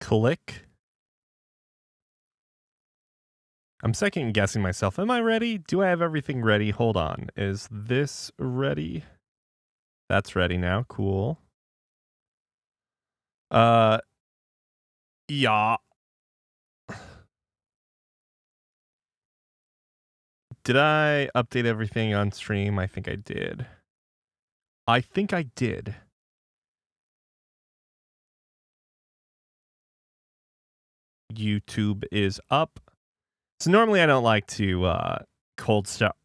click. I'm second guessing myself. Am I ready? Do I have everything ready? Hold on. Is this ready? That's ready now. Cool. Yeah. Did I update everything on stream? I think I did. YouTube is up. So normally I don't like to cold start.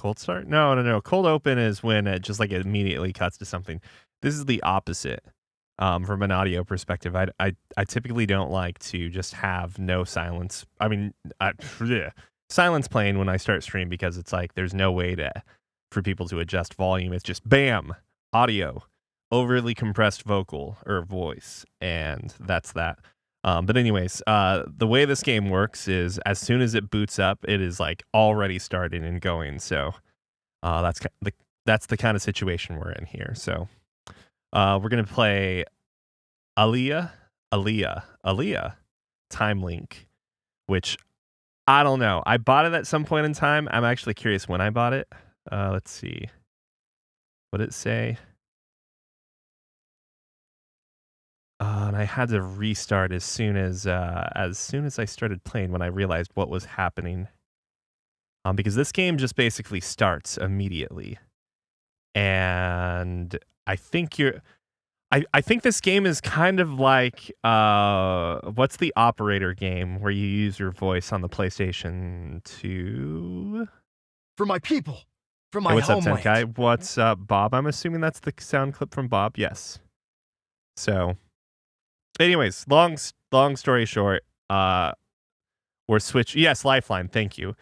No. Cold open is when it just like immediately cuts to something. This is the opposite. From an audio perspective, I typically don't like to just have no silence. I mean, silence playing when I start stream, because it's like there's no way for people to adjust volume. It's just bam, audio, overly compressed vocal or voice, and that's that. But anyways, the way this game works is as soon as it boots up, it is like already started and going. So that's the kind of situation we're in here. So we're gonna play Aliya, TimeLink, which I don't know. I bought it at some point in time. I'm actually curious when I bought it. Let's see. What did it say? And I had to restart as soon as I started playing, when I realized what was happening. Because this game just basically starts immediately, and I think I think this game is kind of like what's the operator game where you use your voice on the PlayStation 2? For my people, for my what's homeland. up, Tenkai? What's up, Bob? I'm assuming that's the sound clip from Bob. Yes. So, anyways, long story short, we're switch. Yes, Lifeline. Thank you.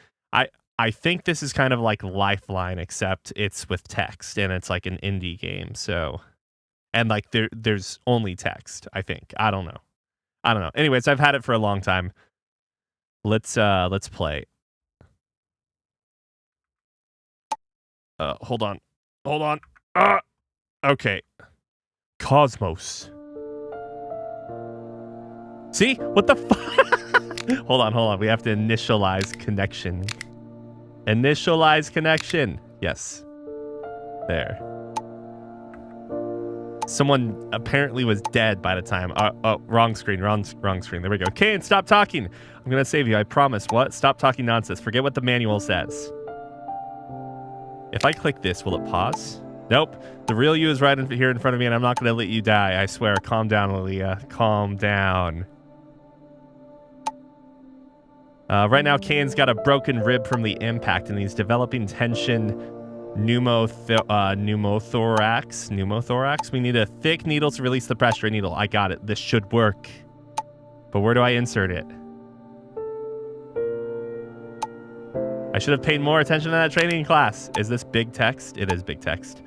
I think this is kind of like Lifeline, except it's with text and it's like an indie game. So, and like there's only text. I think. I don't know. Anyways, I've had it for a long time. Let's play. Hold on. Okay. Cosmos. See? What the fuck? Hold on. We have to initialize connection. Yes. There. Someone apparently was dead by the time. Wrong screen. There we go. Kane, stop talking. I'm going to save you. I promise. What? Stop talking nonsense. Forget what the manual says. If I click this, will it pause? Nope. The real you is right here in front of me, and I'm not going to let you die. I swear. Calm down, Aliya. Calm down. Right now, Kane's got a broken rib from the impact, and he's developing tension pneumothorax. We need a thick needle to release the pressure needle. I got it. This should work. But where do I insert it? I should have paid more attention to that training class. Is this big text? It is big text.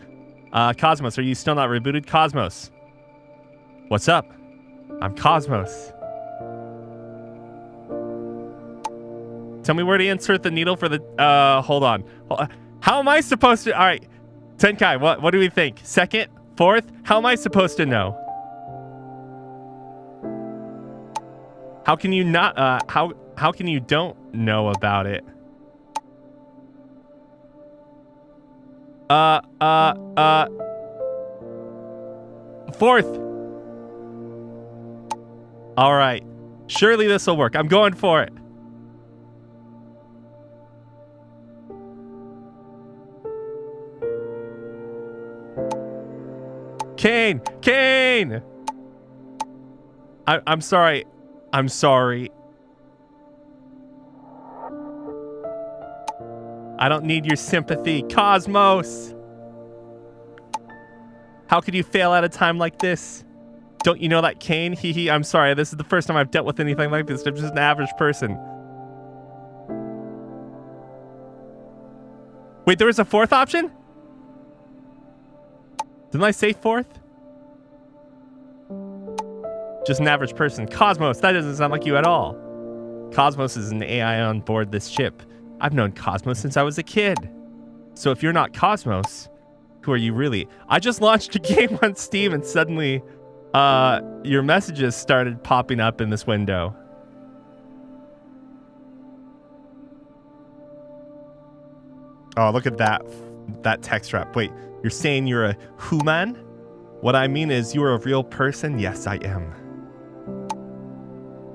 Cosmos, are you still not rebooted? Cosmos. What's up? I'm Cosmos. Tell me where to insert the needle for the... hold on. How am I supposed to... All right. Tenkai, what do we think? Second? Fourth? How am I supposed to know? How can you not... how can you don't know about it? Fourth. All right. Surely this will work. I'm going for it. Kane! I'm sorry. I'm sorry. I don't need your sympathy. Cosmos! How could you fail at a time like this? Don't you know that, Kane? Hee. I'm sorry. This is the first time I've dealt with anything like this. I'm just an average person. Wait, there was a fourth option? Didn't I say fourth? Just an average person. Cosmos, that doesn't sound like you at all. Cosmos is an AI on board this ship. I've known Cosmos since I was a kid. So if you're not Cosmos, who are you really? I just launched a game on Steam and suddenly Your messages started popping up in this window. Oh, look at that text wrap. Wait, you're saying you're a human? What I mean is you're a real person? Yes, I am.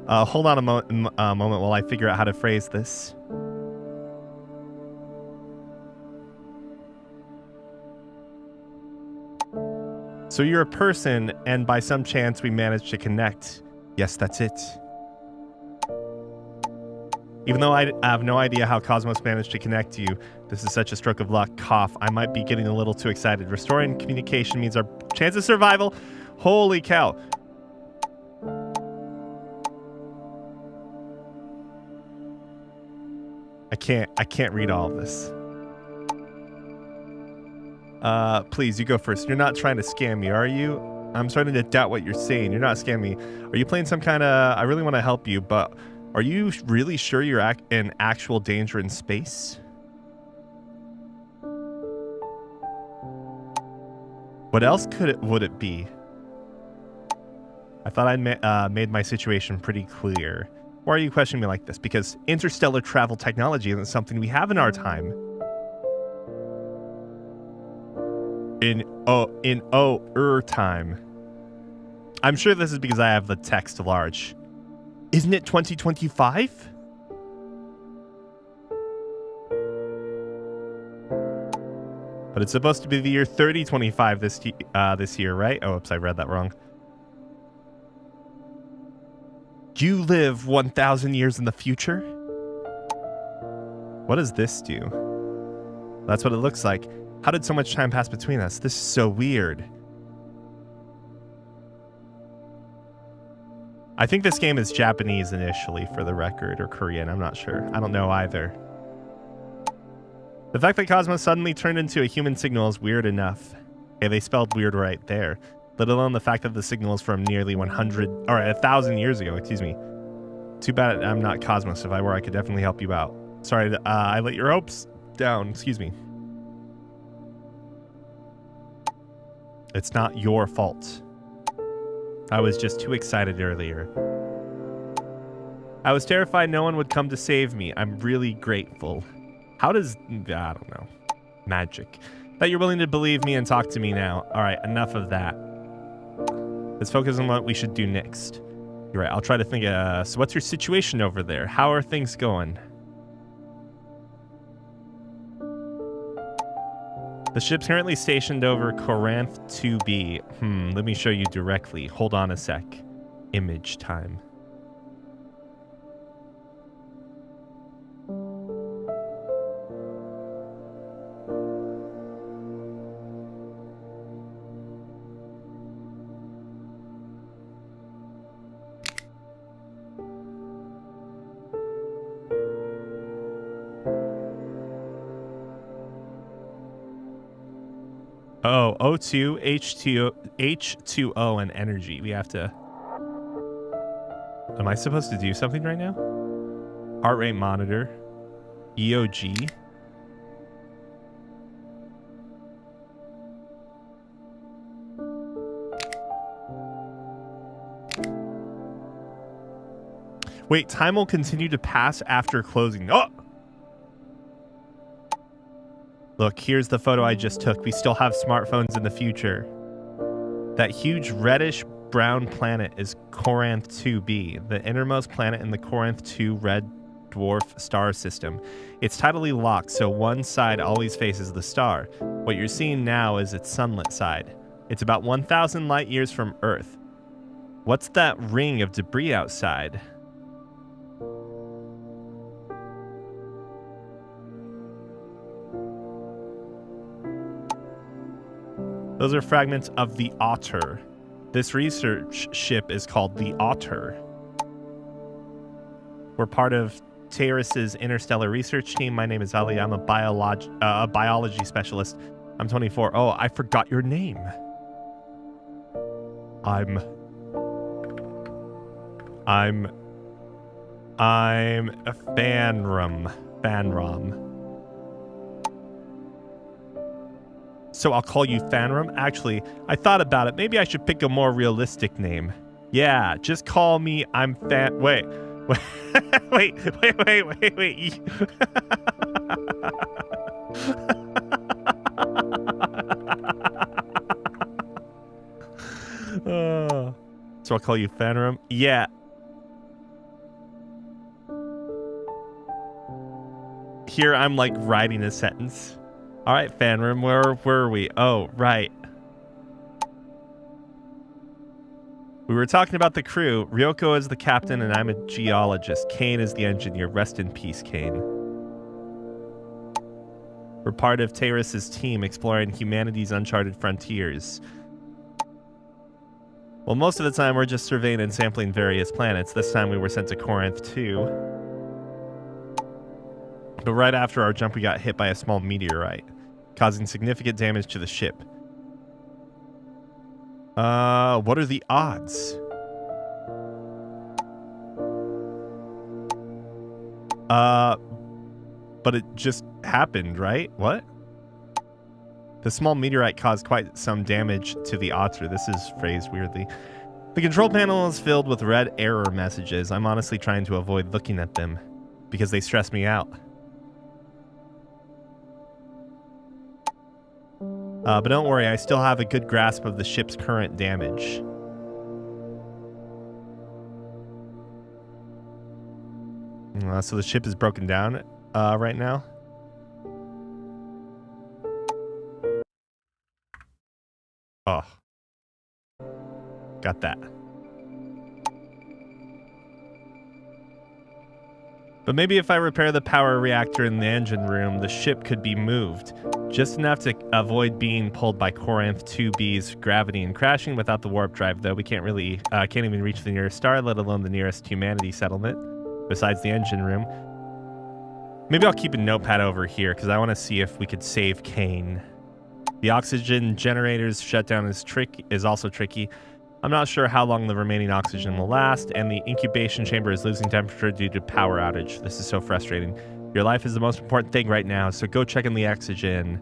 Hold on a moment while I figure out how to phrase this. So you're a person, and by some chance we managed to connect. Yes, that's it. Even though I have no idea how Cosmos managed to connect to you, this is such a stroke of luck. Cough. I might be getting a little too excited. Restoring communication means our chance of survival. Holy cow. I can't read all of this. Please, you go first. You're not trying to scam me, are you? I'm starting to doubt what you're saying. You're not scamming me. Are you playing some kind of... I really want to help you, but are you really sure you're in actual danger in space? What else would it be? I thought I'd made my situation pretty clear. Why are you questioning me like this? Because interstellar travel technology isn't something we have in our time. In time. I'm sure this is because I have the text large. Isn't it 2025? But it's supposed to be the year 3025 this year, right? Oh, oops, I read that wrong. You live 1,000 years in the future? What does this do? That's what it looks like. How did so much time pass between us? This is so weird. I think this game is Japanese initially, for the record, or Korean. I'm not sure. I don't know either. The fact that Cosmos suddenly turned into a human signal is weird enough. Hey, they spelled weird right there. Let alone the fact that the signal is from nearly 1,000 years ago, excuse me. Too bad I'm not Cosmos. If I were, I could definitely help you out. Sorry, I let your hopes down. Excuse me. It's not your fault. I was just too excited earlier. I was terrified no one would come to save me. I'm really grateful. How does... I don't know. Magic. That you're willing to believe me and talk to me now. Alright, enough of that. Let's focus on what we should do next. You're right, I'll try to think... so what's your situation over there? How are things going? The ship's currently stationed over Corinth 2B. Let me show you directly. Hold on a sec. Image time. Oh, O2, H2O, and energy. We have to... Am I supposed to do something right now? Heart rate monitor. EOG. Wait, time will continue to pass after closing. Oh! Look, here's the photo I just took. We still have smartphones in the future. That huge reddish-brown planet is Corinth 2b, the innermost planet in the Corinth 2 red dwarf star system. It's tidally locked, so one side always faces the star. What you're seeing now is its sunlit side. It's about 1,000 light years from Earth. What's that ring of debris outside? Those are fragments of the Otter. This research ship is called the Otter. We're part of Terrace's interstellar research team. My name is Aliya. I'm a biology specialist. I'm 24. Oh, I forgot your name. I'm a Fanram. So I'll call you Fanrum? Actually, I thought about it. Maybe I should pick a more realistic name. Yeah, just call me I'm Fan... Wait. Wait. So I'll call you Fanrum? Yeah. Here I'm like writing a sentence. All right, Fanrum, where were we? Oh, right. We were talking about the crew. Ryoko is the captain and I'm a geologist. Kane is the engineer. Rest in peace, Kane. We're part of Terrace's team exploring humanity's uncharted frontiers. Well, most of the time we're just surveying and sampling various planets. This time we were sent to Corinth too. But right after our jump we got hit by a small meteorite, causing significant damage to the ship. What are the odds? But it just happened, right? What? The small meteorite caused quite some damage to the otter. This is phrased weirdly. The control panel is filled with red error messages. I'm honestly trying to avoid looking at them because they stress me out. But don't worry, I still have a good grasp of the ship's current damage. So the ship is broken down right now. Oh. Got that. But maybe if I repair the power reactor in the engine room, the ship could be moved. Just enough to avoid being pulled by Corinth 2B's gravity and crashing without the warp drive, though. We can't even reach the nearest star, let alone the nearest humanity settlement, besides the engine room. Maybe I'll keep a notepad over here, because I want to see if we could save Kane. The oxygen generator's shutdown is also tricky. I'm not sure how long the remaining oxygen will last, and the incubation chamber is losing temperature due to power outage. This is so frustrating. Your life is the most important thing right now, so go check in the oxygen.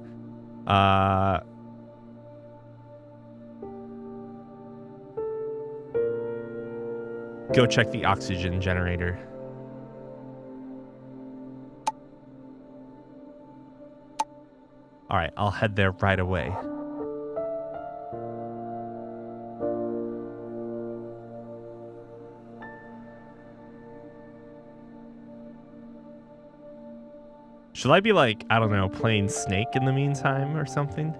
Go check the oxygen generator. All right, I'll head there right away. Should I be like, I don't know, playing Snake in the meantime or something?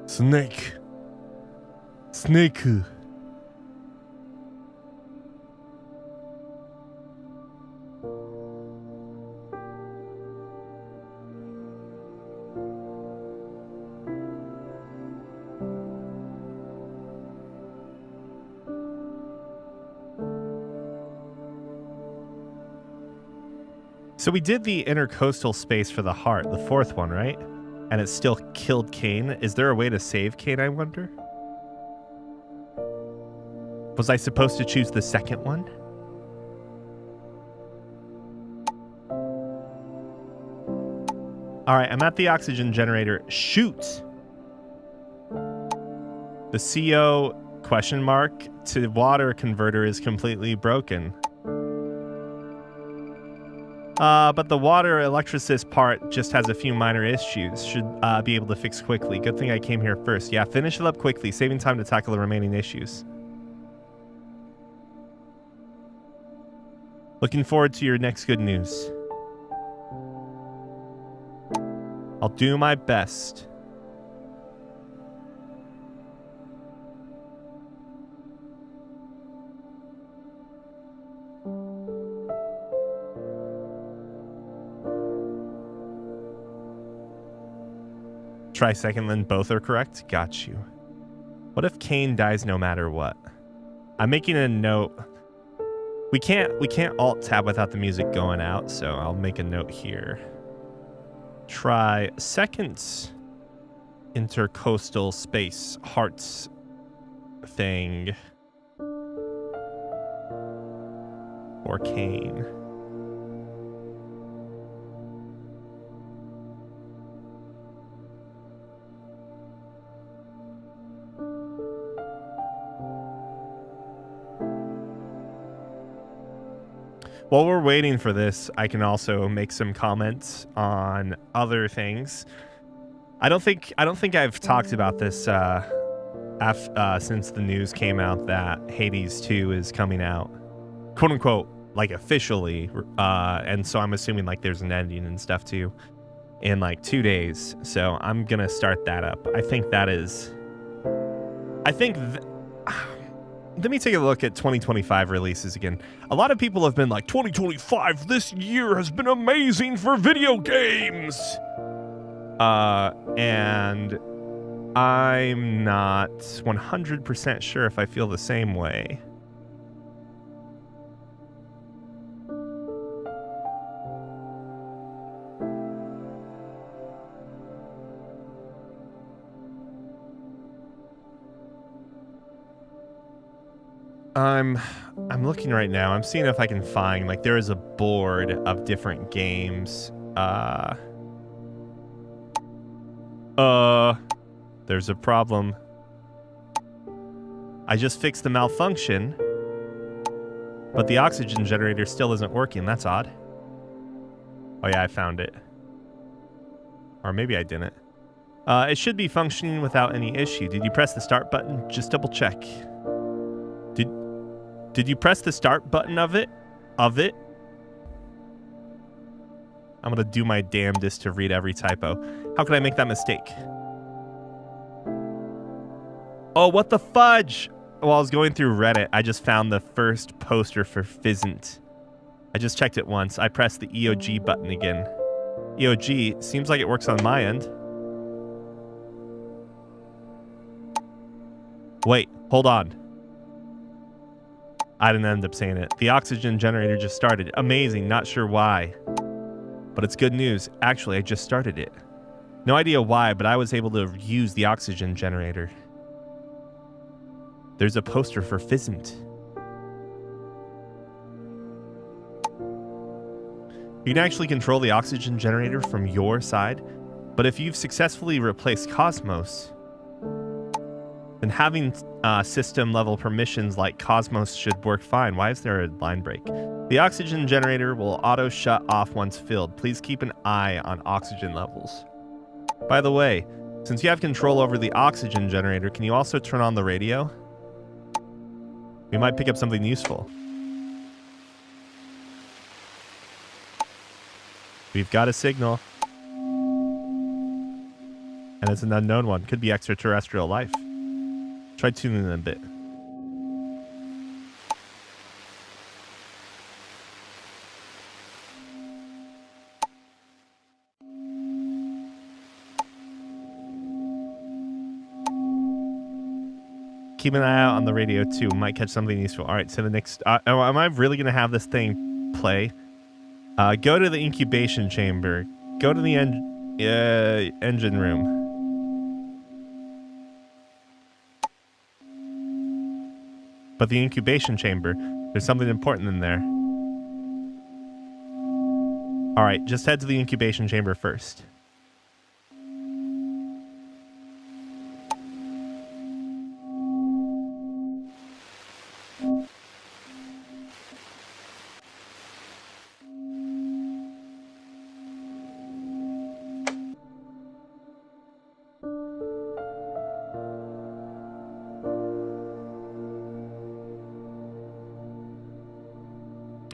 Snake. Snake. So we did the intercoastal space for the heart, the fourth one, right? And it still killed Kane. Is there a way to save Kane, I wonder? Was I supposed to choose the second one? All right, I'm at the oxygen generator. Shoot! The CO question mark to water converter is completely broken. But the water electricist part just has a few minor issues. Should be able to fix quickly. Good thing I came here first. Yeah, finish it up quickly, saving time to tackle the remaining issues. Looking forward to your next good news. I'll do my best. Try second, then both are correct? Got you. What if Kane dies no matter what? I'm making a note. We can't alt tab without the music going out, so I'll make a note here. Try second intercoastal space hearts thing or cane. While we're waiting for this, I can also make some comments on other things. I don't think I've talked about this since the news came out that Hades 2 is coming out, quote unquote, like officially. And so I'm assuming like there's an ending and stuff too in like 2 days. So I'm gonna start that up. Let me take a look at 2025 releases again. A lot of people have been like, 2025, this year has been amazing for video games. And I'm not 100% sure if I feel the same way. I'm looking right now. I'm seeing if I can find, like, there is a board of different games. There's a problem. I just fixed the malfunction, but the oxygen generator still isn't working. That's odd. Oh yeah, I found it. Or maybe I didn't. It should be functioning without any issue. Did you press the start button? Just double check. Did you press the start button of it? I'm gonna do my damnedest to read every typo. How could I make that mistake? Oh, what the fudge? While I was going through Reddit, I just found the first poster for Fizzant. I just checked it once. I pressed the EOG button again. EOG, seems like it works on my end. Wait, hold on. I didn't end up saying it. The oxygen generator just started. Amazing, not sure why. But it's good news. Actually, I just started it. No idea why, but I was able to use the oxygen generator. There's a poster for Fizzant. You can actually control the oxygen generator from your side, but if you've successfully replaced Cosmos, then having system level permissions like Cosmos should work fine. Why is there a line break? The oxygen generator will auto shut off once filled. Please keep an eye on oxygen levels. By the way, since you have control over the oxygen generator, can you also turn on the radio? We might pick up something useful. We've got a signal. And it's an unknown one. Could be extraterrestrial life. Try tuning in a bit. Keep an eye out on the radio too. Might catch something useful. All right, so the next... am I really going to have this thing play? Go to the incubation chamber. Go to the engine room. But the incubation chamber, there's something important in there. All right, just head to the incubation chamber first.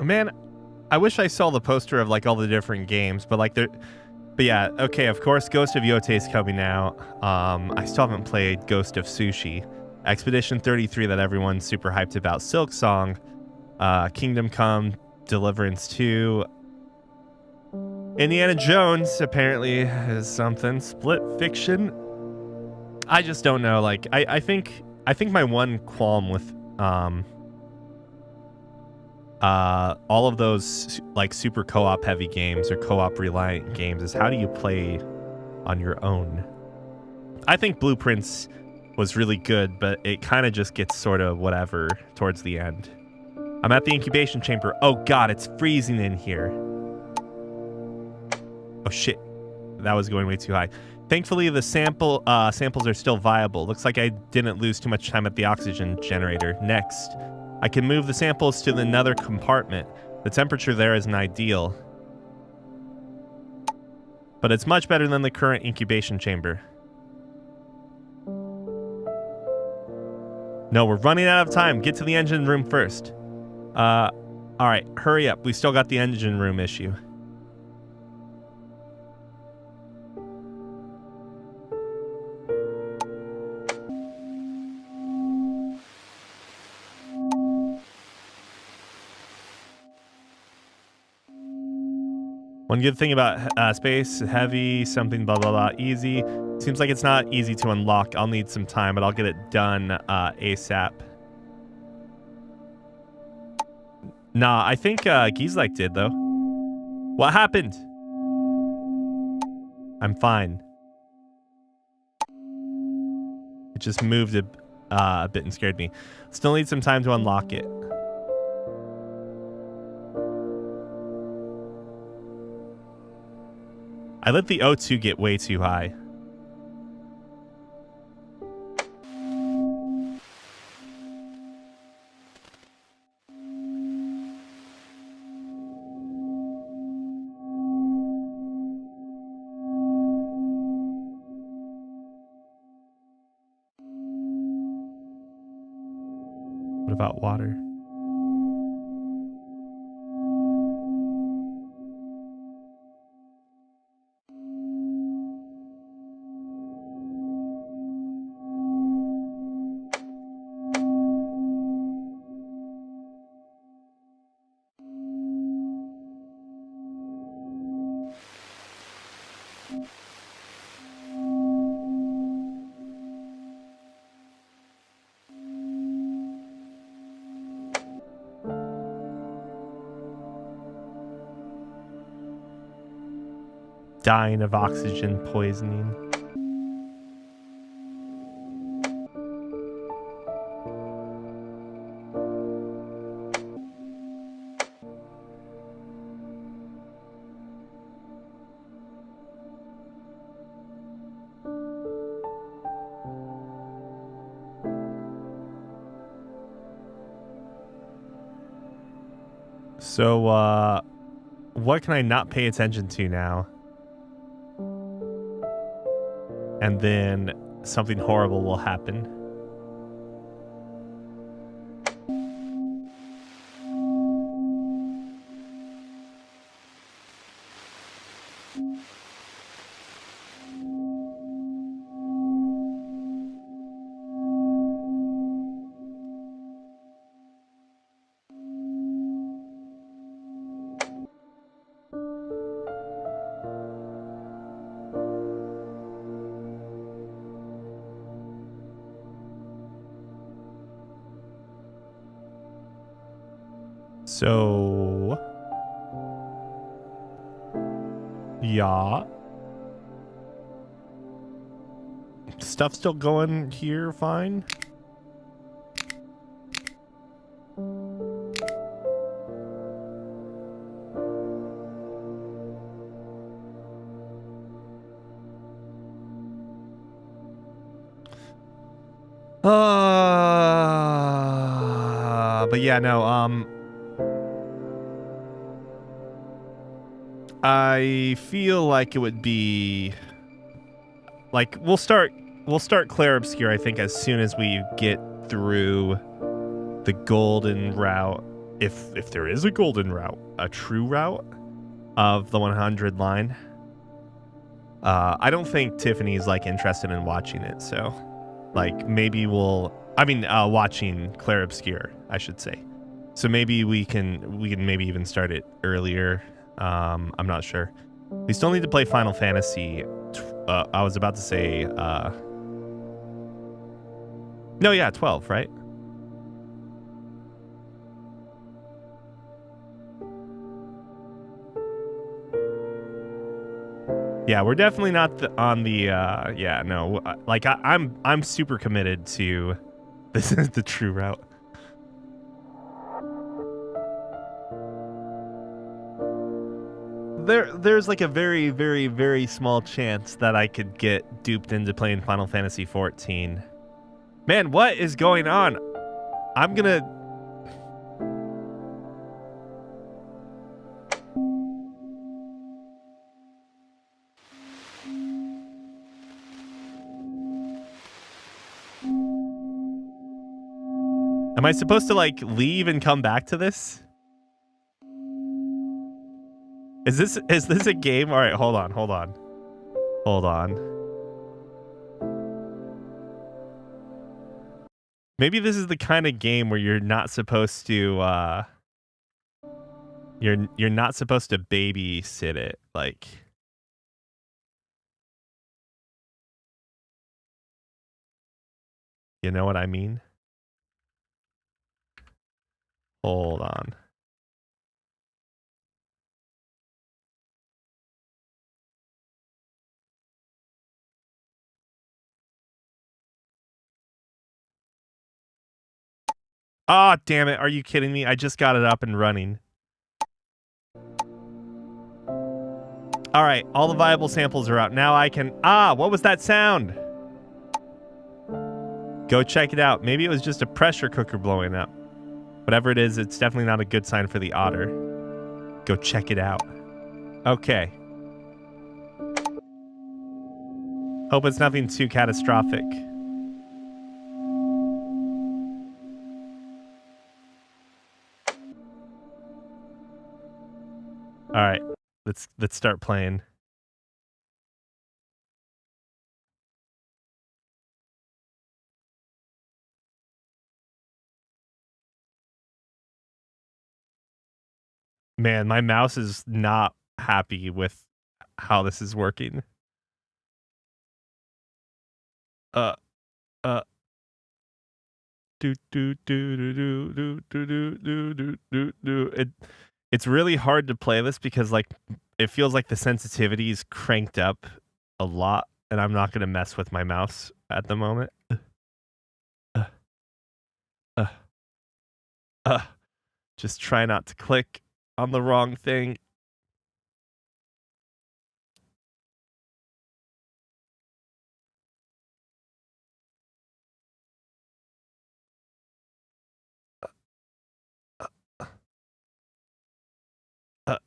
Man, I wish I saw the poster of like all the different games, but like but yeah, okay, of course Ghost of Yote is coming out. I still haven't played Ghost of Sushi. Expedition 33 that everyone's super hyped about. Silk Song, Kingdom Come, Deliverance 2. Indiana Jones apparently is something. Split Fiction. I just don't know. Like I think my one qualm with all of those like super co-op heavy games or co-op reliant games is how do you play on your own. I think Blueprints was really good, but it kind of just gets sort of whatever towards the end. I'm at the incubation chamber. Oh god, it's freezing in here. Oh shit, that was going way too high. Thankfully, the samples are still viable. Looks like I didn't lose too much time at the oxygen generator. Next, I can move the samples to another compartment. The temperature there isn't ideal, but it's much better than the current incubation chamber. No, we're running out of time. Get to the engine room first. All right, hurry up. We still got the engine room issue. One good thing about space, heavy, something blah, blah, blah, easy. Seems like it's not easy to unlock. I'll need some time, but I'll get it done ASAP. Nah, I think Gizlike did, though. What happened? I'm fine. It just moved a bit and scared me. Still need some time to unlock it. I let the O2 get way too high. What about water? Dying of oxygen poisoning. So, what can I not pay attention to now? And then something horrible will happen. So, yeah. Stuff still going here fine? But yeah, no, I feel like it would be like we'll start Clair Obscure, I think, as soon as we get through the golden route, if there is a golden route, a true route of the 100 line. I don't think Tiffany's like interested in watching it, so like maybe watching Clair Obscure, I should say. So maybe we can maybe even start it earlier. I'm not sure. We still need to play Final Fantasy. I was about to say, no, yeah, 12, right? Yeah, we're definitely not on the yeah, no. Like I'm super committed to this is the true route. There's like a very, very, very small chance that I could get duped into playing Final Fantasy 14. Man, what is going on? I'm gonna... Am I supposed to like leave and come back to this? Is this a game? All right, hold on. Maybe this is the kind of game where you're not supposed to you're not supposed to babysit it, like you know what I mean? Hold on. Ah, damn it. Are you kidding me? I just got it up and running. All right, all the viable samples are out. Now I can... Ah, what was that sound? Go check it out. Maybe it was just a pressure cooker blowing up. Whatever it is, it's definitely not a good sign for the otter. Go check it out. Okay. Hope it's nothing too catastrophic. All right, let's start playing. Man, my mouse is not happy with how this is working. It's really hard to play this because like it feels like the sensitivity is cranked up a lot, and I'm not gonna mess with my mouse at the moment. Just try not to click on the wrong thing. Uh,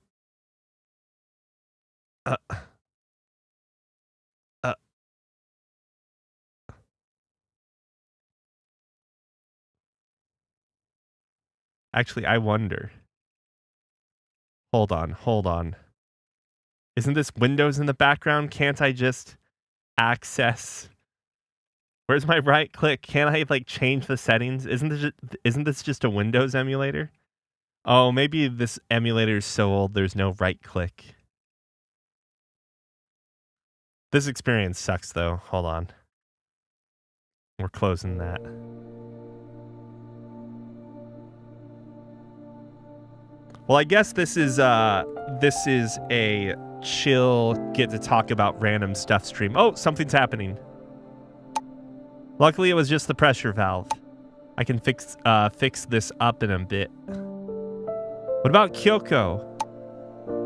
uh, uh. Actually, I wonder. Hold on. Isn't this Windows in the background? Can't I just access? Where's my right click? Can't I like change the settings? Isn't this just a Windows emulator? Oh, maybe this emulator is so old there's no right click. This experience sucks though. Hold on. We're closing that. Well, I guess this is a chill get to talk about random stuff stream. Oh, something's happening. Luckily, it was just the pressure valve. I can fix this up in a bit. What about Kyoko?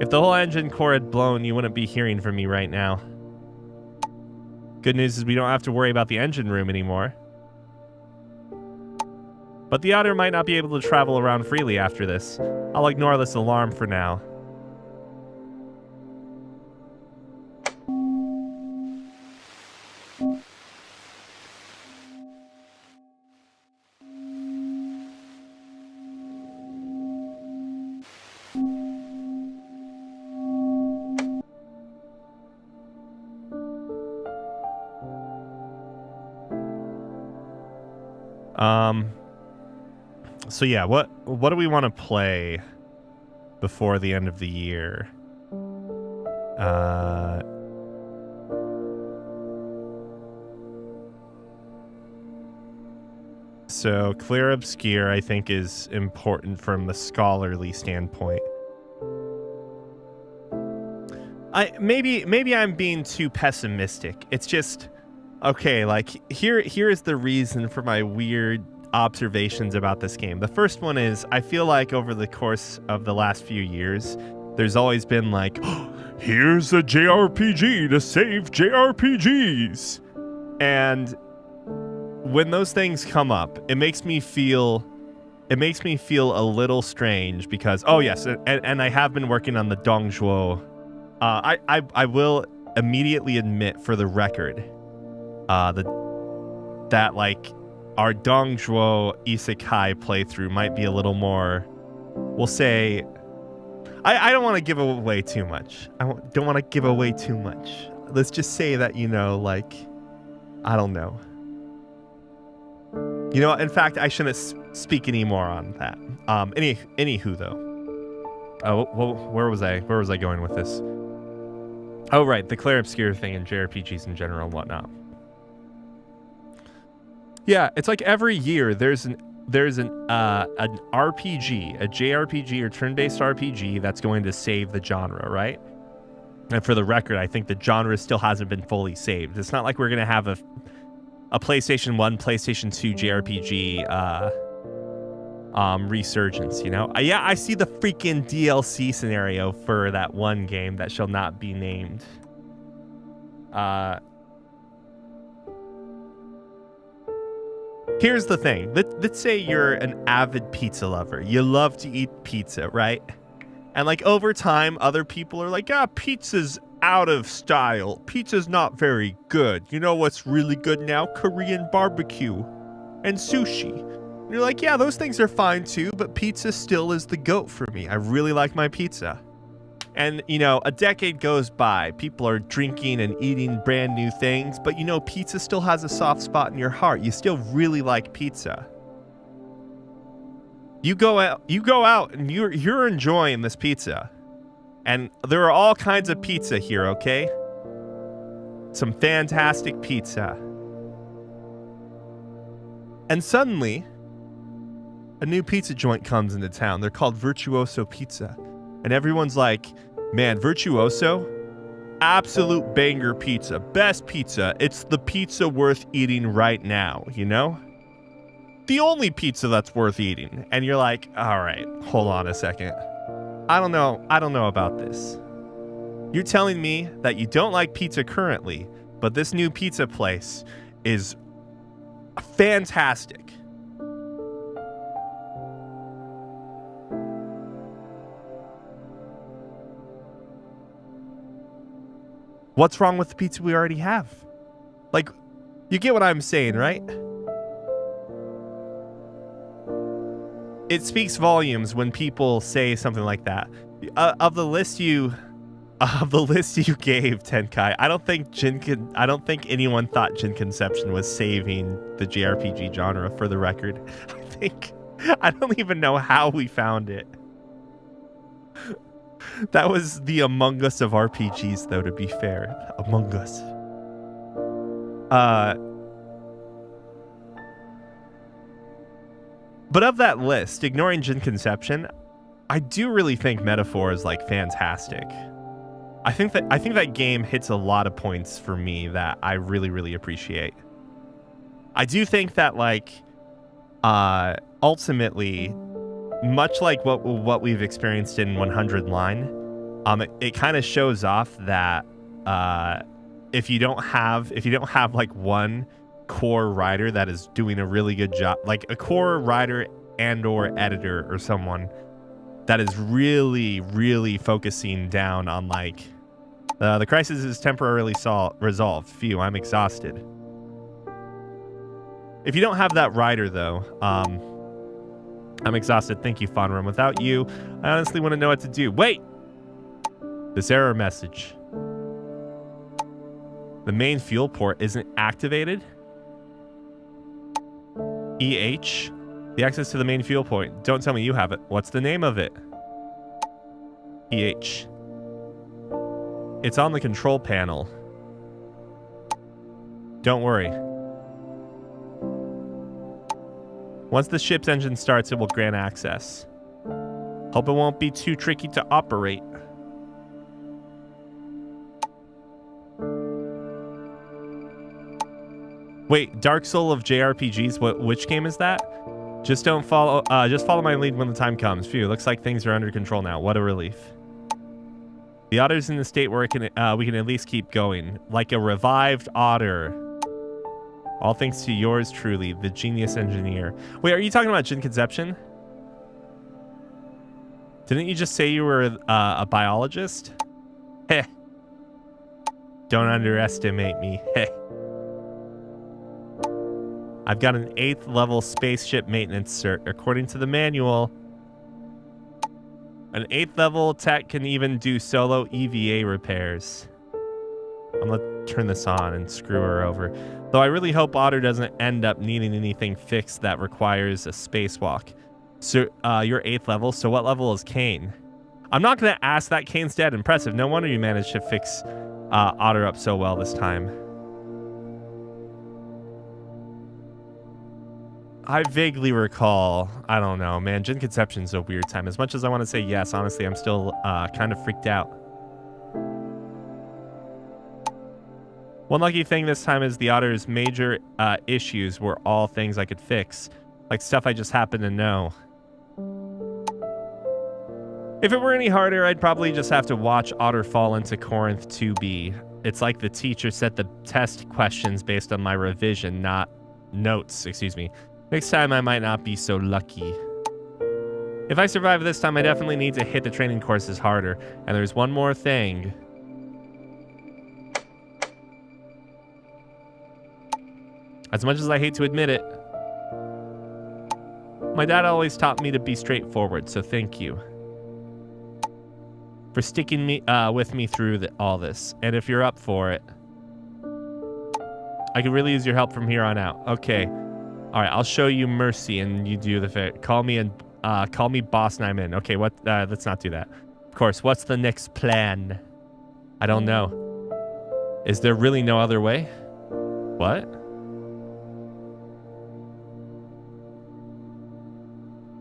If the whole engine core had blown, you wouldn't be hearing from me right now. Good news is we don't have to worry about the engine room anymore. But the otter might not be able to travel around freely after this. I'll ignore this alarm for now. So yeah, what do we want to play before the end of the year? So Clear Obscure, I think, is important from the scholarly standpoint. Maybe I'm being too pessimistic. It's just okay, like here is the reason for my weird observations about this game. The first one is I feel like over the course of the last few years, there's always been like, oh, here's a JRPG to save JRPGs. And when those things come up, it makes me feel a little strange because oh yes, and I have been working on the Dongzhuo. I will immediately admit for the record, that like our Dongzhuo Isekai playthrough might be a little more, we'll say, I don't want to give away too much. Don't want to give away too much. Let's just say that, you know, like, I don't know. You know, in fact, I shouldn't speak any more on that. Anywho though. Oh, well, where was I going with this? Oh, right, the Claire Obscure thing in JRPGs in general and whatnot. Yeah, it's like every year there's an RPG, a JRPG or turn-based RPG that's going to save the genre, right? And for the record, I think the genre still hasn't been fully saved. It's not like we're going to have a PlayStation 1, PlayStation 2 JRPG resurgence, you know? Yeah, I see the freaking DLC scenario for that one game that shall not be named. Here's the thing. Let's say you're an avid pizza lover. You love to eat pizza, right? And like over time, other people are like, pizza's out of style. Pizza's not very good. You know what's really good now? Korean barbecue and sushi. And you're like, yeah, those things are fine too, but pizza still is the GOAT for me. I really like my pizza. And, you know, a decade goes by. People are drinking and eating brand new things, but, you know, pizza still has a soft spot in your heart. You still really like pizza. You go out and you're enjoying this pizza. And there are all kinds of pizza here, okay? Some fantastic pizza. And suddenly, a new pizza joint comes into town. They're called Virtuoso Pizza. And everyone's like, man, Virtuoso, absolute banger pizza, best pizza. It's the pizza worth eating right now, you know? The only pizza that's worth eating. And you're like, all right, hold on a second. I don't know about this. You're telling me that you don't like pizza currently, but this new pizza place is fantastic. What's wrong with the pizza we already have? Like, you get what I'm saying, right? It speaks volumes when people say something like that. Of the list you gave, Tenkai, I don't think anyone thought Jin Conception was saving the JRPG genre, for the record. I don't even know how we found it. That was the Among Us of RPGs, though, to be fair. Among Us. But of that list, ignoring Jin Conception, I do really think Metaphor is like fantastic. I think that game hits a lot of points for me that I really, really appreciate. I do think that like ultimately, much like what we've experienced in 100 Line, it kind of shows off that if you don't have like one core writer that is doing a really good job, like a core writer and or editor or someone that is really, really focusing down on like the crisis is temporarily resolved. Phew, I'm exhausted. If you don't have that writer though, I'm exhausted. Thank you, Fonrum. Without you, I honestly wouldn't know what to do. Wait! This error message. The main fuel port isn't activated. EH. The access to the main fuel point. Don't tell me you have it. What's the name of it? EH. It's on the control panel. Don't worry. Once the ship's engine starts, it will grant access. Hope it won't be too tricky to operate. Wait, Dark Soul of JRPGs. Which game is that? Just don't follow. Just follow my lead when the time comes. Phew, looks like things are under control now. What a relief. The otter's in the state where we can at least keep going, like a revived otter. All thanks to yours truly, the genius engineer. Wait, are you talking about Jin Conception? Didn't you just say you were a biologist? Heh. Don't underestimate me. Heh. I've got an 8th level spaceship maintenance cert, according to the manual. An 8th level tech can even do solo EVA repairs. I'm gonna turn this on and screw her over. Though I really hope Otter doesn't end up needing anything fixed that requires a spacewalk. So you're 8th level, so what level is Kane? I'm not gonna ask that. Kane's dead. Impressive. No wonder you managed to fix Otter up so well this time. I vaguely recall, I don't know, man, Jin Conception's a weird time. As much as I want to say yes, honestly, I'm still kind of freaked out. One lucky thing this time is the Otter's major issues were all things I could fix, like stuff I just happen to know. If it were any harder, I'd probably just have to watch Otter fall into Corinth 2B. It's like the teacher set the test questions based on my revision, not notes, excuse me. Next time I might not be so lucky. If I survive this time, I definitely need to hit the training courses harder. And there's one more thing. As much as I hate to admit it, my dad always taught me to be straightforward, so thank you for sticking with me through all this. And if you're up for it, I could really use your help from here on out. Okay. All right, I'll show you mercy, and you do the favor. Call me boss, and I'm in. Okay, what? Let's not do that. Of course. What's the next plan? I don't know. Is there really no other way? What?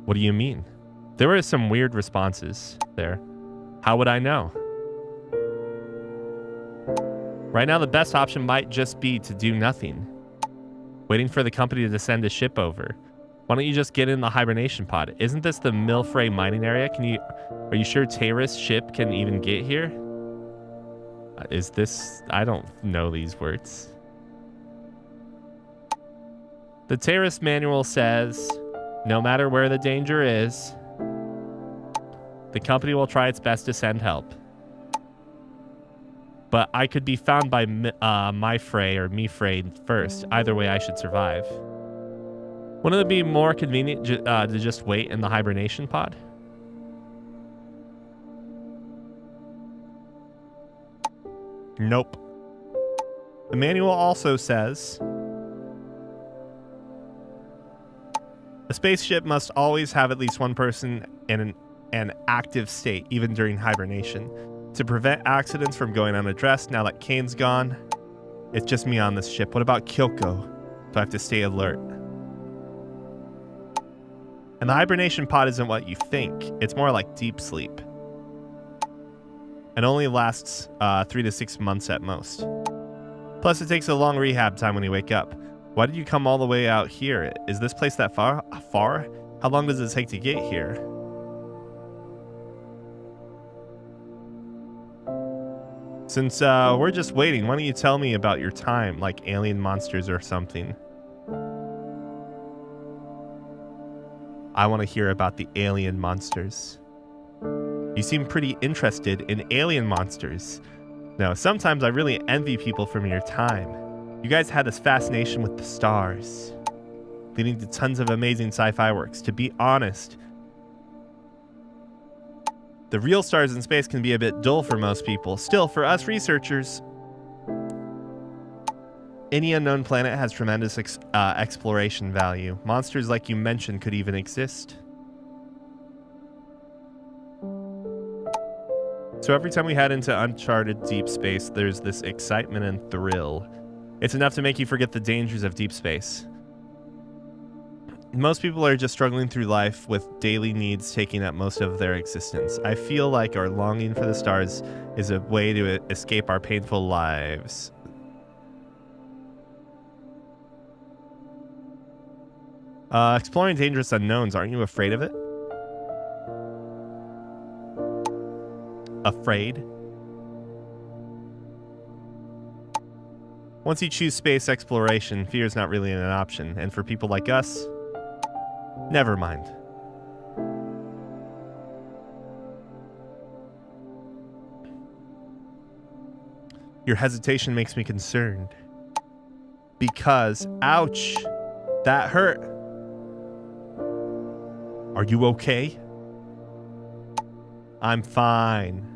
What do you mean? There were some weird responses there. How would I know? Right now, the best option might just be to do nothing. Waiting for the company to send a ship over. Why don't you just get in the hibernation pod? Isn't this the Milfrey mining area? Are you sure Tayrus ship can even get here? Is this... I don't know these words. The Tayrus manual says, no matter where the danger is, the company will try its best to send help. But I could be found by Myfrey or Mefrey first. Either way, I should survive. Wouldn't it be more convenient to just wait in the hibernation pod? Nope. The manual also says a spaceship must always have at least one person in an active state, even during hibernation. To prevent accidents from going unaddressed, now that Kane's gone, it's just me on this ship. What about Kyoko? Do I have to stay alert? And the hibernation pod isn't what you think. It's more like deep sleep. And only lasts 3 to 6 months at most. Plus, it takes a long rehab time when you wake up. Why did you come all the way out here? Is this place that far? How long does it take to get here? Since we're just waiting, why don't you tell me about your time, like alien monsters or something? I want to hear about the alien monsters. You seem pretty interested in alien monsters. No, sometimes I really envy people from your time. You guys had this fascination with the stars, leading to tons of amazing sci-fi works. To be honest, the real stars in space can be a bit dull for most people. Still, for us researchers, any unknown planet has tremendous exploration value. Monsters like you mentioned could even exist. So every time we head into uncharted deep space, there's this excitement and thrill. It's enough to make you forget the dangers of deep space. Most people are just struggling through life with daily needs taking up most of their existence. I feel like our longing for the stars is a way to escape our painful lives. Exploring dangerous unknowns. Aren't you afraid of it? Afraid? Once you choose space exploration, fear is not really an option. And for people like us, never mind. Your hesitation makes me concerned. Because, ouch, that hurt. Are you okay? I'm fine.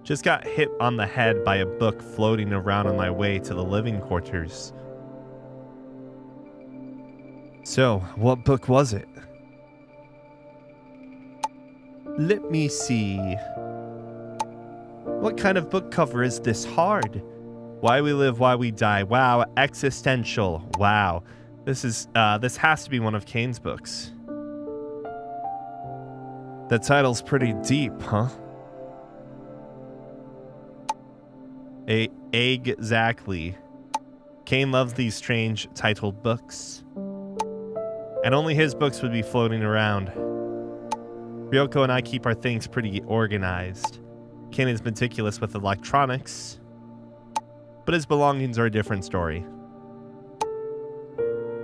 Just got hit on the head by a book floating around on my way to the living quarters. So, what book was it? Let me see. What kind of book cover is this hard? Why we live, why we die. Wow, existential. Wow. This has to be one of Kane's books. The title's pretty deep, huh? Exactly. Kane loves these strange titled books. And only his books would be floating around. Ryoko and I keep our things pretty organized. Kane is meticulous with electronics, but his belongings are a different story.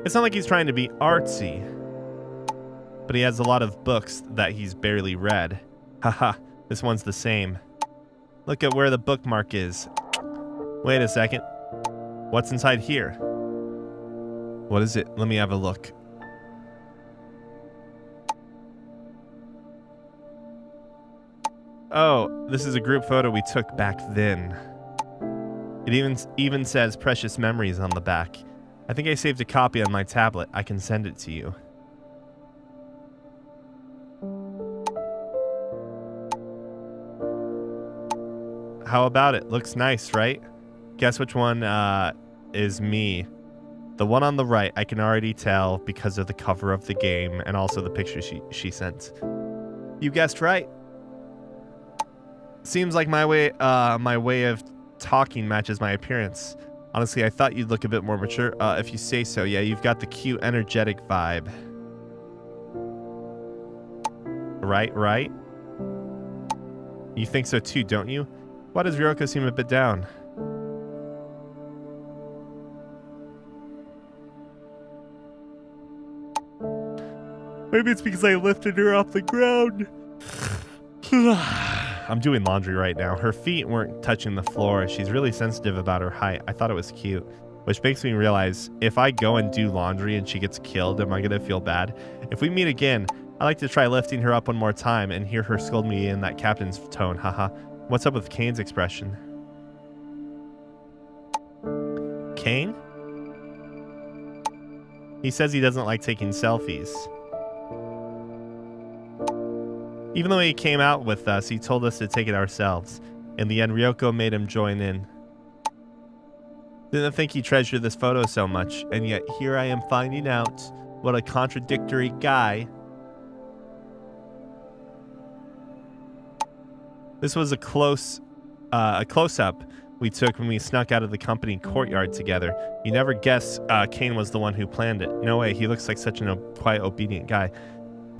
It's not like he's trying to be artsy, but he has a lot of books that he's barely read. Haha, this one's the same. Look at where the bookmark is. Wait a second. What's inside here? What is it? Let me have a look. Oh, this is a group photo we took back then. It even says precious memories on the back. I think I saved a copy on my tablet. I can send it to you. How about it? Looks nice, right? Guess which one is me. The one on the right, I can already tell because of the cover of the game and also the picture she sent. You guessed right. Seems like my way of talking matches my appearance. Honestly, I thought you'd look a bit more mature. If you say so, yeah, you've got the cute, energetic vibe. Right? You think so too, don't you? Why does Ryoko seem a bit down? Maybe it's because I lifted her off the ground. I'm doing laundry right now. Her feet weren't touching the floor. She's really sensitive about her height. I thought it was cute. Which makes me realize, if I go and do laundry and she gets killed, am I going to feel bad? If we meet again, I'd like to try lifting her up one more time and hear her scold me in that captain's tone. Haha. What's up with Kane's expression? Kane? He says he doesn't like taking selfies. Even though he came out with us, he told us to take it ourselves. In the end, Ryoko made him join in. Didn't think he treasured this photo so much, and yet here I am finding out what a contradictory guy. This was a close-up we took when we snuck out of the company courtyard together. You never guess Kane was the one who planned it. No way, he looks like such a quiet, obedient guy.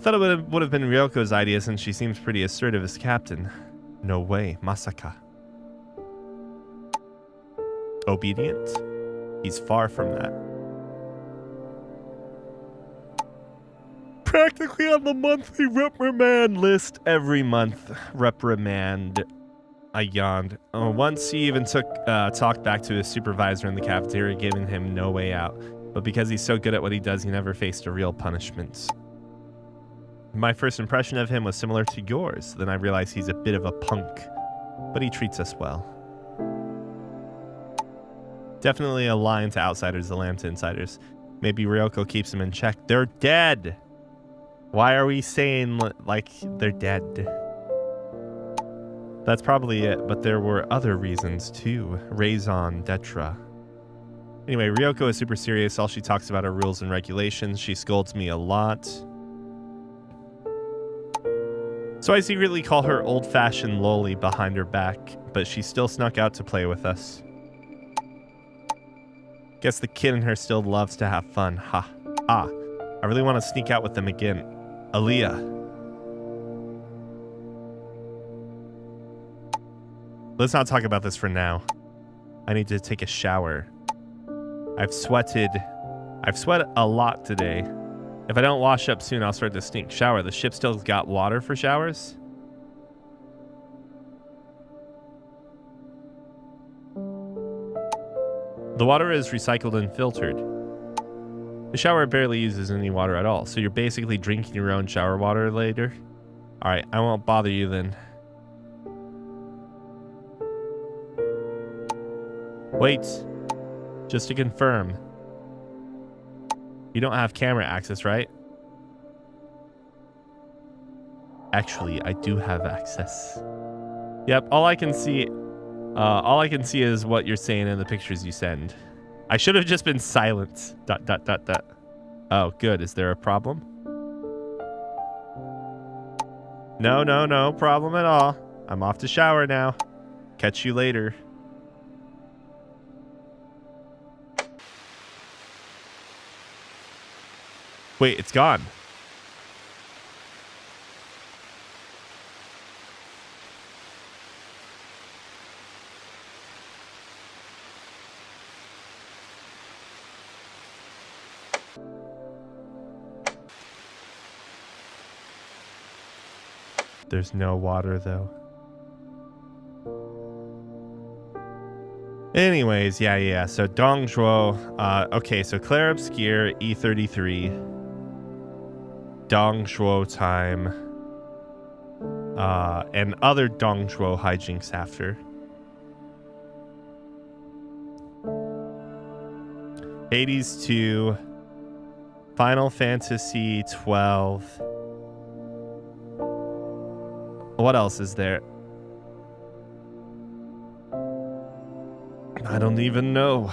Thought it would have been Ryoko's idea since she seems pretty assertive as captain. No way, Masaka. Obedient? He's far from that. Practically on the monthly reprimand list every month. Reprimand. I yawned. Once he even talked back to his supervisor in the cafeteria, giving him no way out. But because he's so good at what he does, he never faced a real punishment. My first impression of him was similar to yours. Then I realized he's a bit of a punk, but he treats us well. Definitely a lion to outsiders, a lamb to insiders. Maybe Ryoko keeps him in check. They're dead. Why are we saying like they're dead? That's probably it, but there were other reasons too. Raison d'etre. Anyway, Ryoko is super serious. All she talks about are rules and regulations. She scolds me a lot. So I secretly call her old-fashioned loli behind her back, but she still snuck out to play with us. Guess the kid in her still loves to have fun. Ha. Ah. I really want to sneak out with them again. Aliya. Let's not talk about this for now. I need to take a shower. I've sweat a lot today. If I don't wash up soon, I'll start to stink. Shower. The ship still got water for showers? The water is recycled and filtered. The shower barely uses any water at all, so you're basically drinking your own shower water later? Alright, I won't bother you then. Wait. Just to confirm. You don't have camera access, right? Actually, I do have access. Yep, all I can see is what you're saying in the pictures you send. I should have just been silent. ... Oh, good. Is there a problem? No, no problem at all. I'm off to shower now. Catch you later. Wait, it's gone. There's no water, though. Anyways, yeah. So Dongzhuo. Okay, so Claire Obscure, E33. Dongzhuo time. And other Dongzhuo hijinks after. Hades 2. Final Fantasy 12. What else is there? I don't even know.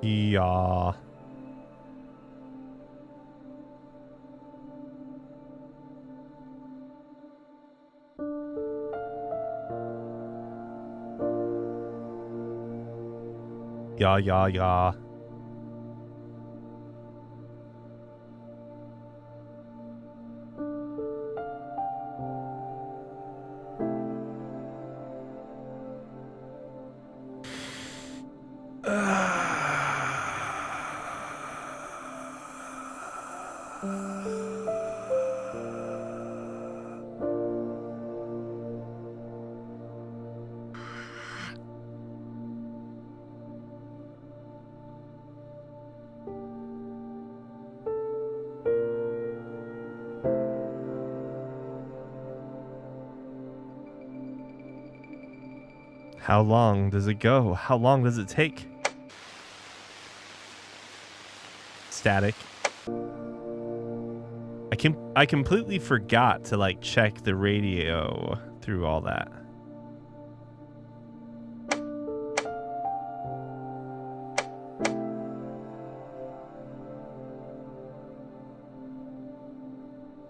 Yeah. Yeah. How long does it go? How long does it take? Static. I completely forgot to like check the radio through all that.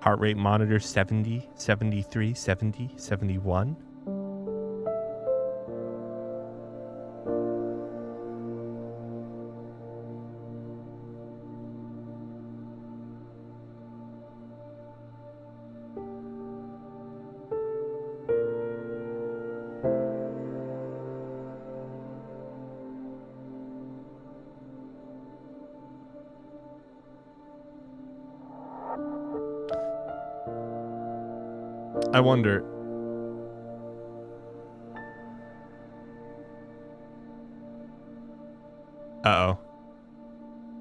Heart rate monitor 70, 73, 70, 71. I wonder. Uh-oh.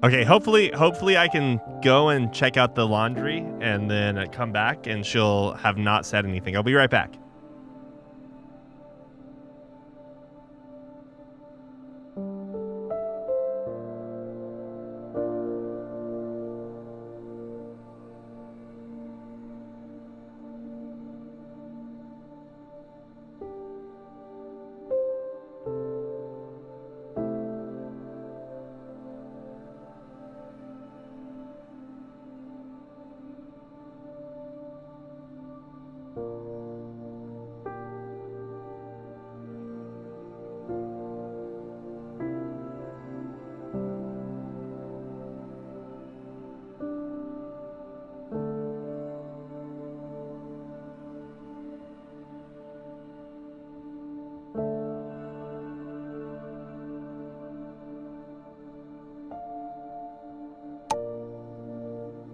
Okay, hopefully I can go and check out the laundry and then come back and she'll have not said anything. I'll be right back.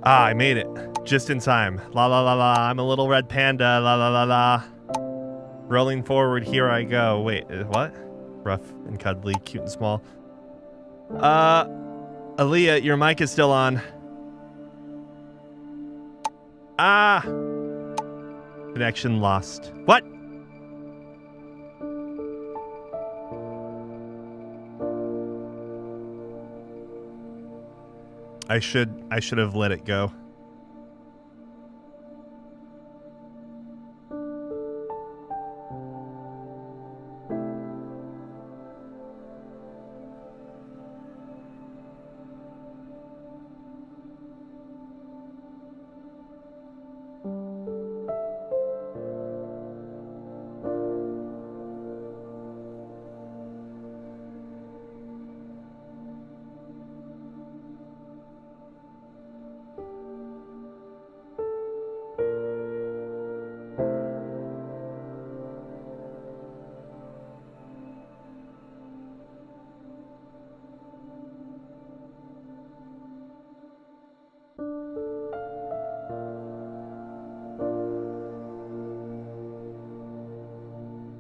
Ah, I made it. Just in time. La la la la. I'm a little red panda. La la la la. Rolling forward, here I go. Wait, what? Rough and cuddly, cute and small. Aliya, your mic is still on. Ah! Connection lost. What? I should have let it go.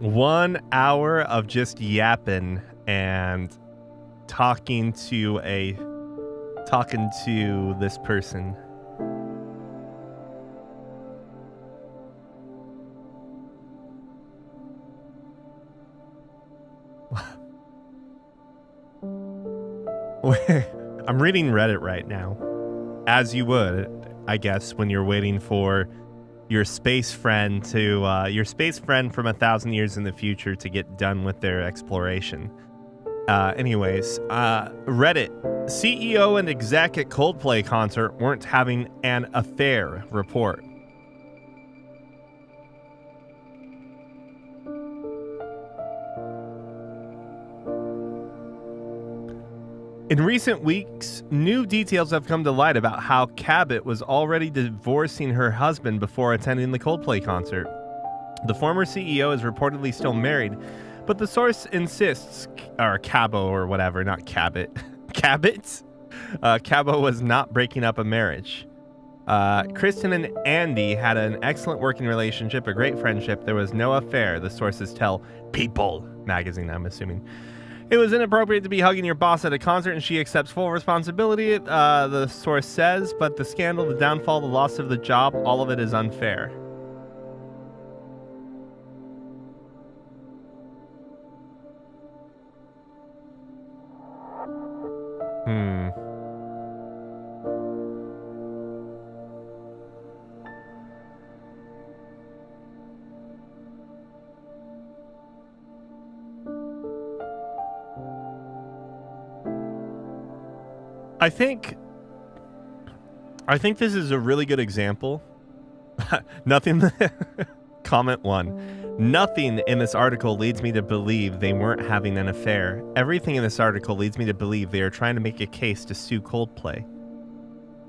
One hour of just yapping and talking to this person. I'm reading Reddit right now, as you would, I guess, when you're waiting for your space friend from 1,000 years in the future to get done with their exploration. Reddit. CEO and exec at Coldplay concert weren't having an affair, report. In recent weeks, new details have come to light about how Cabot was already divorcing her husband before attending the Coldplay concert. The former CEO is reportedly still married, but the source insists, or Cabo or whatever, not Cabot. Cabot? Cabo was not breaking up a marriage. Kristen and Andy had an excellent working relationship, a great friendship. There was no affair, the sources tell People magazine, I'm assuming. It was inappropriate to be hugging your boss at a concert, and she accepts full responsibility, the source says, but the scandal, the downfall, the loss of the job, all of it is unfair. I think this is a really good example. Nothing. Comment 1. Nothing in this article leads me to believe they weren't having an affair. Everything in this article leads me to believe they are trying to make a case to sue Coldplay.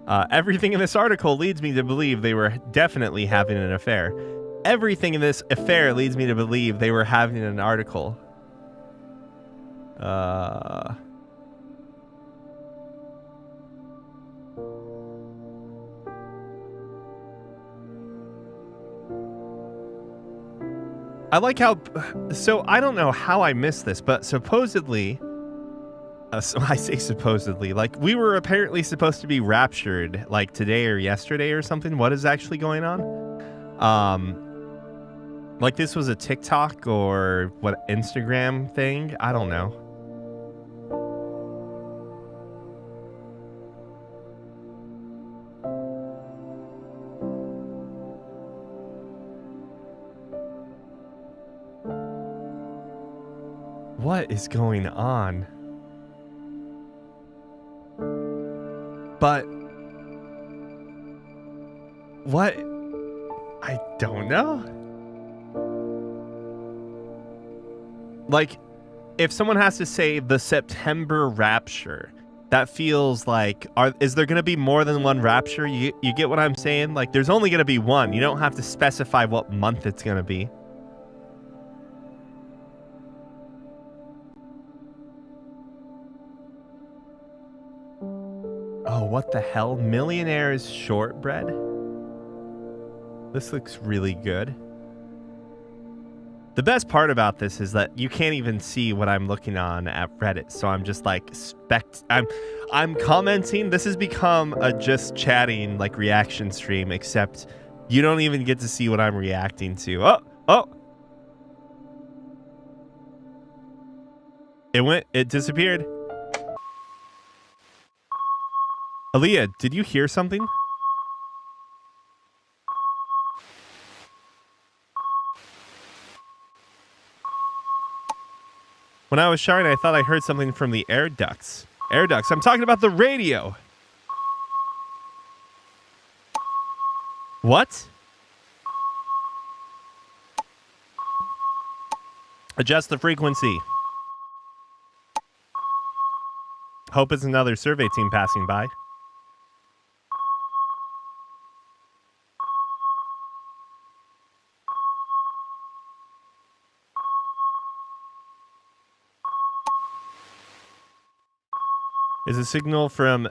Everything in this article leads me to believe they were definitely having an affair. Everything in this affair leads me to believe they were having an article. I like how, so I don't know how I missed this, but supposedly, so I say supposedly, like we were apparently supposed to be raptured like today or yesterday or something. What is actually going on? Like this was a TikTok or what Instagram thing? I don't know. What is going on? But what? I don't know. Like, if someone has to say the September rapture, that feels like, is there going to be more than one rapture? You get what I'm saying? Like, there's only going to be one. You don't have to specify what month it's going to be. Oh, what the hell? Millionaire's shortbread? This looks really good. The best part about this is that you can't even see what I'm looking on at Reddit, so I'm just like I'm commenting. This has become a just chatting like reaction stream, except you don't even get to see what I'm reacting to. Oh. It disappeared. Aliya, did you hear something? When I was showering, I thought I heard something from the air ducts. Air ducts. I'm talking about the radio. What? Adjust the frequency. Hope it's another survey team passing by. Is a signal from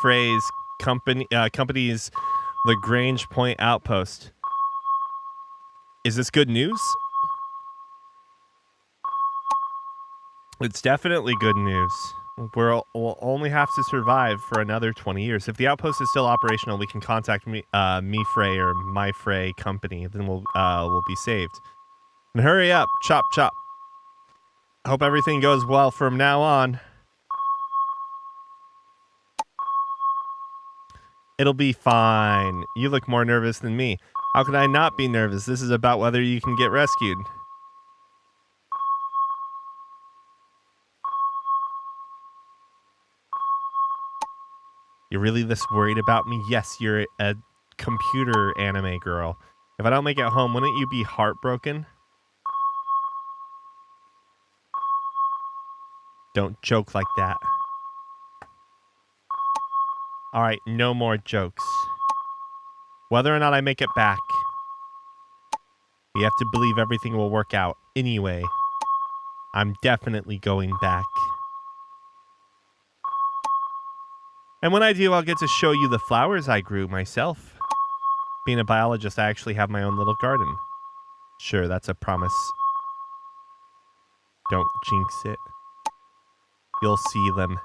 Frey's company's Lagrange Point outpost. Is this good news? It's definitely good news. We'll only have to survive for another 20 years. If the outpost is still operational, we can contact Frey or My Frey company. Then we'll be saved. And hurry up, chop chop. Hope everything goes well from now on. It'll be fine. You look more nervous than me. How could I not be nervous? This is about whether you can get rescued. You're really this worried about me? Yes, you're a computer anime girl. If I don't make it home, wouldn't you be heartbroken? Don't joke like that. All right, no more jokes. Whether or not I make it back, we have to believe everything will work out. Anyway, I'm definitely going back. And when I do, I'll get to show you the flowers I grew myself. Being a biologist, I actually have my own little garden. Sure, that's a promise. Don't jinx it. You'll see them.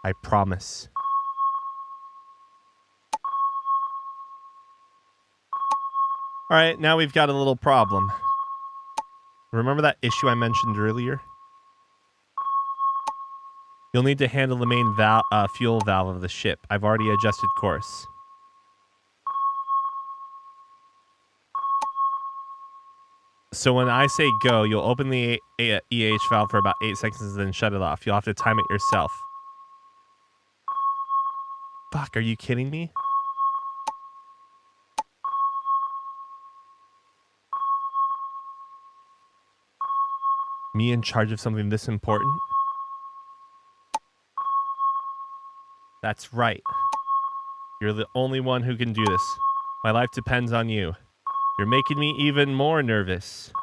I promise. All right, now we've got a little problem. Remember that issue I mentioned earlier? You'll need to handle the main fuel valve of the ship. I've already adjusted course. So when I say go, you'll open the EH valve for about 8 seconds and then shut it off. You'll have to time it yourself. Fuck, are you kidding me? Me in charge of something this important? That's right. You're the only one who can do this. My life depends on you. You're making me even more nervous.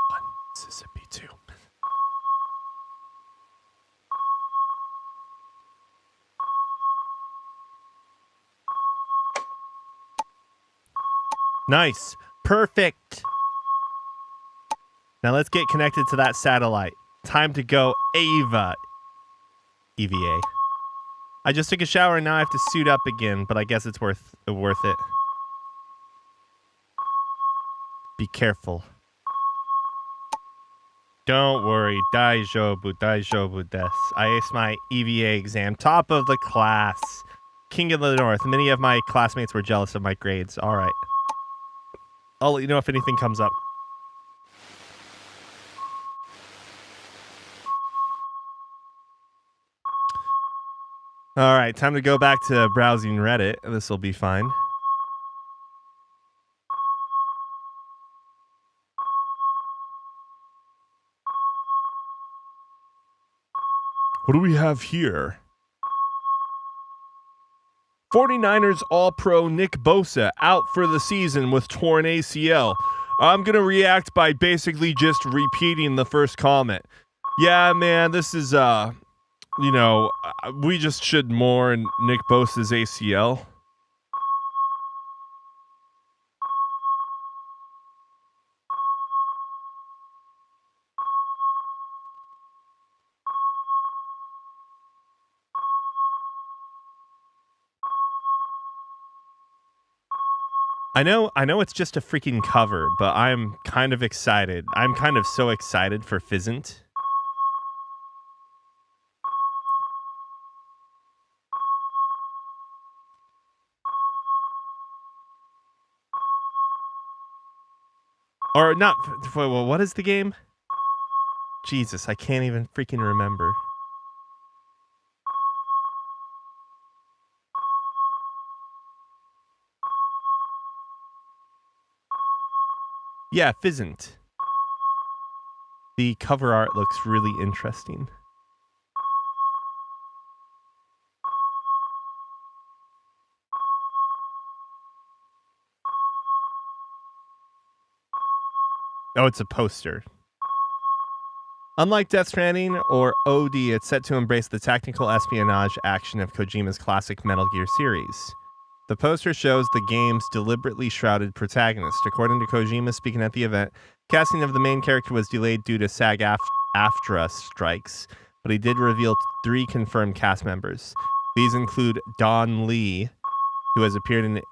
One, Mississippi 2. Nice. Perfect. Now let's get connected to that satellite. Time to go Ava. EVA. I just took a shower and now I have to suit up again, but I guess it's worth it. Be careful. Don't worry. Daijoubu desu. I aced my EVA exam. Top of the class. King of the North. Many of my classmates were jealous of my grades. All right. I'll let you know if anything comes up. All right. Time to go back to browsing Reddit. This will be fine. What do we have here? 49ers All-Pro Nick Bosa out for the season with torn ACL. I'm going to react by basically just repeating the first comment. Yeah, man, this is, we just should mourn Nick Bosa's ACL. I know it's just a freaking cover, but I'm kind of excited. I'm kind of so excited for Fizzant. Or not, well, what is the game? Jesus, I can't even freaking remember. Yeah, Fizzant. The cover art looks really interesting. Oh, it's a poster. Unlike Death Stranding or OD, it's set to embrace the tactical espionage action of Kojima's classic Metal Gear series. The poster shows the game's deliberately shrouded protagonist. According to Kojima speaking at the event, casting of the main character was delayed due to SAG-AFTRA strikes, but he did reveal 3 confirmed cast members. These include Don Lee, who has appeared in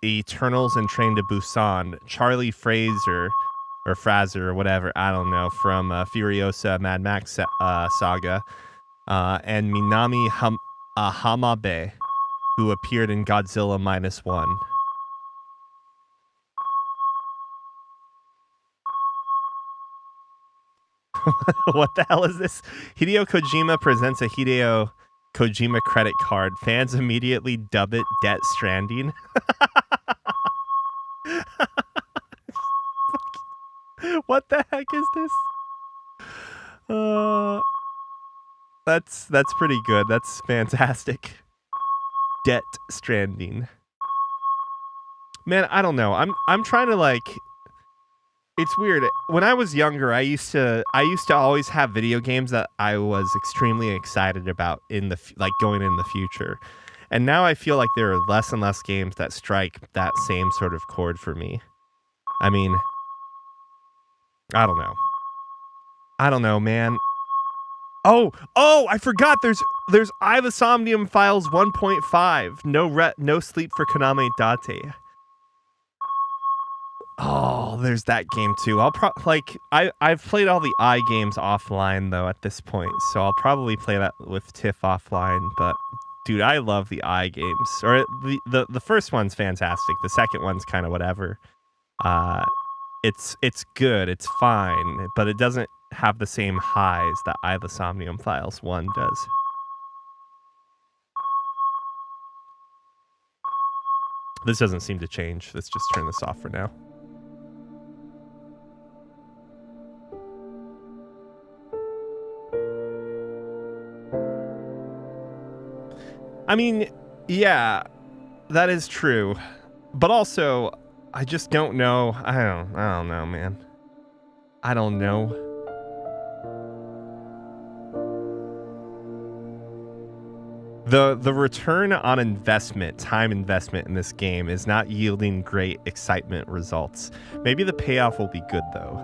Eternals and Train to Busan, Charlie Fraser, or Fraser, or whatever, I don't know, from Furiosa Mad Max saga, and Minami Hamabe, who appeared in Godzilla -1. What the hell is this? Hideo Kojima presents a Hideo Kojima credit card. Fans immediately dub it Death Stranding. What the heck is this? That's pretty good. That's fantastic. Death Stranding. Man, I don't know. I'm trying to like. It's weird. When I was younger, I used to always have video games that I was extremely excited about going in the future, and now I feel like there are less and less games that strike that same sort of chord for me. I mean, I don't know. I don't know, man. Oh, I forgot. There's Eye of Somnium Files 1.5. No sleep for Konami Date. Oh, there's that game too. I've played all the I games offline though at this point, so I'll probably play that with Tiff offline. But dude, I love the I games. Or the first one's fantastic. The second one's kind of whatever. It's good. It's fine, but it doesn't have the same highs that Eye of the Somnium Files 1 does. This doesn't seem to change. Let's just turn this off for now. I mean, yeah, that is true. But also, I just don't know. I don't know, man. I don't know. The return on investment, time investment in this game is not yielding great excitement results. Maybe the payoff will be good, though.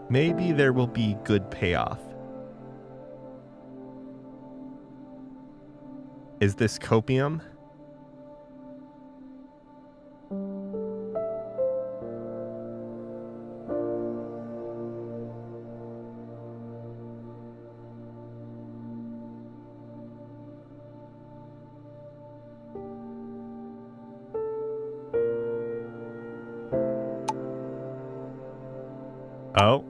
Maybe there will be good payoff. Is this copium? Oh.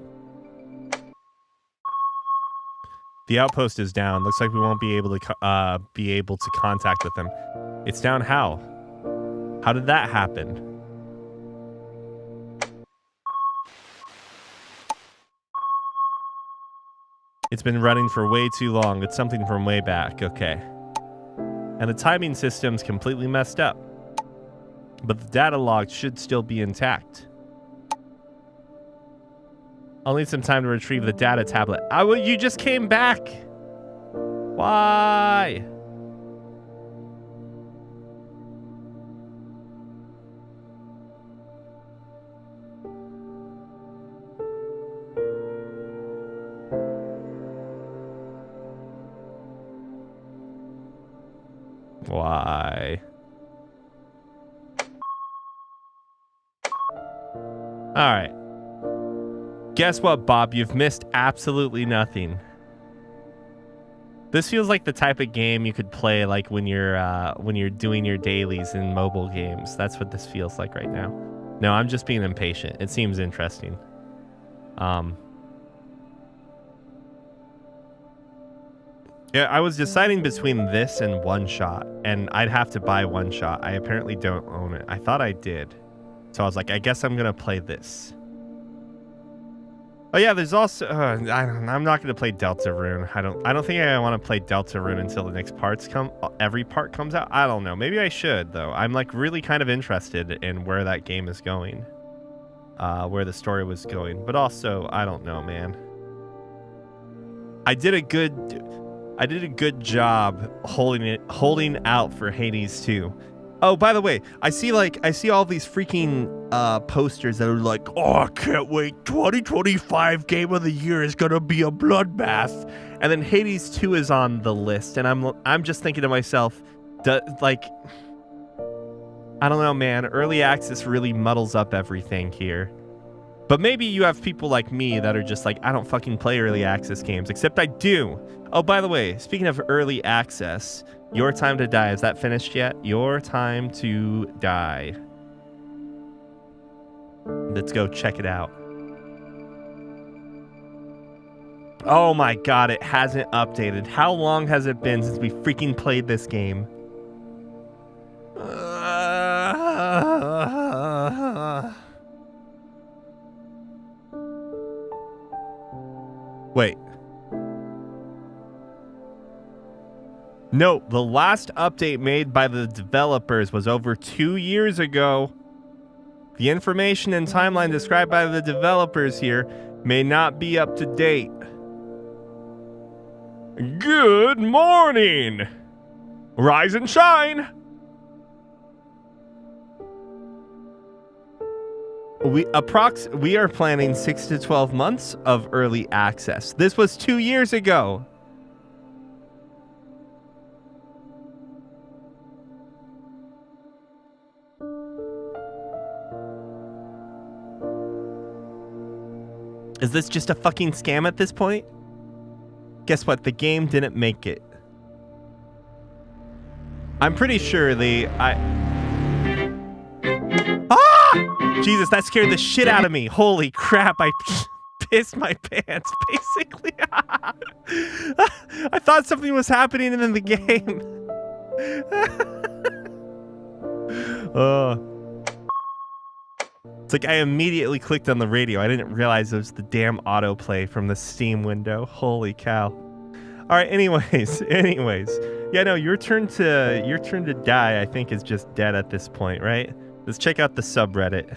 The outpost is down. Looks like we won't be able to contact with them. It's down how? How did that happen? It's been running for way too long. It's something from way back. Okay. And the timing system's completely messed up. But the data log should still be intact. I'll need some time to retrieve the data tablet. You just came back. Why? Why? All right. Guess what, Bob? You've missed absolutely nothing. This feels like the type of game you could play like when you're doing your dailies in mobile games. That's what this feels like right now. No, I'm just being impatient. It seems interesting. Yeah, I was deciding between this and One Shot, and I'd have to buy One Shot. I apparently don't own it. I thought I did. So I was like, I guess I'm gonna play this. Oh yeah, there's also I'm not gonna play Deltarune. I don't think I want to play Deltarune until the next parts come. Every part comes out. I don't know. Maybe I should though. I'm like really kind of interested in where that game is going, where the story was going. But also, I don't know, man. I did a good job holding out for Hades 2. Oh, by the way, I see all these freaking posters that are like, oh, I can't wait. 2025 Game of the Year is gonna be a bloodbath, and then Hades 2 is on the list, and I'm just thinking to myself, like, I don't know, man. Early access really muddles up everything here. But maybe you have people like me that are just like, I don't fucking play early access games, except I do. Oh, by the way, speaking of early access, Your Time to Die, is that finished yet? Your Time to Die. Let's go check it out. Oh my god, it hasn't updated. How long has it been since we freaking played this game? Wait. No, the last update made by the developers was over 2 years ago. The information and timeline described by the developers here may not be up to date. Good morning! Rise and shine! We are planning 6 to 12 months of early access. This was 2 years ago. Is this just a fucking scam at this point? Guess what? The game didn't make it. I'm pretty sure Jesus, that scared the shit out of me. Holy crap, I pissed my pants, basically. I thought something was happening in the game. It's like I immediately clicked on the radio. I didn't realize it was the damn autoplay from the Steam window. Holy cow. All right, anyways. Yeah, no, your turn to die, I think, is just dead at this point, right? Let's check out the subreddit.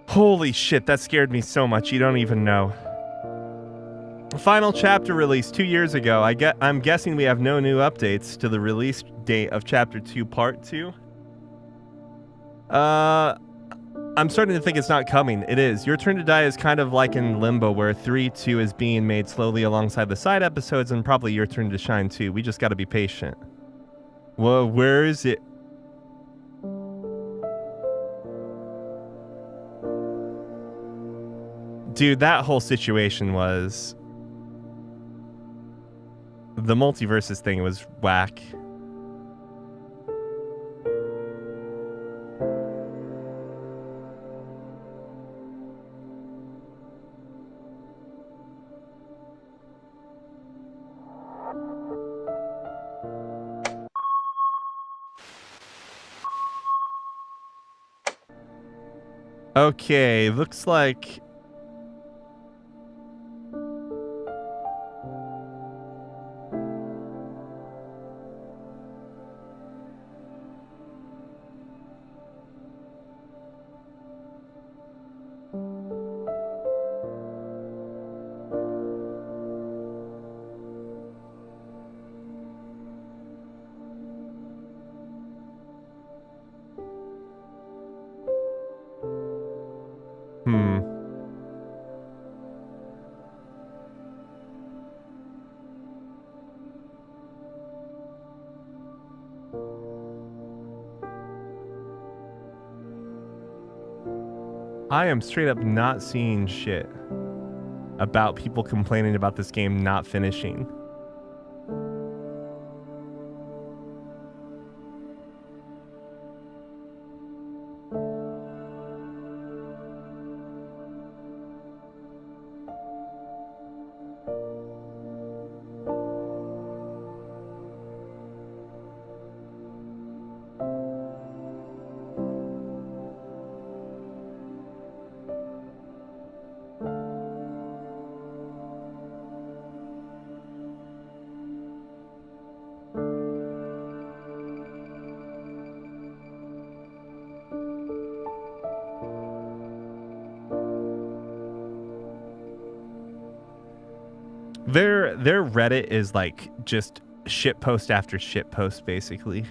Holy shit, that scared me so much. You don't even know. Final chapter released 2 years ago. I'm guessing we have no new updates to the release date of Chapter 2 Part 2. I'm starting to think it's not coming. It is. Your Turn to Die is kind of like in limbo, where 3-2 is being made slowly alongside the side episodes, and probably Your Turn to Shine too. We just got to be patient. Well, where is it? Dude, that whole situation was... The multiverses thing was whack. Okay, looks like... I am straight up not seeing shit about people complaining about this game not finishing. Their Reddit is like just shitpost after shitpost, basically.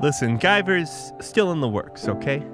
Listen, Guyver's still in the works, okay?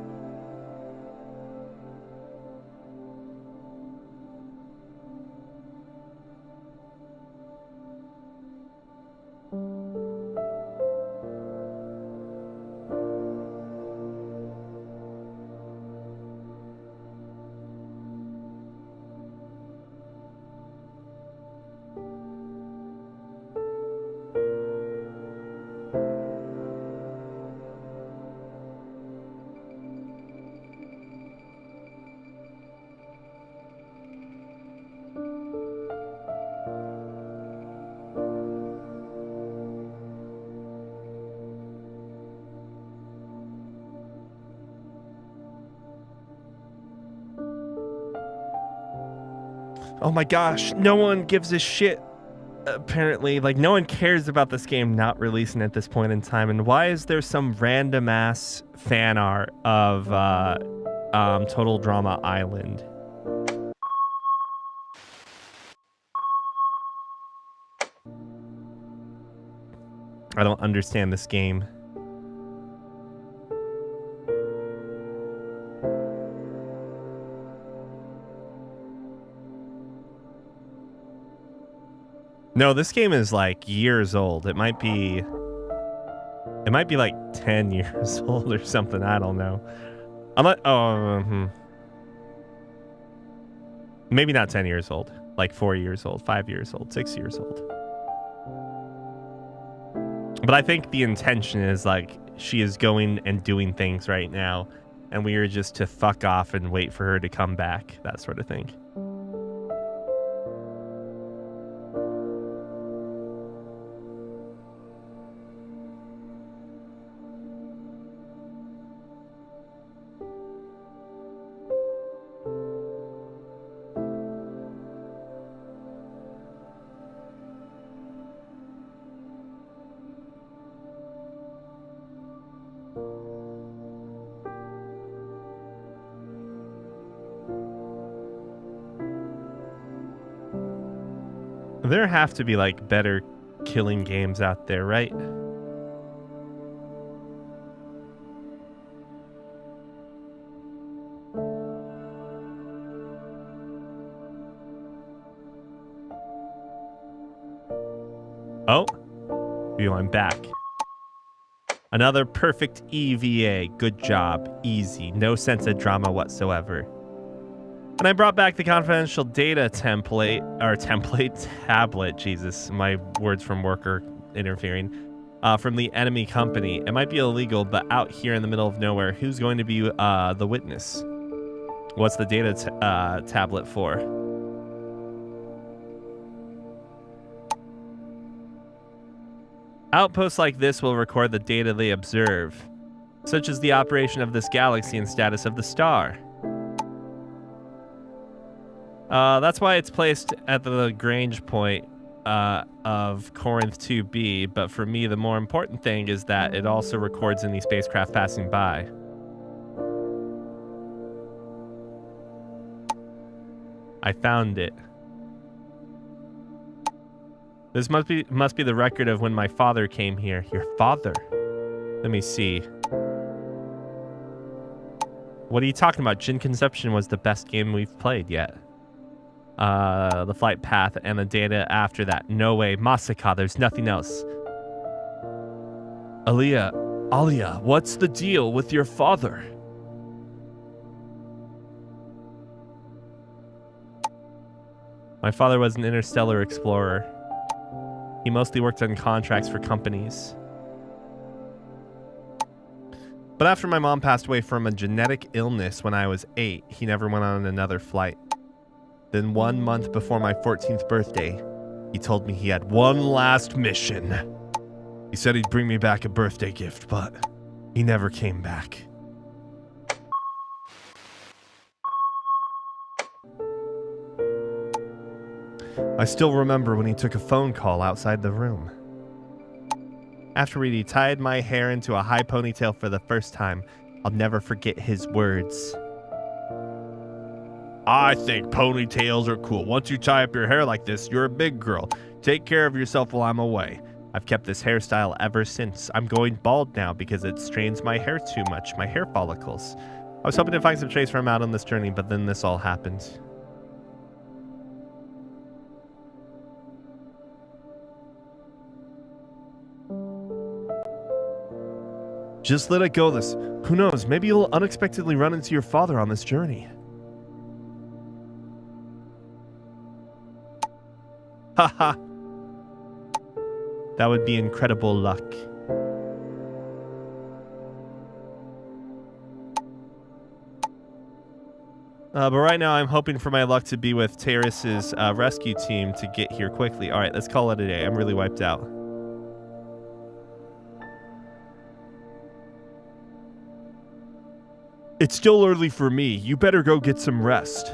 Oh my gosh, no one gives a shit, apparently. Like, no one cares about this game not releasing at this point in time. And why is there some random ass fan art of Total Drama Island? I don't understand this game. No, this game is like years old. It might It might be like 10 years old or something. I don't know. I'm not. Oh, maybe not 10 years old. Like 4 years old, 5 years old, 6 years old. But I think the intention is like she is going and doing things right now, and we are just to fuck off and wait for her to come back, that sort of thing. There have to be like better killing games out there, right? Oh, I'm back. Another perfect EVA. Good job. Easy. No sense of drama whatsoever. And I brought back the confidential data tablet. Jesus, my words from work are interfering. From the enemy company. It might be illegal, but out here in the middle of nowhere, who's going to be the witness? What's the data tablet for? Outposts like this will record the data they observe, such as the operation of this galaxy and status of the star. That's why it's placed at the Lagrange point of Corinth 2b, but for me, the more important thing is that it also records any spacecraft passing by. I found it. This must be the record of when my father came here. Your father? Let me see. What are you talking about? Jin Conception was the best game we've played yet. The flight path and the data after that. No way. Masaka, there's nothing else. Aliya, what's the deal with your father? My father was an interstellar explorer. He mostly worked on contracts for companies. But after my mom passed away from a genetic illness when I was 8, he never went on another flight. Then 1 month before my 14th birthday, he told me he had one last mission. He said he'd bring me back a birthday gift, but he never came back. I still remember when he took a phone call outside the room. After he tied my hair into a high ponytail for the first time, I'll never forget his words. I think ponytails are cool. Once you tie up your hair like this, you're a big girl. Take care of yourself while I'm away. I've kept this hairstyle ever since. I'm going bald now because it strains my hair too much, my hair follicles. I was hoping to find some trace from him out on this journey, but then this all happened. Just let it go this. Who knows, maybe you'll unexpectedly run into your father on this journey. Haha. That would be incredible luck. But right now I'm hoping for my luck to be with Terrace's rescue team to get here quickly. Alright, let's call it a day. I'm really wiped out. It's still early for me. You better go get some rest.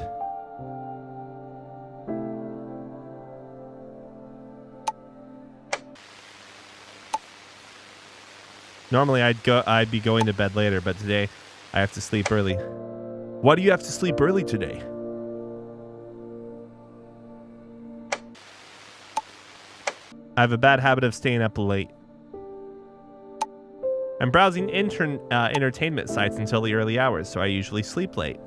Normally I'd be going to bed later, but today I have to sleep early. Why do you have to sleep early today? I have a bad habit of staying up late. I'm browsing entertainment sites until the early hours, so I usually sleep late.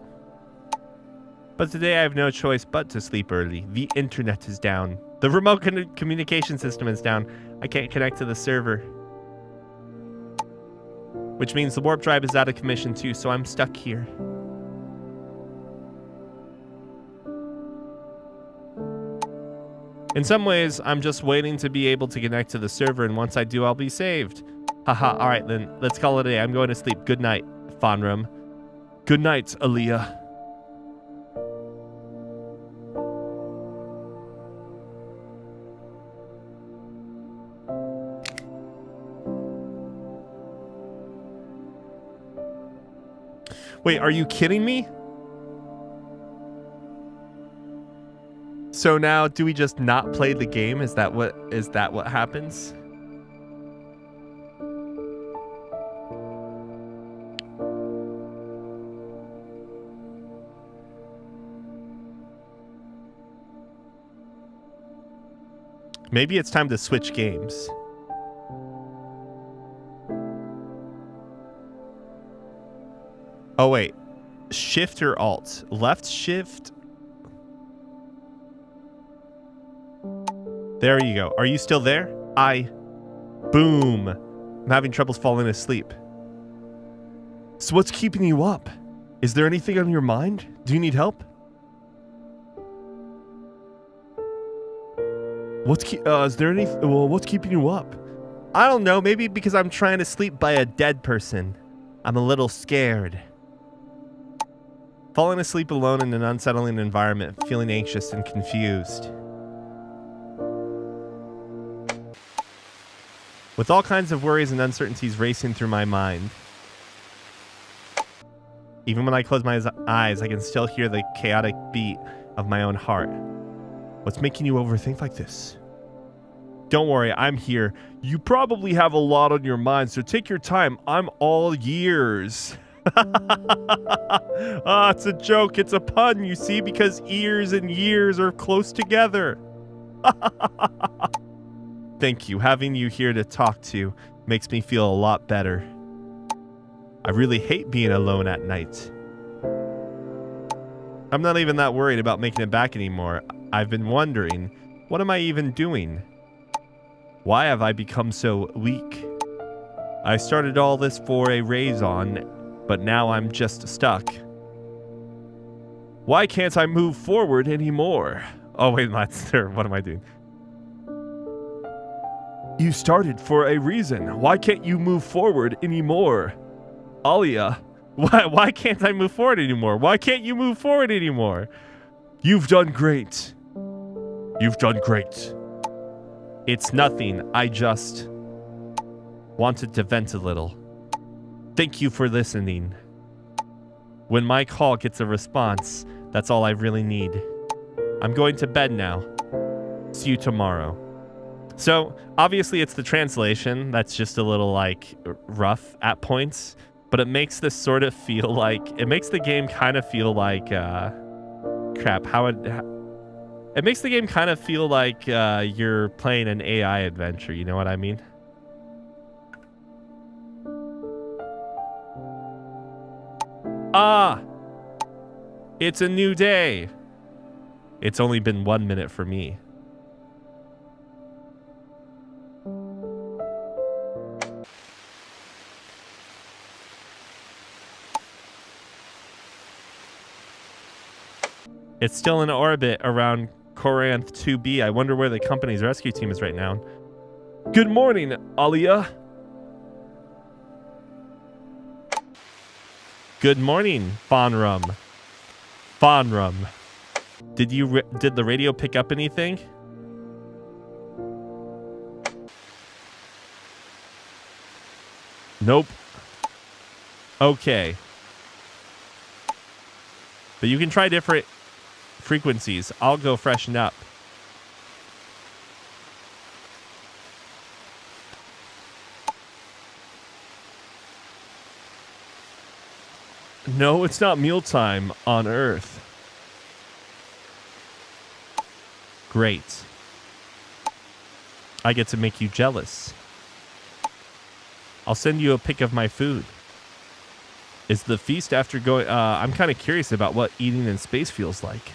But today I have no choice but to sleep early. The internet is down. The remote communication system is down. I can't connect to the server. Which means the warp drive is out of commission too, so I'm stuck here. In some ways, I'm just waiting to be able to connect to the server, and once I do, I'll be saved. Haha, alright then, let's call it a day. I'm going to sleep. Good night, Fonrum. Good night, Aliya. Wait, are you kidding me? So now, do we just not play the game? Is that what happens? Maybe it's time to switch games. Oh wait, shift or alt? Left shift. There you go. Are you still there? Boom. I'm having troubles falling asleep. So what's keeping you up? Is there anything on your mind? Do you need help? What's keeping you up? I don't know. Maybe because I'm trying to sleep by a dead person. I'm a little scared. Falling asleep alone in an unsettling environment, feeling anxious and confused. With all kinds of worries and uncertainties racing through my mind. Even when I close my eyes, I can still hear the chaotic beat of my own heart. What's making you overthink like this? Don't worry, I'm here. You probably have a lot on your mind, so take your time. I'm all ears. It's a joke. It's a pun, you see, because ears and years are close together. Thank you. Having you here to talk to makes me feel a lot better. I really hate being alone at night. I'm not even that worried about making it back anymore. I've been wondering, what am I even doing? Why have I become so weak? I started all this for a raison, but now I'm just stuck. Why can't I move forward anymore? Oh wait, what am I doing? You started for a reason. Why can't you move forward anymore? Aliya, why can't I move forward anymore? Why can't you move forward anymore? You've done great. You've done great. It's nothing. I just wanted to vent a little. Thank you for listening. When my call gets a response, that's all I really need. I'm going to bed now. See you tomorrow. So, obviously it's the translation that's just a little, like, rough at points, but it makes this sort of feel like, it makes the game kind of feel like, it makes the game kind of feel like you're playing an AI adventure, you know what I mean? It's a new day. It's only been 1 minute for me. It's still in orbit around Corinth 2B. I wonder where the company's rescue team is right now. Good morning, Aliya. Good morning, Fonrum. Fonrum. Did the radio pick up anything? Nope. Okay. But you can try different frequencies. I'll go freshen up. No, it's not mealtime on Earth. Great. I get to make you jealous. I'll send you a pic of my food. Is the feast after going... I'm kind of curious about what eating in space feels like.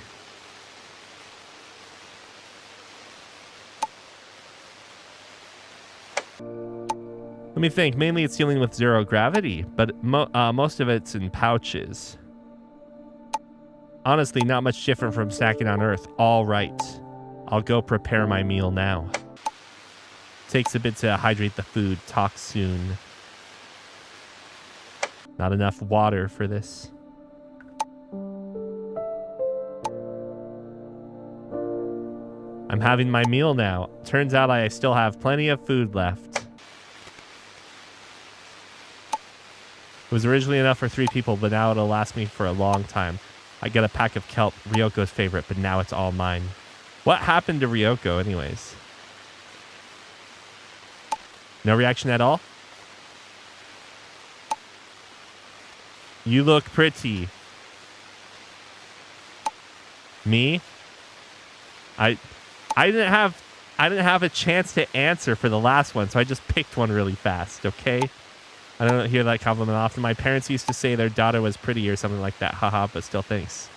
Let me think. Mainly it's dealing with zero gravity, but most of it's in pouches. Honestly, not much different from snacking on Earth. All right. I'll go prepare my meal now. Takes a bit to hydrate the food. Talk soon. Not enough water for this. I'm having my meal now. Turns out I still have plenty of food left. It was originally enough for 3 people, but now it'll last me for a long time. I get a pack of kelp, Ryoko's favorite, but now it's all mine. What happened to Ryoko anyways? No reaction at all? You look pretty. Me? I didn't have a chance to answer for the last one, so I just picked one really fast, okay? I don't hear that compliment often. My parents used to say their daughter was pretty or something like that. Haha, but still thanks.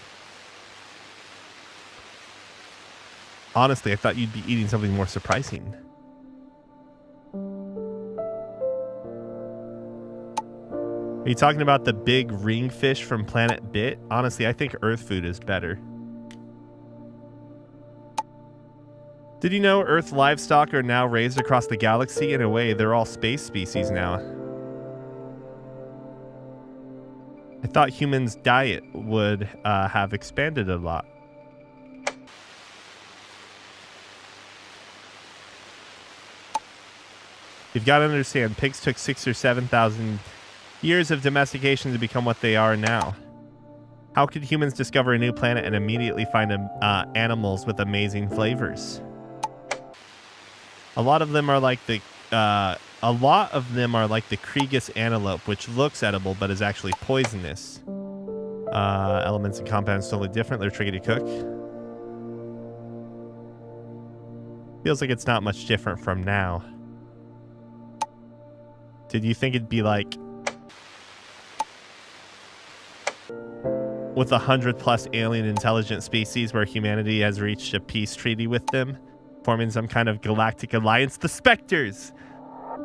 Honestly, I thought you'd be eating something more surprising. Are you talking about the big ring fish from Planet Bit? Honestly, I think Earth food is better. Did you know Earth livestock are now raised across the galaxy? In a way, they're all space species now. I thought humans' diet would have expanded a lot. You've got to understand, pigs took 6,000 or 7,000 years of domestication to become what they are now. How could humans discover a new planet and immediately find animals with amazing flavors? A lot of them are like the Kriegus antelope, which looks edible but is actually poisonous. Elements and compounds totally different. They're tricky to cook. Feels like it's not much different from now. Did you think it'd be like with 100+ alien intelligent species where humanity has reached a peace treaty with them, forming some kind of galactic alliance? The Spectres!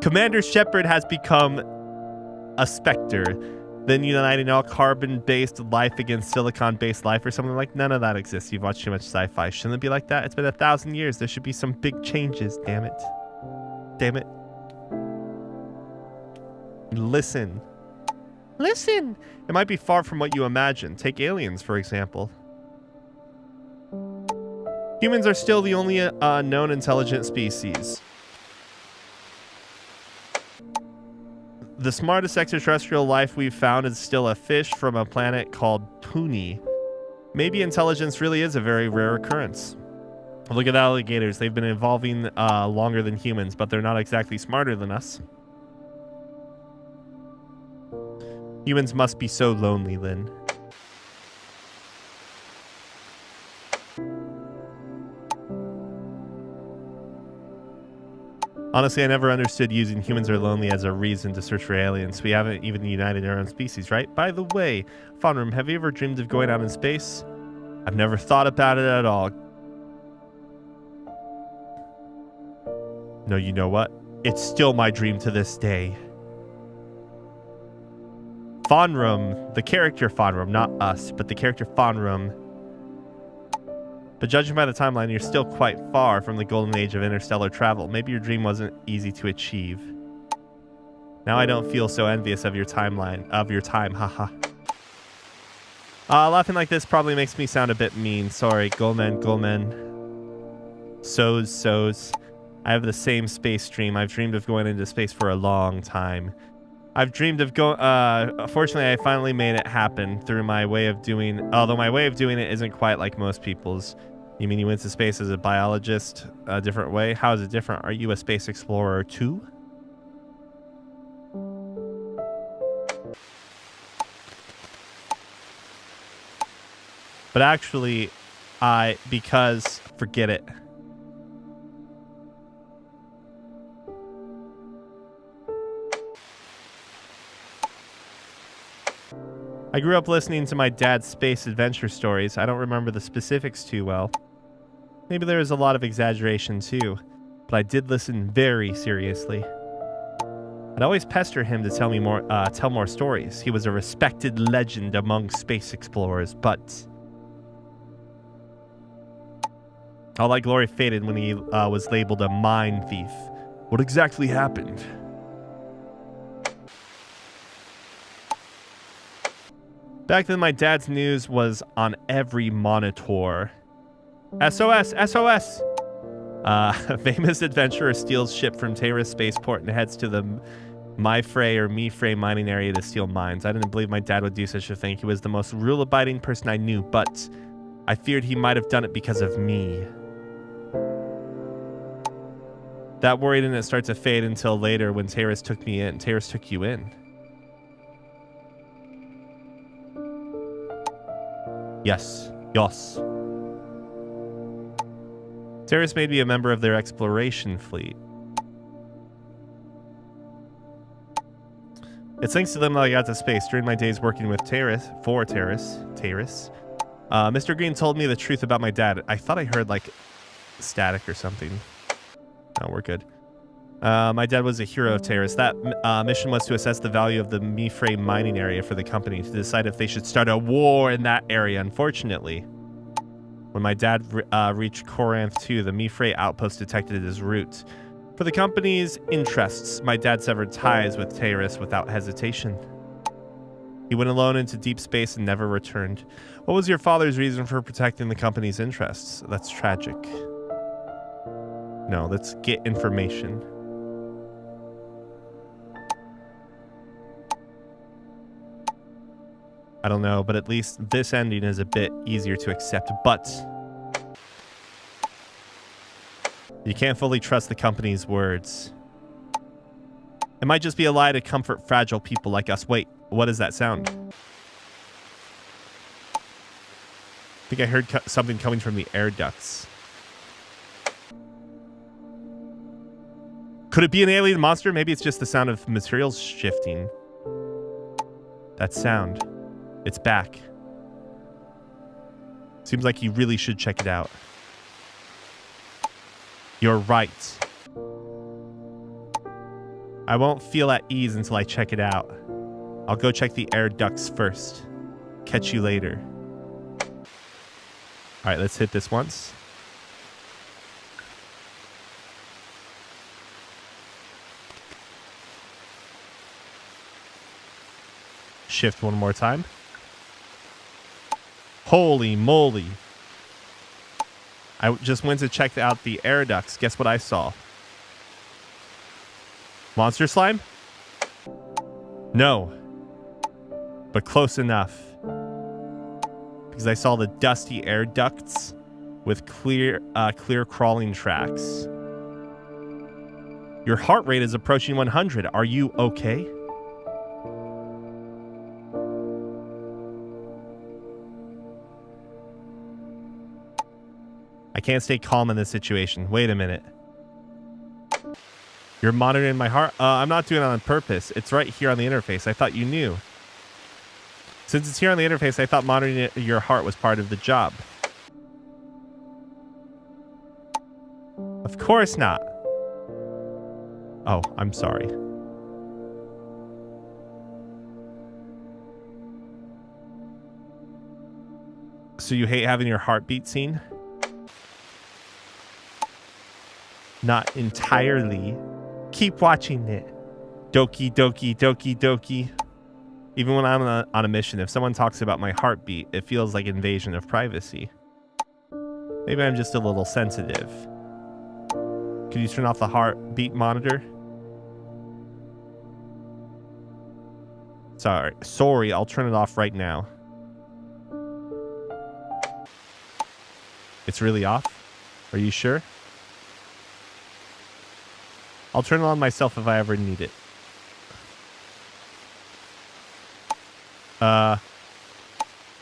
Commander Shepard has become a Spectre, then uniting all carbon-based life against silicon-based life or something like. None of that exists. You've watched too much sci-fi. Shouldn't it be like that? It's been 1,000 years. There should be some big changes, damn it. Damn it. Listen. Listen! It might be far from what you imagine. Take aliens, for example. Humans are still the only known intelligent species. The smartest extraterrestrial life we've found is still a fish from a planet called Puni. Maybe intelligence really is a very rare occurrence. Look at alligators. They've been evolving longer than humans, but they're not exactly smarter than us. Humans must be so lonely, Lynn. Honestly, I never understood using humans are lonely as a reason to search for aliens. We haven't even united our own species, right? By the way, Fonrum, have you ever dreamed of going out in space? I've never thought about it at all. No, you know what? It's still my dream to this day. Fonrum, the character Fonrum, not us, but the character Fonrum. But judging by the timeline, you're still quite far from the golden age of interstellar travel. Maybe your dream wasn't easy to achieve. Now I don't feel so envious of your time, haha. Laughing like this probably makes me sound a bit mean. Sorry, Golmen. Soz. I have the same space dream. I've dreamed of going into space for a long time. I've dreamed of fortunately, I finally made it happen through my way of doing, although my way of doing it isn't quite like most people's. You mean you went to space as a biologist a different way? How is it different? Are you a space explorer too? But actually, forget it. I grew up listening to my dad's space adventure stories. I don't remember the specifics too well. Maybe there was a lot of exaggeration too, but I did listen very seriously. I'd always pester him to tell more stories. He was a respected legend among space explorers, but all that glory faded when he was labeled a mind thief. What exactly happened? Back then, my dad's news was on every monitor. SOS! SOS! A famous adventurer steals ship from Terrace spaceport and heads to the Mifrey mining area to steal mines. I didn't believe my dad would do such a thing. He was the most rule-abiding person I knew, but I feared he might have done it because of me. That worry didn't start to fade until later when Terrace took me in. Terrace took you in. Yes. Yes. Terrace made me a member of their exploration fleet. It's thanks to them that I got to space. During my days working with Terrace, Mr. Green told me the truth about my dad. I thought I heard, like, static or something. No, we're good. My dad was a hero of Terrace. That mission was to assess the value of the Mifrey mining area for the company, to decide if they should start a war in that area. Unfortunately, when my dad reached Corinth 2, the Mifrey outpost detected his route. For the company's interests, my dad severed ties with Terrace without hesitation. He went alone into deep space and never returned. What was your father's reason for protecting the company's interests? That's tragic. No, let's get information. I don't know, but at least this ending is a bit easier to accept. But you can't fully trust the company's words. It might just be a lie to comfort fragile people like us. Wait, what is that sound? I think I heard something coming from the air ducts. Could it be an alien monster? Maybe it's just the sound of materials shifting. That sound. It's back. Seems like you really should check it out. You're right. I won't feel at ease until I check it out. I'll go check the air ducts first. Catch you later. All right, let's hit this once. Shift one more time. Holy moly. I just went to check out the air ducts. Guess what I saw? Monster slime? No. But close enough. Because I saw the dusty air ducts with clear crawling tracks. Your heart rate is approaching 100. Are you okay? I can't stay calm in this situation. Wait a minute. You're monitoring my heart? I'm not doing it on purpose. It's right here on the interface. I thought you knew. Since it's here on the interface, I thought monitoring your heart was part of the job. Of course not. Oh, I'm sorry. So you hate having your heartbeat seen? Not entirely. Keep watching it. Doki, doki, doki, doki. Even when I'm on a mission, if someone talks about my heartbeat, it feels like invasion of privacy. Maybe I'm just a little sensitive. Could you turn off the heartbeat monitor? Sorry, I'll turn it off right now. It's really off? Are you sure? I'll turn it on myself if I ever need it.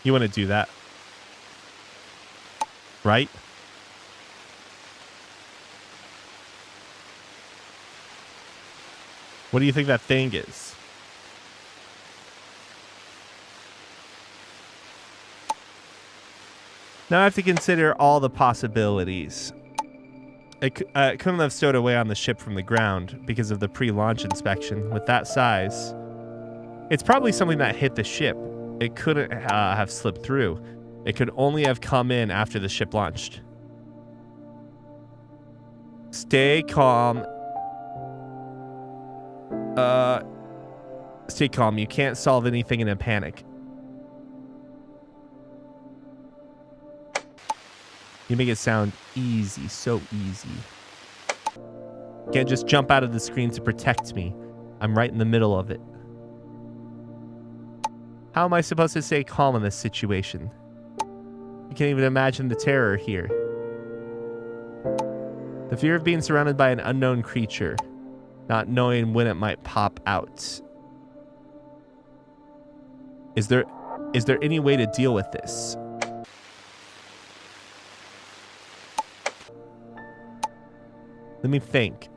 You want to do that? Right? What do you think that thing is? Now I have to consider all the possibilities. It couldn't have stowed away on the ship from the ground because of the pre-launch inspection. With that size, it's probably something that hit the ship. It couldn't have slipped through. It could only have come in after the ship launched. Stay calm. Stay calm. You can't solve anything in a panic. You make it sound easy, so easy. You can't just jump out of the screen to protect me. I'm right in the middle of it. How am I supposed to stay calm in this situation? You can't even imagine the terror here. The fear of being surrounded by an unknown creature, not knowing when it might pop out. Is there any way to deal with this? Let me think.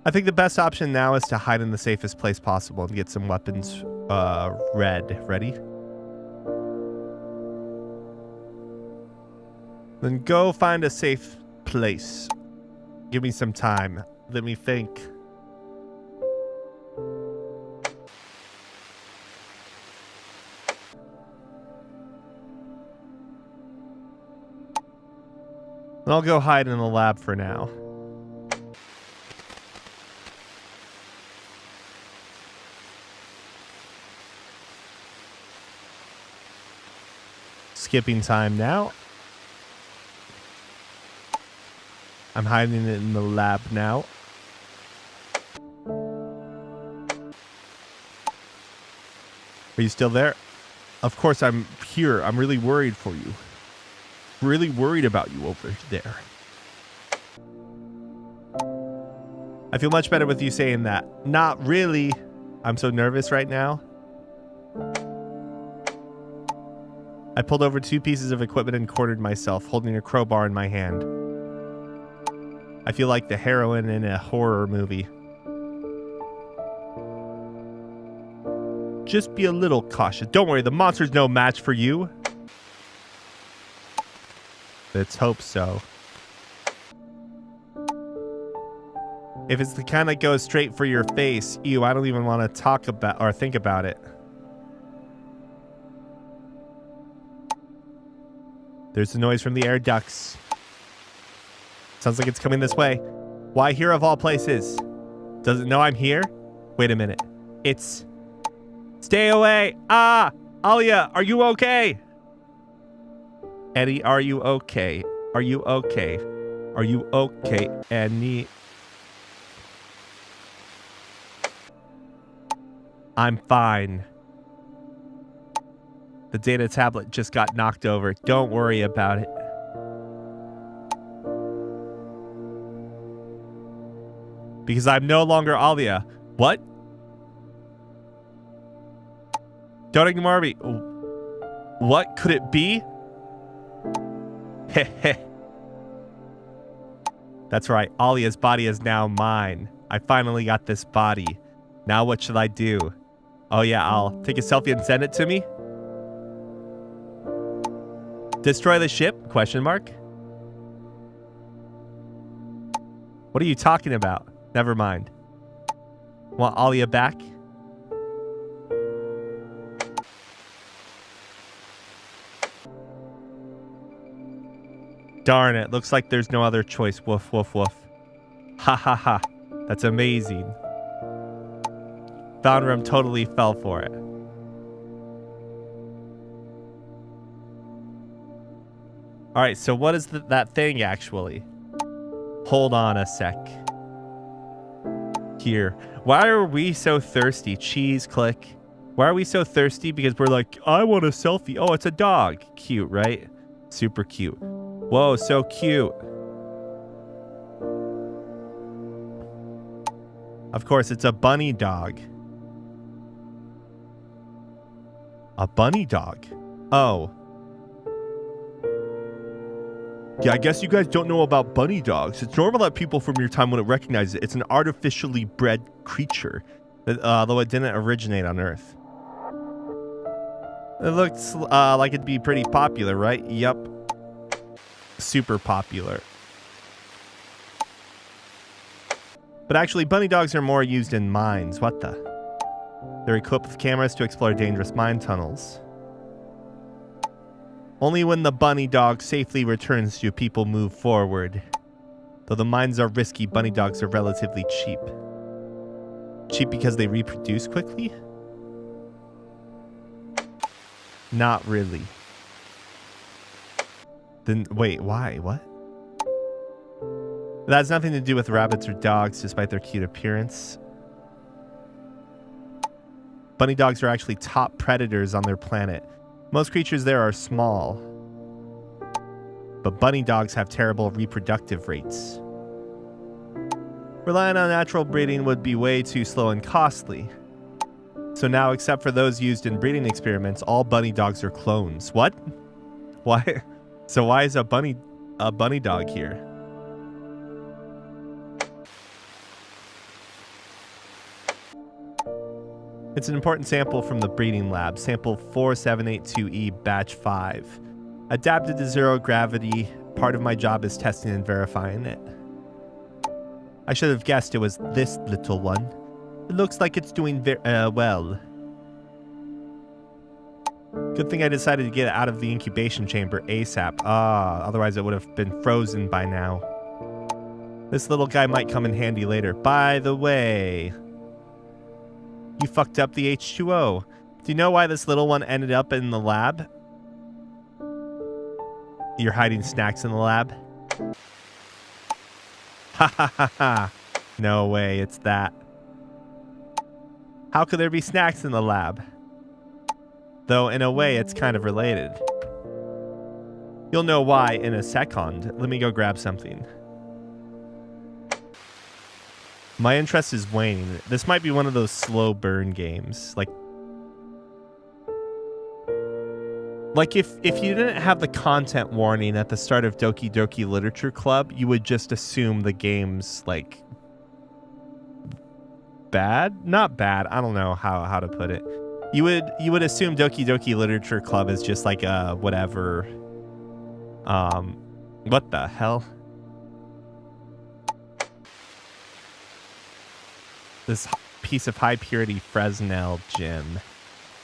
I think the best option now is to hide in the safest place possible and get some weapons ready. Then go find a safe place. Give me some time. Let me think. I'll go hide in the lab for now. Skipping time now. I'm hiding it in the lab now. Are you still there? Of course I'm here. I'm really worried for you. Really worried about you over there. I feel much better with you saying that. Not really. I'm so nervous right now. I pulled over 2 pieces of equipment and quartered myself, holding a crowbar in my hand. I feel like the heroine in a horror movie. Just be a little cautious. Don't worry, the monster's no match for you. Let's hope so. If it's the kind that goes straight for your face, ew, I don't even want to talk about or think about it. There's the noise from the air ducts. Sounds like it's coming this way. Why here of all places? Does it know I'm here? Wait a minute. It's... Stay away! Ah! Aliya, are you okay? Eddie, are you okay? Are you okay? Are you okay, Annie? I'm fine. The data tablet just got knocked over. Don't worry about it. Because I'm no longer Aliya. What? Don't ignore me. What could it be? Heh. That's right. Aliya's body is now mine. I finally got this body. Now what should I do? Oh yeah, I'll take a selfie and send it to me. Destroy the ship? Question mark. What are you talking about? Never mind. Want Aliya back? Darn it. Looks like there's no other choice. Woof, woof, woof. Ha ha ha. That's amazing. Foundrum totally fell for it. Alright, so what is that thing actually? Hold on a sec. Here. Why are we so thirsty? Cheese, click. Why are we so thirsty? Because we're like, I want a selfie. Oh, it's a dog. Cute, right? Super cute. Whoa, so cute. Of course, it's a bunny dog. A bunny dog? Oh. Yeah, I guess you guys don't know about bunny dogs. It's normal that people from your time wouldn't recognize it. It's an artificially bred creature, though it didn't originate on Earth. It looks like it'd be pretty popular, right? Yup. Super popular. But actually, bunny dogs are more used in mines. What the? They're equipped with cameras to explore dangerous mine tunnels. Only when the bunny dog safely returns do people move forward. Though the mines are risky, bunny dogs are relatively cheap. Cheap because they reproduce quickly? Not really. Then, wait, why? What? That has nothing to do with rabbits or dogs, despite their cute appearance. Bunny dogs are actually top predators on their planet. Most creatures there are small, but bunny dogs have terrible reproductive rates. Relying on natural breeding would be way too slow and costly. So now, except for those used in breeding experiments, all bunny dogs are clones. What? Why? So why is a bunny dog here? It's an important sample from the breeding lab, sample 4782E batch 5. Adapted to zero gravity, part of my job is testing and verifying it. I should have guessed it was this little one. It looks like it's doing well. Good thing I decided to get it out of the incubation chamber ASAP. Otherwise it would have been frozen by now. This little guy might come in handy later. By the way, you fucked up the H2O. Do you know why this little one ended up in the lab? You're hiding snacks in the lab? Ha ha ha ha. No way, it's that. How could there be snacks in the lab? Though, in a way, it's kind of related. You'll know why in a second. Let me go grab something. My interest is waning. This might be one of those slow burn games. Like if you didn't have the content warning at the start of Doki Doki Literature Club, you would just assume the game's like bad? Not bad. I don't know how to put it. You would assume Doki Doki Literature Club is just like a whatever. What the hell? This piece of high purity Fresnel gem.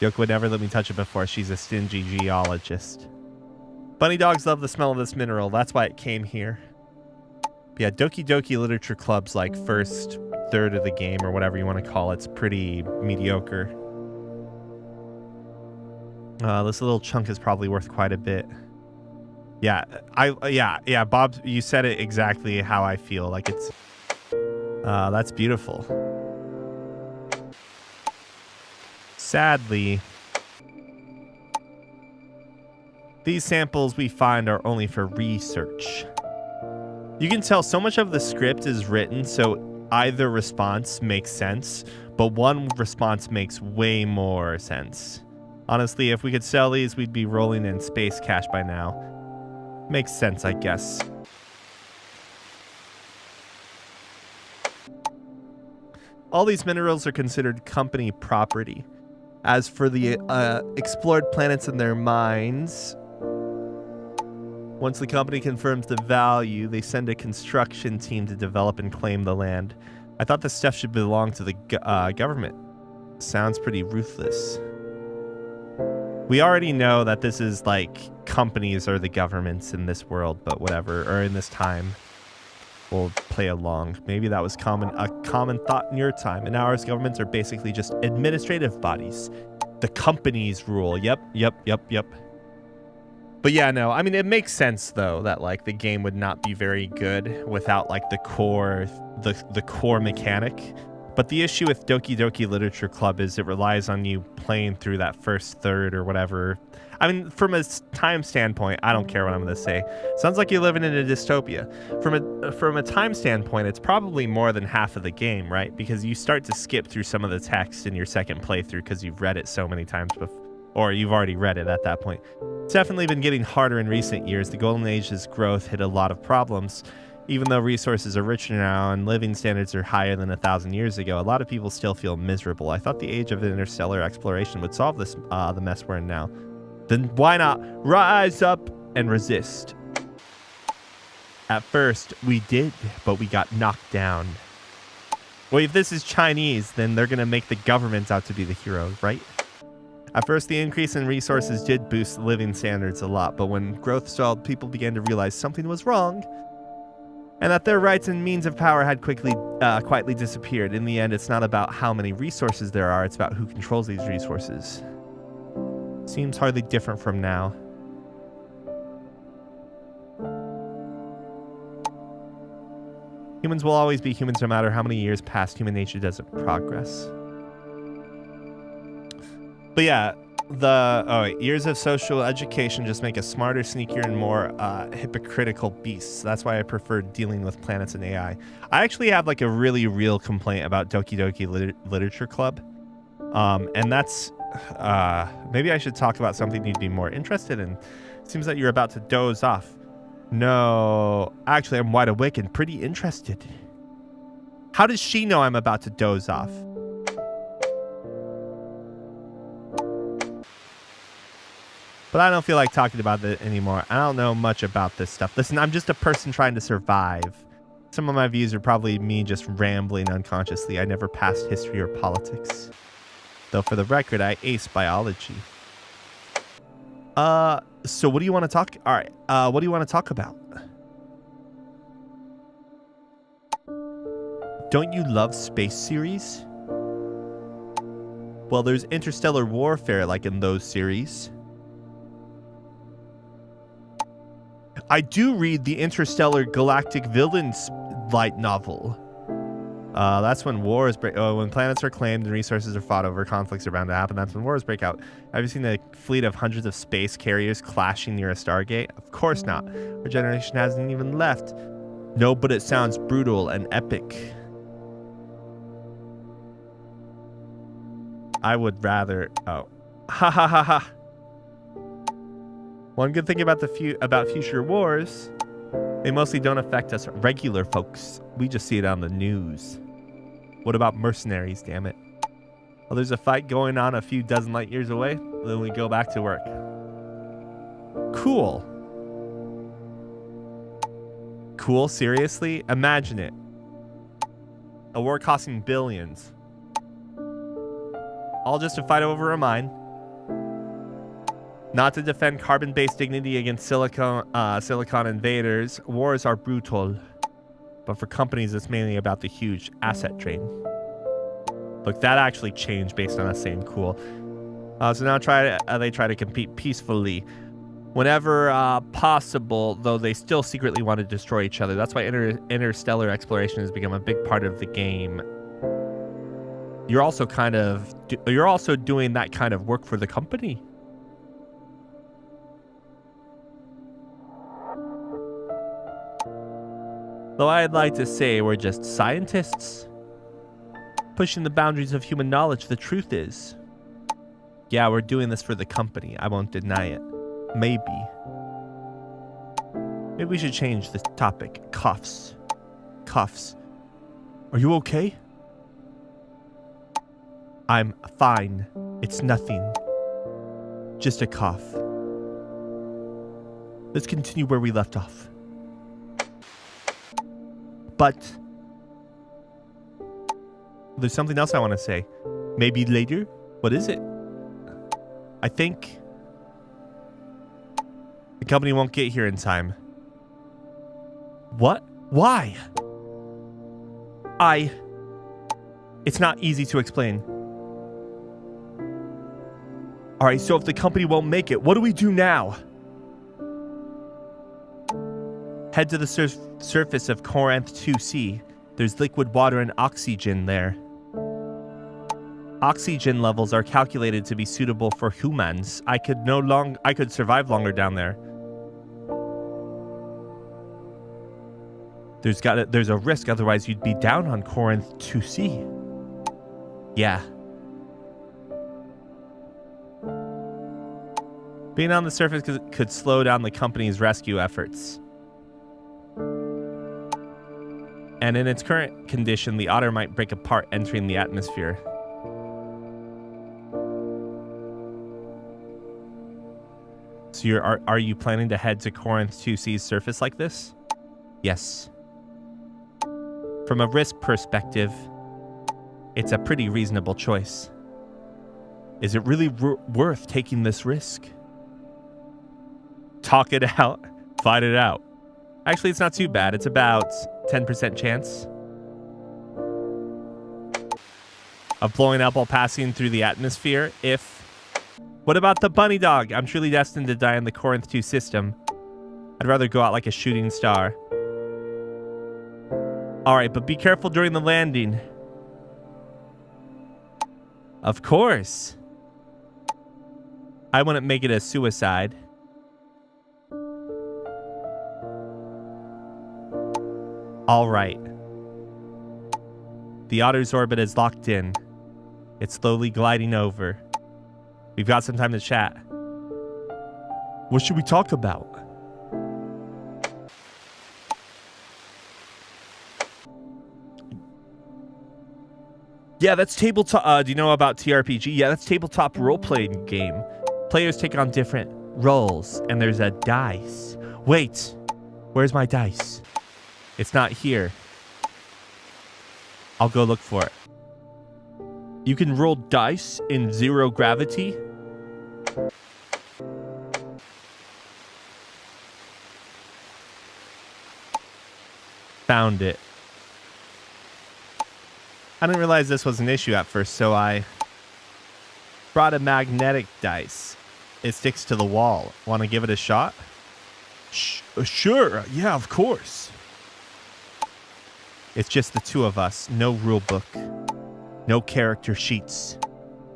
Yoko would never let me touch it before. She's a stingy geologist. Bunny dogs love the smell of this mineral. That's why it came here. But yeah, Doki Doki Literature Club's like first third of the game or whatever you want to call it's pretty mediocre. This little chunk is probably worth quite a bit. Yeah, yeah, Bob, you said it exactly how I feel. Like it's that's beautiful. Sadly, these samples we find are only for research. You can tell so much of the script is written so either response makes sense, but one response makes way more sense. Honestly, if we could sell these, we'd be rolling in space cash by now. Makes sense, I guess. All these minerals are considered company property. As for the explored planets and their mines, once the company confirms the value, they send a construction team to develop and claim the land. I thought this stuff should belong to the government. Sounds pretty ruthless. We already know that this is like companies are the governments in this world, but whatever, or in this time. We'll play along. Maybe that was a common thought in your time. In ours, governments are basically just administrative bodies. The companies rule. Yep. But yeah, no, I mean, it makes sense though that like the game would not be very good without like the core mechanic. But the issue with Doki Doki Literature Club is it relies on you playing through that first third or whatever. I mean, from a time standpoint, I don't care what I'm going to say. Sounds like you're living in a dystopia. From a time standpoint, it's probably more than half of the game, right? Because you start to skip through some of the text in your second playthrough because you've read it so many times before. or you've already read it at that point. It's definitely been getting harder in recent years. The Golden Age's growth hit a lot of problems. Even though resources are richer now and living standards are higher than 1,000 years ago, a lot of people still feel miserable. I thought the age of interstellar exploration would solve this, the mess we're in now. Then why not rise up and resist? At first, we did, but we got knocked down. Well, if this is Chinese, then they're going to make the government out to be the hero, right? At first, the increase in resources did boost living standards a lot, but when growth stalled, people began to realize something was wrong, and that their rights and means of power had quietly disappeared. In the end, it's not about how many resources there are, it's about who controls these resources. Seems hardly different from now. Humans will always be humans no matter how many years pass. Human nature doesn't progress. But yeah, years of social education just make us smarter, sneakier, and more hypocritical beasts. That's why I prefer dealing with planets and AI. I actually have like a really real complaint about Doki Doki Literature Club. And that's, maybe I should talk about something you'd be more interested in. Seems that you're about to doze off. No, actually I'm wide awake and pretty interested. How does she know I'm about to doze off? But I don't feel like talking about it anymore. I don't know much about this stuff. Listen, I'm just a person trying to survive. Some of my views are probably me just rambling unconsciously. I never passed history or politics. Though for the record, I aced biology. So what do you want to talk? All right. What do you want to talk about? Don't you love space series? Well, there's interstellar warfare like in those series. I do read the Interstellar Galactic Villains light novel. That's when wars break. When planets are claimed and resources are fought over, conflicts are bound to happen. That's when wars break out. Have you seen a fleet of hundreds of space carriers clashing near a Stargate? Of course not. Our generation hasn't even left. No, but it sounds brutal and epic. I would rather. Oh, ha ha ha ha. One good thing about about future wars, they mostly don't affect us regular folks. We just see it on the news. What about mercenaries, damn it? Well, there's a fight going on a few dozen light years away, then we go back to work. Cool. Cool, seriously? Imagine it. A war costing billions. All just to fight over a mine. Not to defend carbon-based dignity against silicon invaders. Wars are brutal. But for companies, it's mainly about the huge asset drain. Look, that actually changed based on us saying cool. So now they try to compete peacefully. Whenever possible, though they still secretly want to destroy each other. That's why interstellar exploration has become a big part of the game. You're also doing that kind of work for the company. Though I'd like to say we're just scientists, pushing the boundaries of human knowledge. The truth is, yeah, we're doing this for the company. I won't deny it. Maybe we should change the topic. Coughs. Are you okay? I'm fine. It's nothing. Just a cough. Let's continue where we left off. But there's something else I want to say. Maybe later? What is it? I think the company won't get here in time. What? Why? It's not easy to explain. Alright, so if the company won't make it, what do we do now? Head to the surface of Corinth 2C. There's liquid water and oxygen there. Oxygen levels are calculated to be suitable for humans. I could survive longer down there. There's a risk, otherwise you'd be down on Corinth 2C. Yeah. Being on the surface could slow down the company's rescue efforts. And in its current condition, the otter might break apart entering the atmosphere. So are you planning to head to Corinth 2C's surface like this? Yes. From a risk perspective, it's a pretty reasonable choice. Is it really worth taking this risk? Talk it out. Fight it out. Actually, it's not too bad. It's about 10% chance of blowing up while passing through the atmosphere. What about the bunny dog? I'm truly destined to die in the Corinth 2 system. I'd rather go out like a shooting star. Alright, but be careful during the landing. Of course. I wouldn't make it a suicide. Alright. The otter's orbit is locked in. It's slowly gliding over. We've got some time to chat. What should we talk about? Yeah, that's tabletop. Do you know about TRPG? Yeah, that's tabletop role-playing game. Players take on different roles, and there's a dice. Wait, where's my dice? It's not here. I'll go look for it. You can roll dice in zero gravity? Found it. I didn't realize this was an issue at first, so I brought a magnetic dice. It sticks to the wall. Want to give it a shot? Sure. Yeah, of course. It's just the two of us. No rule book. No character sheets.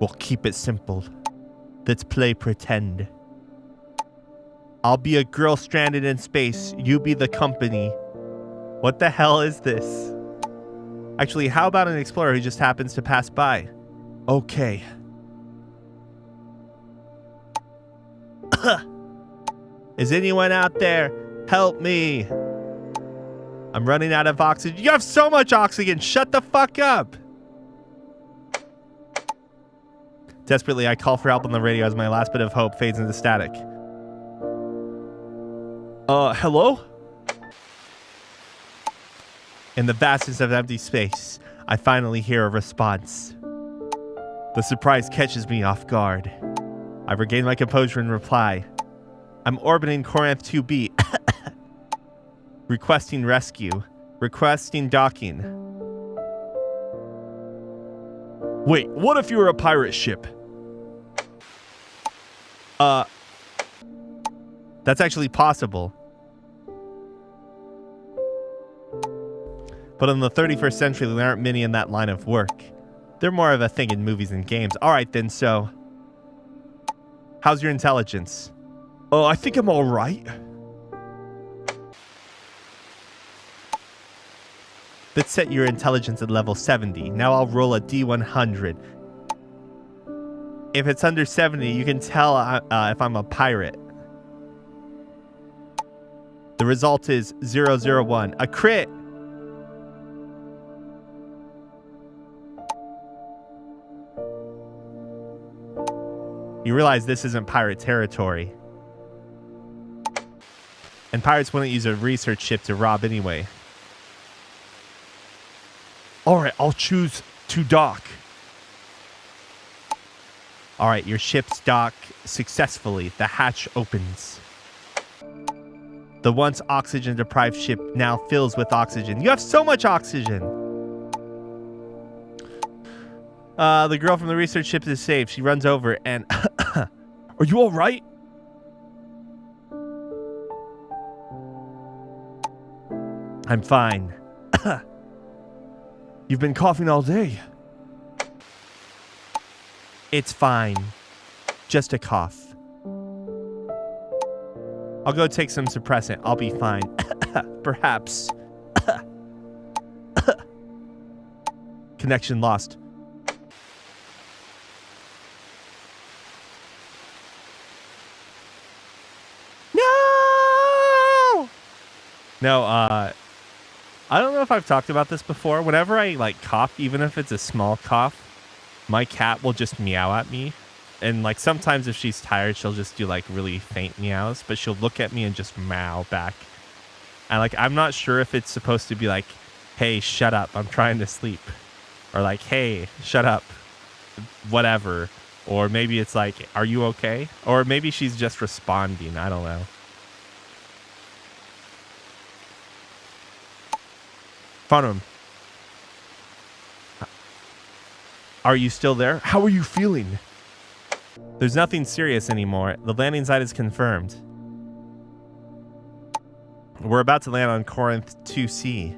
We'll keep it simple. Let's play pretend. I'll be a girl stranded in space. You be the company. What the hell is this? Actually, how about an explorer who just happens to pass by? Okay. Is anyone out there? Help me. I'm running out of oxygen. You have so much oxygen. Shut the fuck up. Desperately, I call for help on the radio as my last bit of hope fades into static. Hello? In the vastness of empty space, I finally hear a response. The surprise catches me off guard. I regain my composure and reply. I'm orbiting Corinth 2B. Requesting rescue. Requesting docking. Wait, what if you were a pirate ship? That's actually possible. But in the 31st century, there aren't many in that line of work. They're more of a thing in movies and games. Alright then, so... how's your intelligence? Oh, I think I'm alright. Let's set your intelligence at level 70. Now I'll roll a D100. If it's under 70, you can tell if I'm a pirate. The result is 001. A crit! You realize this isn't pirate territory. And pirates wouldn't use a research ship to rob anyway. Alright, I'll choose to dock. Alright, your ship's dock successfully. The hatch opens. The once oxygen-deprived ship now fills with oxygen. You have so much oxygen! The girl from the research ship is safe. She runs over and... Are you alright? I'm fine. You've been coughing all day. It's fine. Just a cough. I'll go take some suppressant. I'll be fine. Perhaps. Connection lost. No, I don't know if I've talked about this before. Whenever I like cough, even if it's a small cough, my cat will just meow at me. And like sometimes if she's tired, she'll just do like really faint meows, but she'll look at me and just meow back. And like, I'm not sure if it's supposed to be like, hey, shut up, I'm trying to sleep. Or like, hey, shut up, whatever. Or maybe it's like, are you okay? Or maybe she's just responding. I don't know. Found him. Are you still there? How are you feeling? There's nothing serious anymore. The landing site is confirmed. We're about to land on Corinth 2C.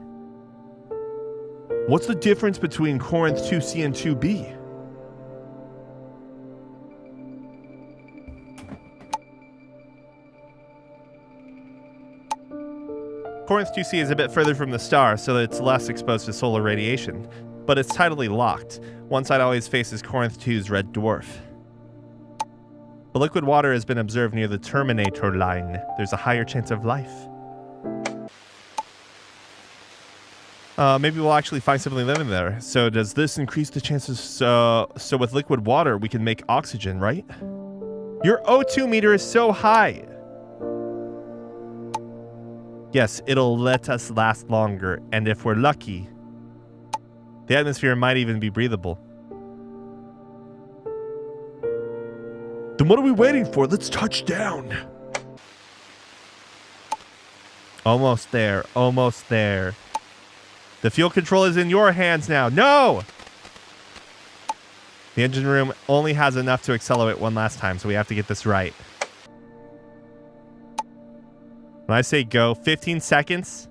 What's the difference between Corinth 2C and 2B? Corinth 2C is a bit further from the star, so that it's less exposed to solar radiation, but it's tidally locked. One side always faces Corinth 2's red dwarf. The liquid water has been observed near the terminator line. There's a higher chance of life. Maybe we'll actually find something living there. So does this increase the chances? So with liquid water, we can make oxygen, right? Your O2 meter is so high. Yes, it'll let us last longer. And if we're lucky, the atmosphere might even be breathable. Then what are we waiting for? Let's touch down. Almost there. Almost there. The fuel control is in your hands now. No! The engine room only has enough to accelerate one last time, so we have to get this right. When I say go, 15 seconds.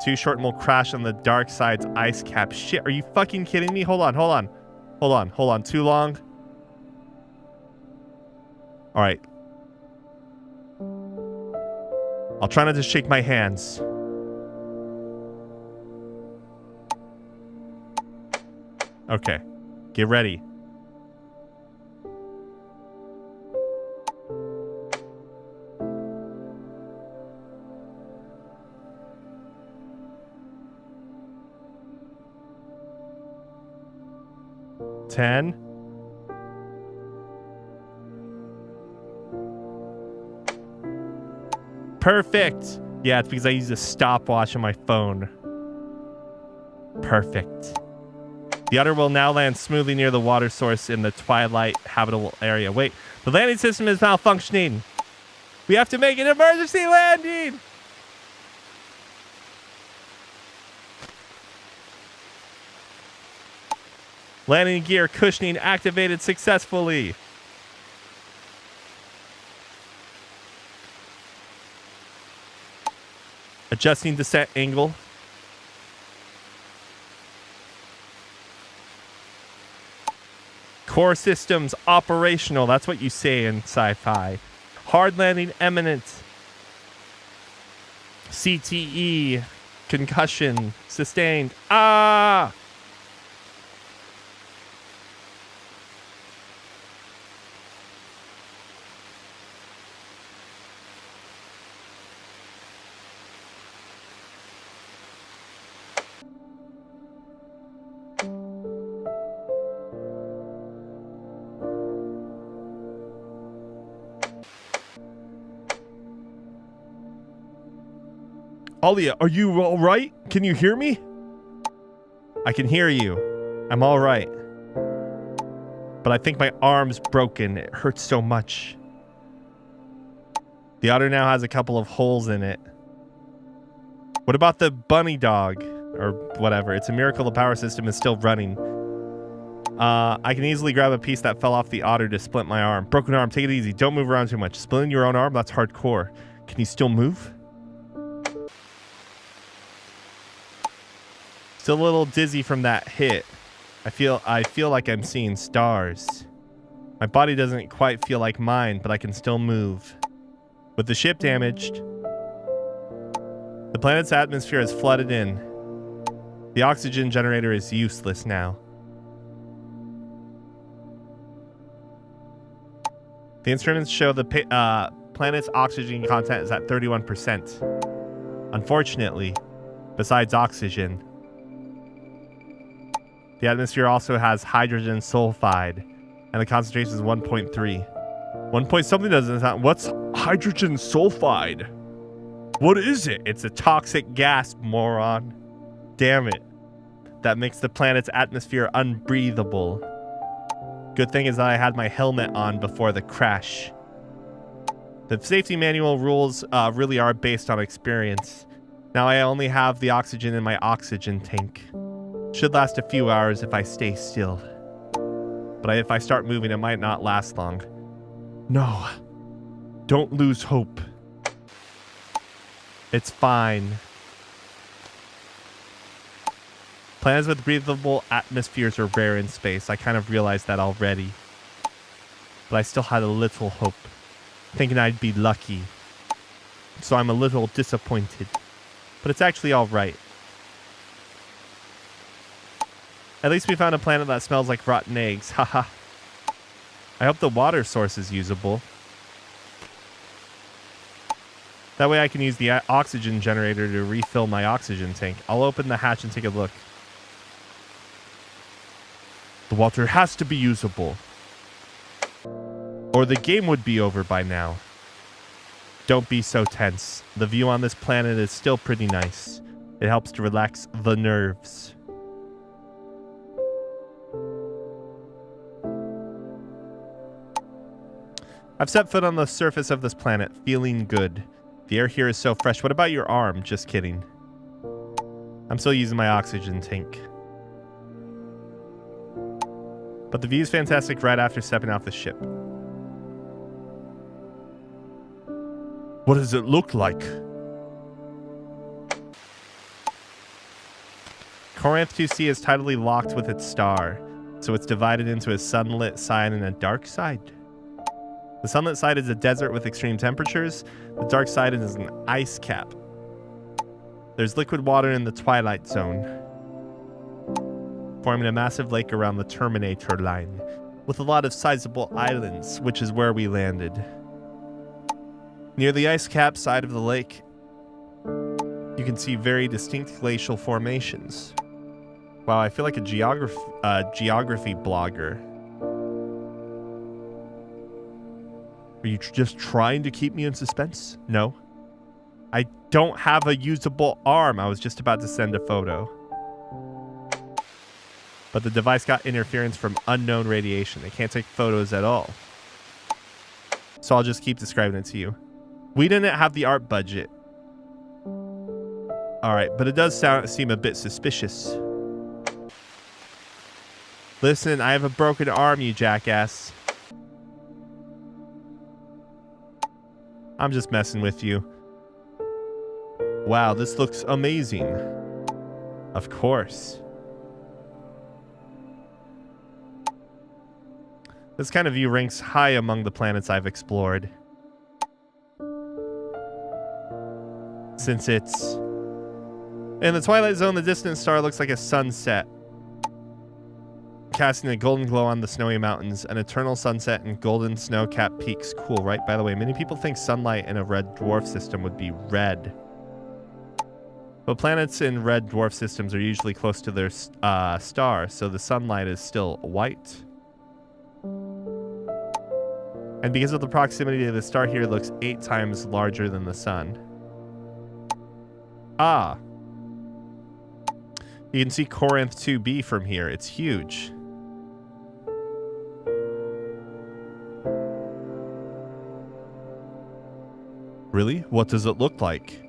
Too short and we'll crash on the dark side's ice cap. Shit, are you fucking kidding me? Hold on, hold on. Hold on, hold on. Too long. All right. I'll try not to shake my hands. Okay, get ready. Ten. Perfect. Yeah, it's because I use a stopwatch on my phone. Perfect. The otter will now land smoothly near the water source in the twilight habitable area. Wait, the landing system is malfunctioning. We have to make an emergency landing. Landing gear cushioning activated successfully. Adjusting descent angle. Core systems operational. That's what you say in sci-fi. Hard landing imminent. CTE. Concussion. Sustained. Ah! Aliya, are you all right? Can you hear me? I can hear you. I'm all right. But I think my arm's broken. It hurts so much. The otter now has a couple of holes in it. What about the bunny dog? Or whatever. It's a miracle the power system is still running. I can easily grab a piece that fell off the otter to splint my arm. Broken arm, take it easy. Don't move around too much. Splitting your own arm, that's hardcore. Can you still move? Still a little dizzy from that hit. I feel like I'm seeing stars. My body doesn't quite feel like mine, but I can still move. With the ship damaged, the planet's atmosphere is flooded in. The oxygen generator is useless now. The instruments show the planet's oxygen content is at 31%. Unfortunately, besides oxygen, the atmosphere also has hydrogen sulfide, and the concentration is 1.3. 1 point something doesn't sound. What's hydrogen sulfide? What is it? It's a toxic gas, moron. Damn it. That makes the planet's atmosphere unbreathable. Good thing is that I had my helmet on before the crash. The safety manual rules really are based on experience. Now I only have the oxygen in my oxygen tank. Should last a few hours if I stay still. But if I start moving, it might not last long. No. Don't lose hope. It's fine. Planets with breathable atmospheres are rare in space. I kind of realized that already. But I still had a little hope, thinking I'd be lucky. So I'm a little disappointed. But it's actually alright. At least we found a planet that smells like rotten eggs. Haha. I hope the water source is usable. That way I can use the oxygen generator to refill my oxygen tank. I'll open the hatch and take a look. The water has to be usable, or the game would be over by now. Don't be so tense. The view on this planet is still pretty nice. It helps to relax the nerves. I've set foot on the surface of this planet, feeling good. The air here is so fresh. What about your arm? Just kidding. I'm still using my oxygen tank. But the view's fantastic right after stepping off the ship. What does it look like? Corinth 2C is tidally locked with its star, so it's divided into a sunlit side and a dark side. The sunlit side is a desert with extreme temperatures. The dark side is an ice cap. There's liquid water in the twilight zone, forming a massive lake around the Terminator line, with a lot of sizable islands, which is where we landed. Near the ice cap side of the lake, you can see very distinct glacial formations. Wow, I feel like a geography blogger. Are you just trying to keep me in suspense? No. I don't have a usable arm. I was just about to send a photo. But the device got interference from unknown radiation. It can't take photos at all. So I'll just keep describing it to you. We didn't have the art budget. Alright, but it does seem a bit suspicious. Listen, I have a broken arm, you jackass. I'm just messing with you. Wow, this looks amazing. Of course. This kind of view ranks high among the planets I've explored. Since it's... in the twilight zone, the distant star looks like a sunset, casting a golden glow on the snowy mountains. An eternal sunset and golden snow-capped peaks. Cool, right? By the way, many people think sunlight in a red dwarf system would be red. But planets in red dwarf systems are usually close to their star, so the sunlight is still white. And because of the proximity of the star here, it looks 8 times larger than the sun. Ah. You can see Corinth 2b from here. It's huge. Really? What does it look like?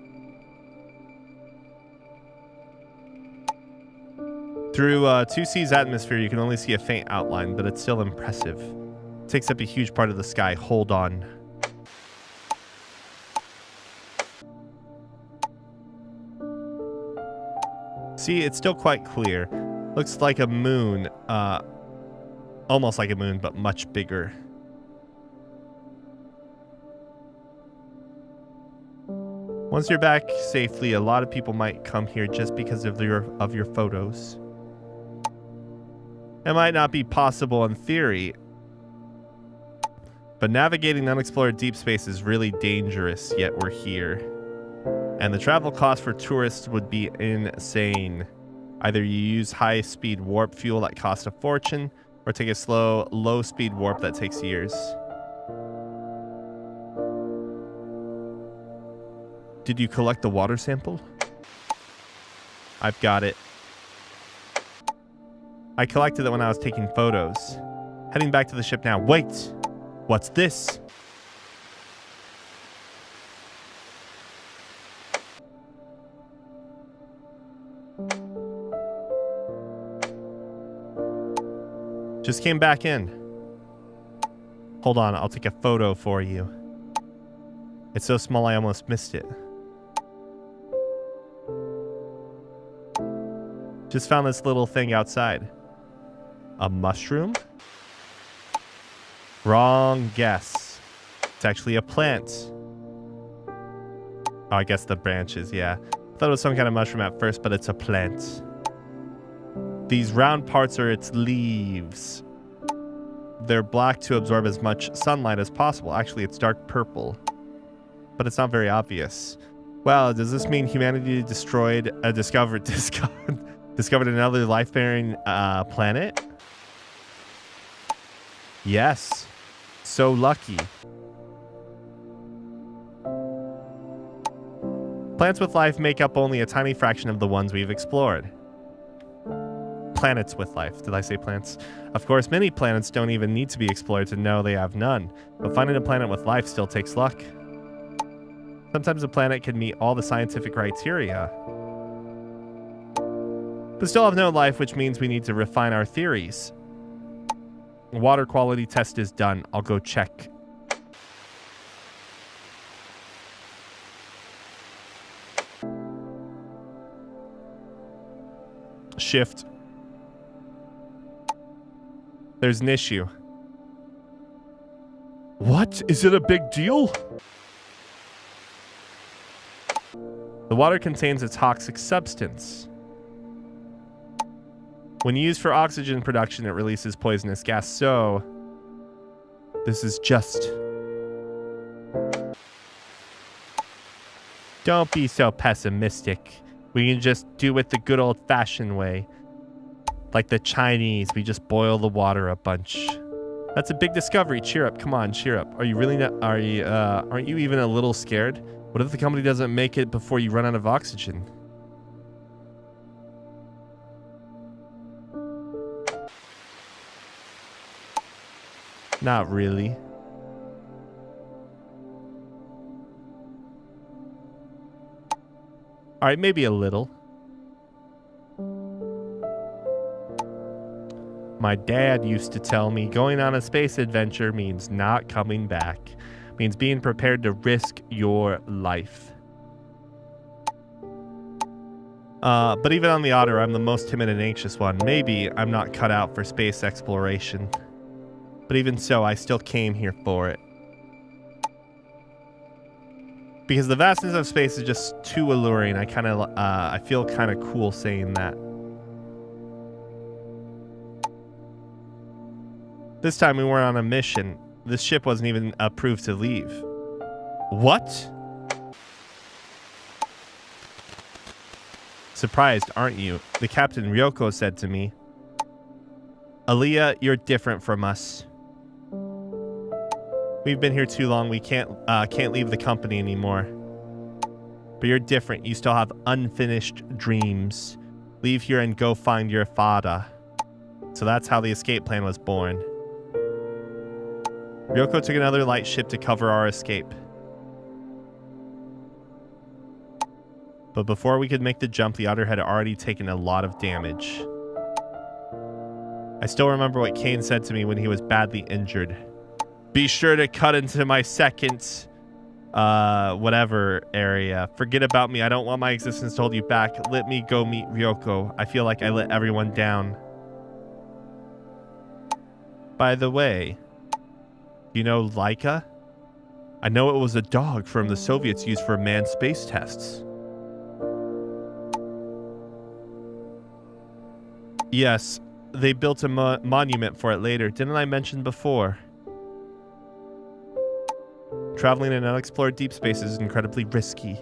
Through 2C's atmosphere, you can only see a faint outline, but it's still impressive. It takes up a huge part of the sky. Hold on. See, it's still quite clear. Looks like a moon. Almost like a moon, but much bigger. Once you're back safely, a lot of people might come here just because of your photos. It might not be possible in theory, But navigating unexplored deep space is really dangerous, yet we're here. And the travel cost for tourists would be insane. Either you use high-speed warp fuel that costs a fortune, or take a slow, low-speed warp that takes years. Did you collect the water sample? I've got it. I collected it when I was taking photos. Heading back to the ship now. Wait! What's this? Just came back in. Hold on, I'll take a photo for you. It's so small I almost missed it. Just found this little thing outside. A mushroom? Wrong guess. It's actually a plant. Oh, I guess the branches, yeah. Thought it was some kind of mushroom at first, but it's a plant. These round parts are its leaves. They're black to absorb as much sunlight as possible. Actually, it's dark purple, but it's not very obvious. Well, does this mean humanity discovered another life-bearing planet? Yes. So lucky. Plants with life make up only a tiny fraction of the ones we've explored. Planets with life. Did I say plants? Of course, many planets don't even need to be explored to know they have none, but finding a planet with life still takes luck. Sometimes a planet can meet all the scientific criteria, but still have no life, which means we need to refine our theories. Water quality test is done. I'll go check. Shift. There's an issue. What? Is it a big deal? The water contains a toxic substance. When used for oxygen production, it releases poisonous gas, so this is just... Don't be so pessimistic. We can just do it the good old-fashioned way. Like the Chinese, we just boil the water a bunch. That's a big discovery. Cheer up. Come on, cheer up. Are you really not... aren't you even a little scared? What if the company doesn't make it before you run out of oxygen? Not really. All right, maybe a little. My dad used to tell me going on a space adventure means not coming back. Means being prepared to risk your life. But even on the Otter, I'm the most timid and anxious one. Maybe I'm not cut out for space exploration. But even so, I still came here for it. Because the vastness of space is just too alluring. I feel kind of cool saying that. This time we weren't on a mission. This ship wasn't even approved to leave. What? Surprised, aren't you? The captain Ryoko said to me. Aliya, you're different from us. We've been here too long. We can't leave the company anymore. But you're different. You still have unfinished dreams. Leave here and go find your father. So that's how the escape plan was born. Ryoko took another light ship to cover our escape. But before we could make the jump, the Otter had already taken a lot of damage. I still remember what Kane said to me when he was badly injured. Be sure to cut into my second, whatever area. Forget about me. I don't want my existence to hold you back. Let me go meet Ryoko. I feel like I let everyone down. By the way, you know Laika? I know it was a dog from the Soviets used for manned space tests. Yes, they built a monument for it later. Didn't I mention before? Traveling in unexplored deep space is incredibly risky.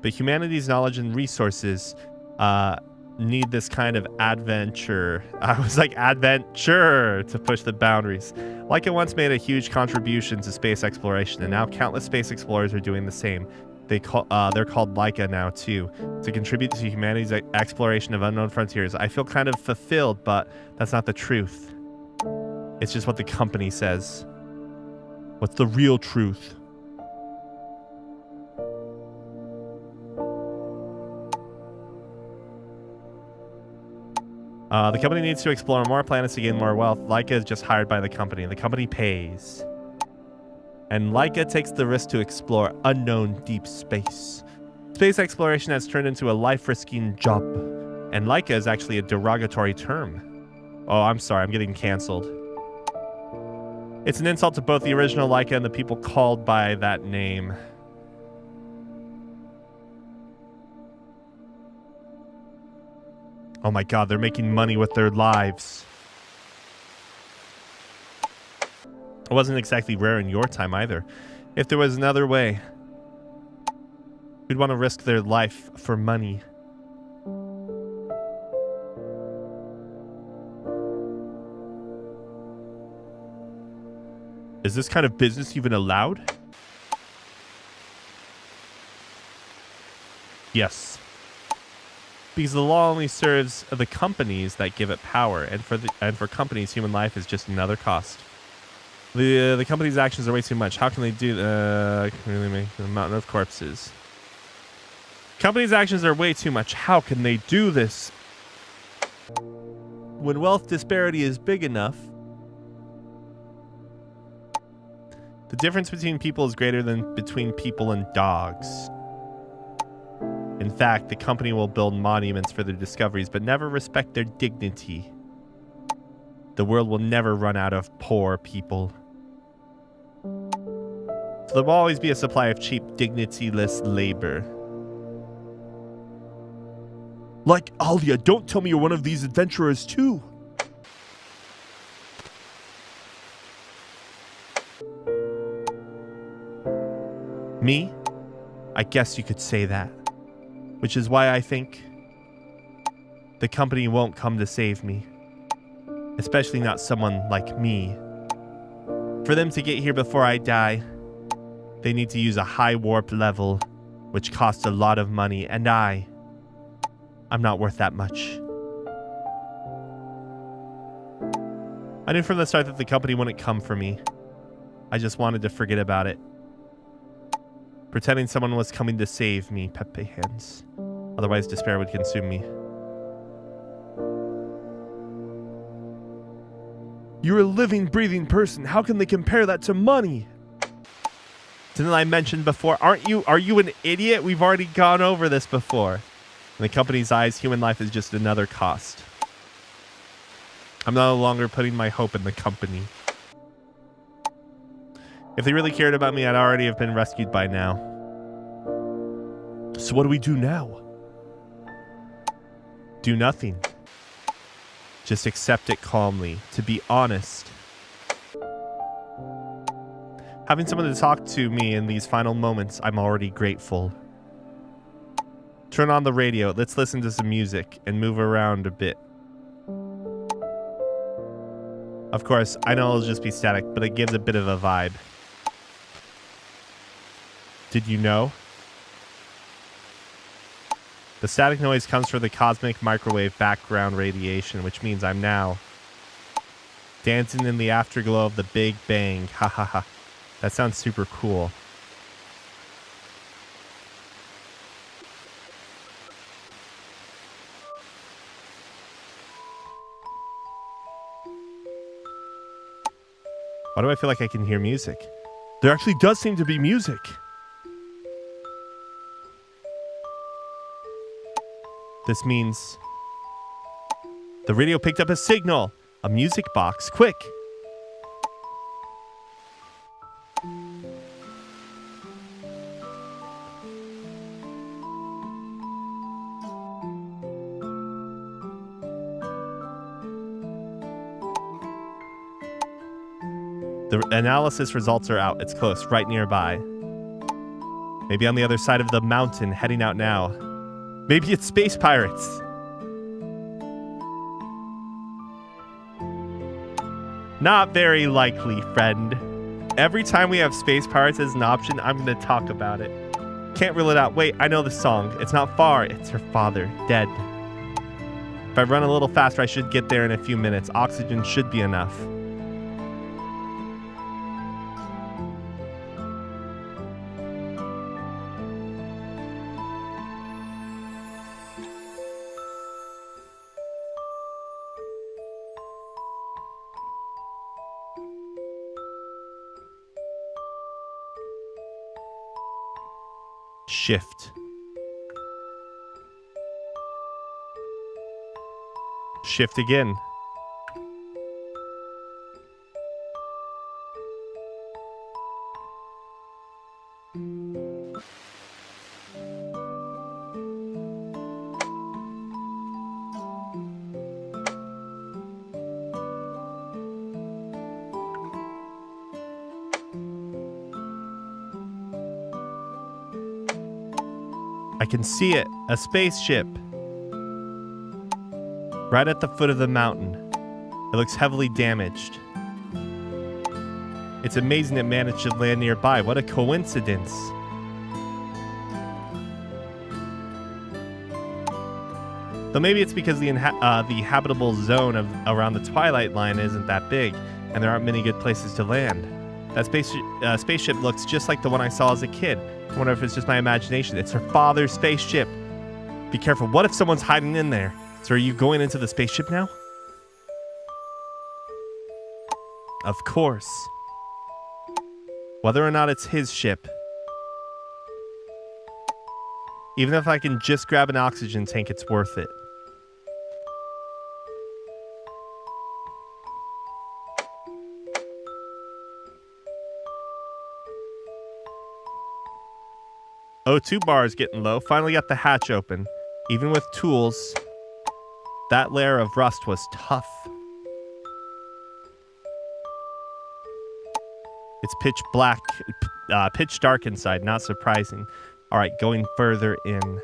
But humanity's knowledge and resources need this kind of adventure. I was like, adventure to push the boundaries. Leica once made a huge contribution to space exploration, and now countless space explorers are doing the same. They're called Leica now, too, to contribute to humanity's exploration of unknown frontiers. I feel kind of fulfilled, but that's not the truth. It's just what the company says. What's the real truth? The company needs to explore more planets to gain more wealth. Leica is just hired by the company. The company pays. And Leica takes the risk to explore unknown deep space. Space exploration has turned into a life-risking job. And Leica is actually a derogatory term. Oh, I'm sorry. I'm getting canceled. It's an insult to both the original Leica and the people called by that name. Oh my god, they're making money with their lives. It wasn't exactly rare in your time either. If there was another way, who'd want to risk their life for money? Is this kind of business even allowed? Yes. Because the law only serves the companies that give it power, and for companies, human life is just another cost. The company's actions are way too much. How can they do? Really make a mountain of corpses. Companies' actions are way too much. How can they do this? When wealth disparity is big enough, the difference between people is greater than between people and dogs. In fact, the company will build monuments for their discoveries, but never respect their dignity. The world will never run out of poor people. So there will always be a supply of cheap, dignityless labor. Like Aliya, don't tell me you're one of these adventurers too. Me? I guess you could say that. Which is why I think the company won't come to save me. Especially not someone like me. For them to get here before I die, they need to use a high warp level, which costs a lot of money, and I'm not worth that much. I knew from the start that the company wouldn't come for me. I just wanted to forget about it. Pretending someone was coming to save me, Pepe hands. Otherwise, despair would consume me. You're a living, breathing person. How can they compare that to money? Didn't I mention before? Are you an idiot? We've already gone over this before. In the company's eyes, human life is just another cost. I'm no longer putting my hope in the company. If they really cared about me, I'd already have been rescued by now. So what do we do now? Do nothing. Just accept it calmly. To be honest. Having someone to talk to me in these final moments, I'm already grateful. Turn on the radio. Let's listen to some music and move around a bit. Of course, I know it'll just be static, but it gives a bit of a vibe. Did you know? The static noise comes from the cosmic microwave background radiation, which means I'm now dancing in the afterglow of the Big Bang. Ha ha ha. That sounds super cool. Why do I feel like I can hear music? There actually does seem to be music. This means the radio picked up a signal. A music box. Quick. The analysis results are out. It's close, right nearby. Maybe on the other side of the mountain, heading out now. Maybe it's space pirates. Not very likely, friend. Every time we have space pirates as an option, I'm going to talk about it. Can't rule it out. Wait, I know the song. It's not far. It's her father, dead. If I run a little faster, I should get there in a few minutes. Oxygen should be enough. Shift. Shift again. I can see it. A spaceship. Right at the foot of the mountain. It looks heavily damaged. It's amazing it managed to land nearby. What a coincidence. Though maybe it's because the habitable zone around the Twilight Line isn't that big, and there aren't many good places to land. That spaceship looks just like the one I saw as a kid. I wonder if it's just my imagination. It's her father's spaceship. Be careful. What if someone's hiding in there? So are you going into the spaceship now? Of course. Whether or not it's his ship. Even if I can just grab an oxygen tank, it's worth it. O2 bar is getting low. Finally got the hatch open. Even with tools, that layer of rust was tough. It's pitch black, pitch dark inside. Not surprising. All right, going further in.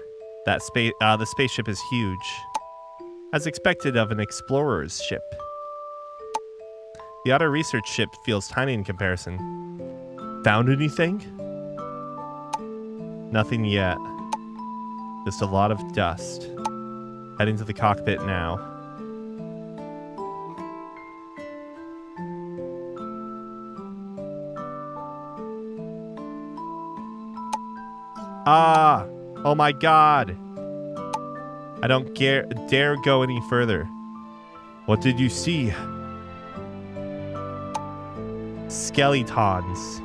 The spaceship is huge, as expected of an explorer's ship. The auto research ship feels tiny in comparison. Found anything? Nothing yet. Just a lot of dust. Heading to the cockpit now. Ah! Oh my god! I don't dare go any further. What did you see? Skeletons.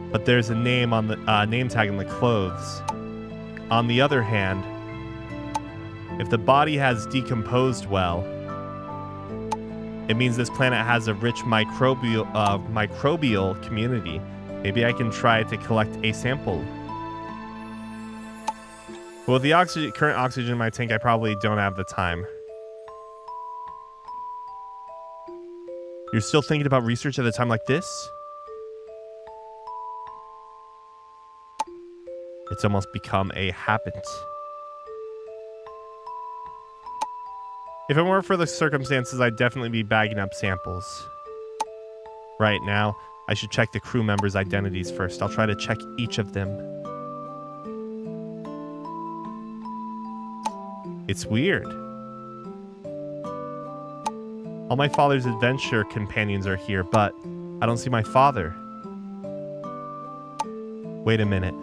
But there's a name on the name tag on the clothes. On the other hand, if the body has decomposed well, it means this planet has a rich microbial community. Maybe I can try to collect a sample. Well, with the current oxygen in my tank, I probably don't have the time. You're still thinking about research at a time like this? It's almost become a habit. If it weren't for the circumstances, I'd definitely be bagging up samples. Right now, I should check the crew members' identities first. I'll try to check each of them. It's weird. All my father's adventure companions are here, but I don't see my father. Wait a minute.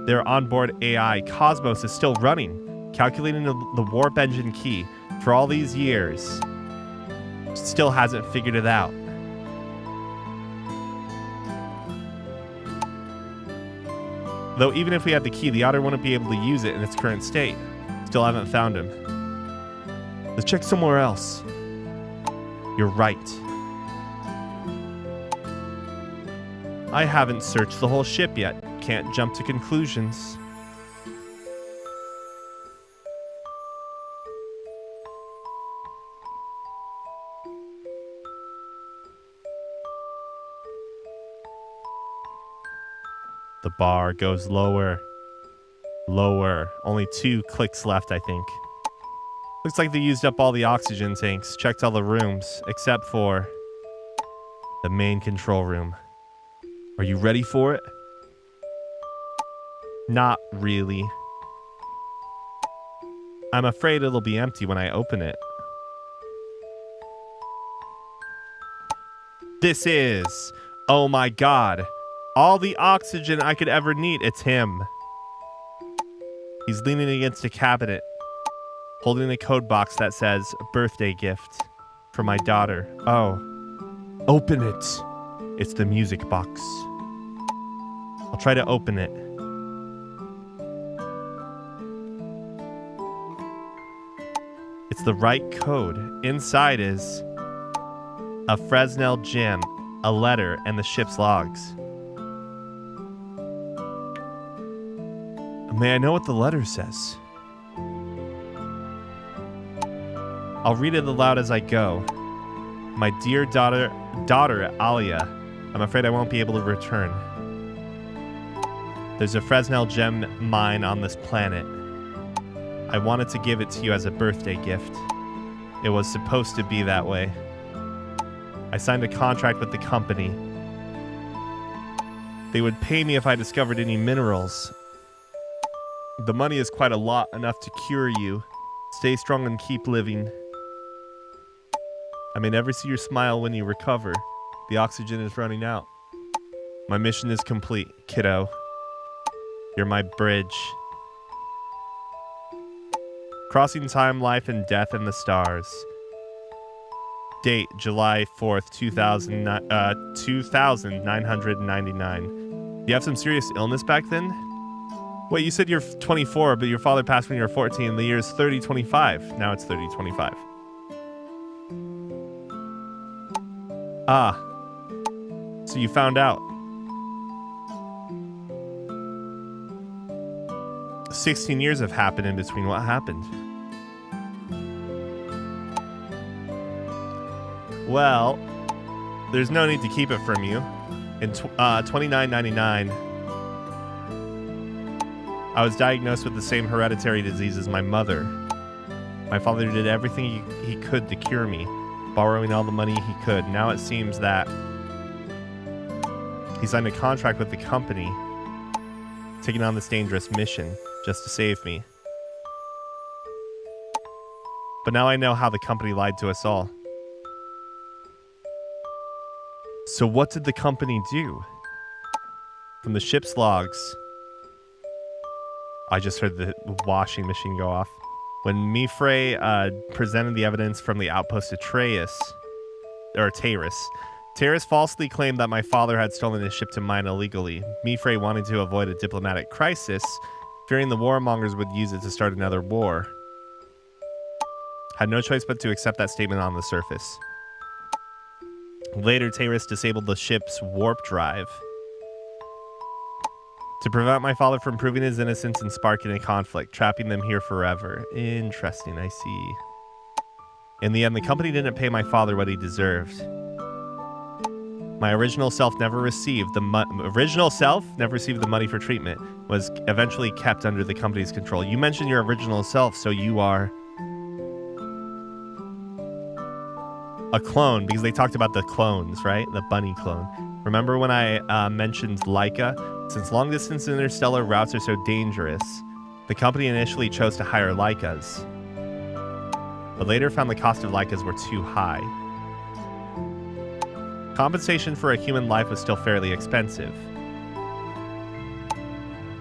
Their onboard AI, Cosmos, is still running, calculating the warp engine key for all these years. Still hasn't figured it out. Though even if we had the key, the otter wouldn't be able to use it in its current state. Still haven't found him. Let's check somewhere else. You're right. I haven't searched the whole ship yet. Can't jump to conclusions. The bar goes lower. Lower. Only 2 clicks left, I think. Looks like they used up all the oxygen tanks. Checked all the rooms, except for the main control room. Are you ready for it? Not really. I'm afraid it'll be empty when I open it. This is, oh my god, all the oxygen I could ever need. It's him. He's leaning against a cabinet, holding a code box that says birthday gift for my daughter. Oh, open it. It's the music box. I'll try to open it. It's the right code. Inside is a Fresnel gem, a letter, and the ship's logs. May I know what the letter says? I'll read it aloud as I go. My dear daughter Aliya, I'm afraid I won't be able to return. There's a Fresnel gem mine on this planet. I wanted to give it to you as a birthday gift. It was supposed to be that way. I signed a contract with the company. They would pay me if I discovered any minerals. The money is quite a lot, enough to cure you. Stay strong and keep living. I may never see your smile when you recover. The oxygen is running out. My mission is complete, kiddo. You're my bridge. Crossing time, life, and death in the stars. Date, July 4th, 2999. Do you have some serious illness back then? Wait, you said you're 24, but your father passed when you were 14. The year is 3025. Now it's 3025. Ah. So you found out. 16 years have happened in between. What happened? Well, there's no need to keep it from you. In 2999, I was diagnosed with the same hereditary disease as my mother. My father did everything he could to cure me, borrowing all the money he could. Now it seems that he signed a contract with the company, taking on this dangerous mission just to save me. But now I know how the company lied to us all. So what did the company do? From the ship's logs, I just heard the washing machine go off. When Mifrey presented the evidence from the outpost to Taris falsely claimed that my father had stolen his ship to mine illegally. Mifrey, wanting to avoid a diplomatic crisis, fearing the warmongers would use it to start another war, had no choice but to accept that statement on the surface. Later, Taris disabled the ship's warp drive to prevent my father from proving his innocence and sparking a conflict, trapping them here forever. Interesting, I see. In the end, the company didn't pay my father what he deserved. My original self never received the money for treatment, was eventually kept under the company's control. You mentioned your original self, so you are a clone, because they talked about the clones, right? The bunny clone. Remember when I mentioned Laika? Since long-distance interstellar routes are so dangerous, the company initially chose to hire Laikas, but later found the cost of Laikas were too high. Compensation for a human life was still fairly expensive,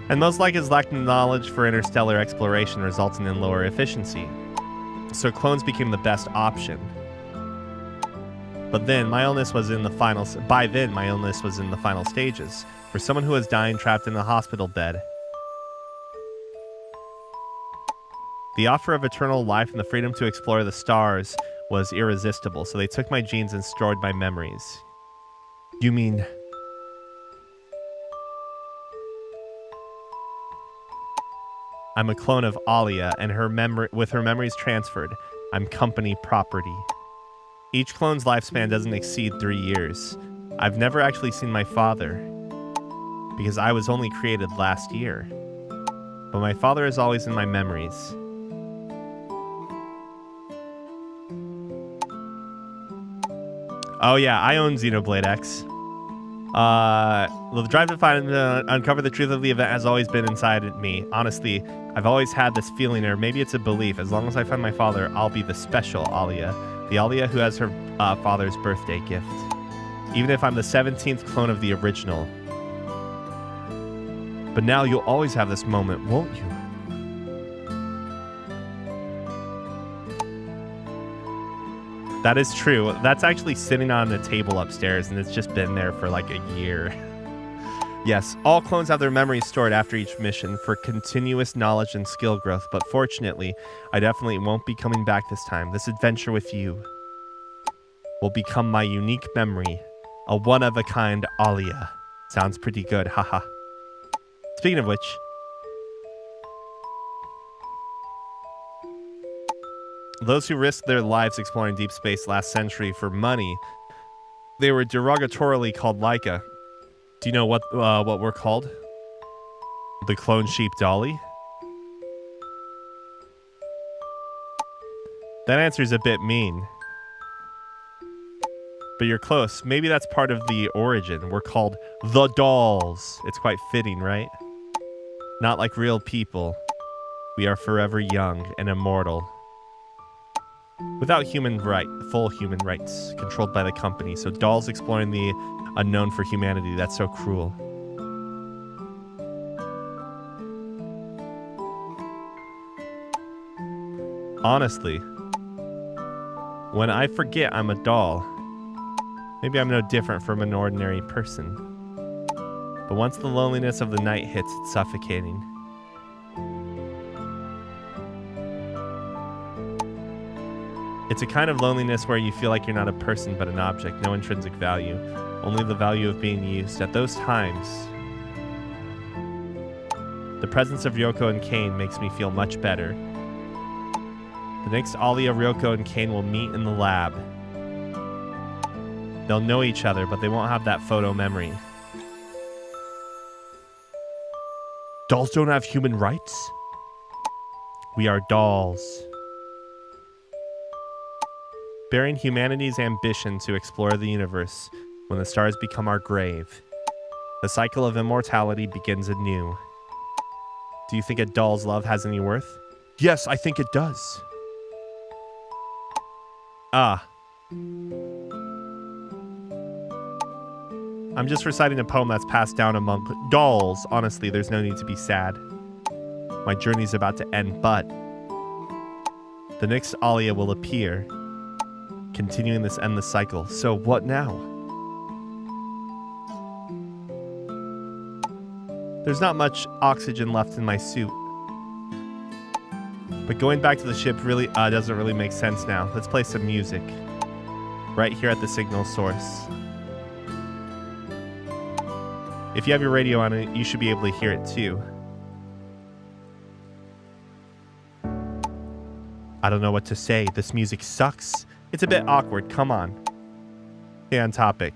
and most Laikas lacked knowledge for interstellar exploration, resulting in lower efficiency. So clones became the best option. But then my illness was in the final stages. For someone who was dying trapped in a hospital bed, the offer of eternal life and the freedom to explore the stars was irresistible, so they took my genes and stored my memories. You mean... I'm a clone of Aliya, and with her memories transferred, I'm company property. Each clone's lifespan doesn't exceed 3 years. I've never actually seen my father, because I was only created last year. But my father is always in my memories. Oh yeah, I own Xenoblade X. The drive to find and uncover the truth of the event has always been inside me. Honestly, I've always had this feeling, or maybe it's a belief. As long as I find my father, I'll be the special Aliya. The Aliya who has her father's birthday gift. Even if I'm the 17th clone of the original. But now you'll always have this moment, won't you? That is true. That's actually sitting on a table upstairs, and it's just been there for like a year. Yes, all clones have their memories stored after each mission for continuous knowledge and skill growth, but fortunately, I definitely won't be coming back this time. This adventure with you will become my unique memory, a one-of-a-kind Aliya. Sounds pretty good, haha. Speaking of which, those who risked their lives exploring deep space last century for money, they were derogatorily called Laika. Do you know what we're called? The clone sheep Dolly? That answer's a bit mean. But you're close. Maybe that's part of the origin. We're called the dolls. It's quite fitting, right? Not like real people. We are forever young and immortal. Without full human rights, controlled by the company. So dolls exploring the unknown for humanity. That's so cruel. Honestly, when I forget I'm a doll, maybe I'm no different from an ordinary person. But once the loneliness of the night hits, it's suffocating. It's a kind of loneliness where you feel like you're not a person but an object, no intrinsic value, only the value of being used. At those times, the presence of Ryoko and Kane makes me feel much better. The next Aliya, Ryoko, and Kane will meet in the lab. They'll know each other, but they won't have that photo memory. Dolls don't have human rights? We are dolls. Bearing humanity's ambition to explore the universe when the stars become our grave. The cycle of immortality begins anew. Do you think a doll's love has any worth? Yes, I think it does. Ah. I'm just reciting a poem that's passed down among dolls. Honestly, there's no need to be sad. My journey's about to end, but the next Aliya will appear, continuing this endless cycle. So what now? There's not much oxygen left in my suit. But going back to the ship really doesn't really make sense now. Let's play some music. Right here at the signal source. If you have your radio on it, you should be able to hear it too. I don't know what to say. This music sucks. It's a bit awkward. Come on. Stay on topic.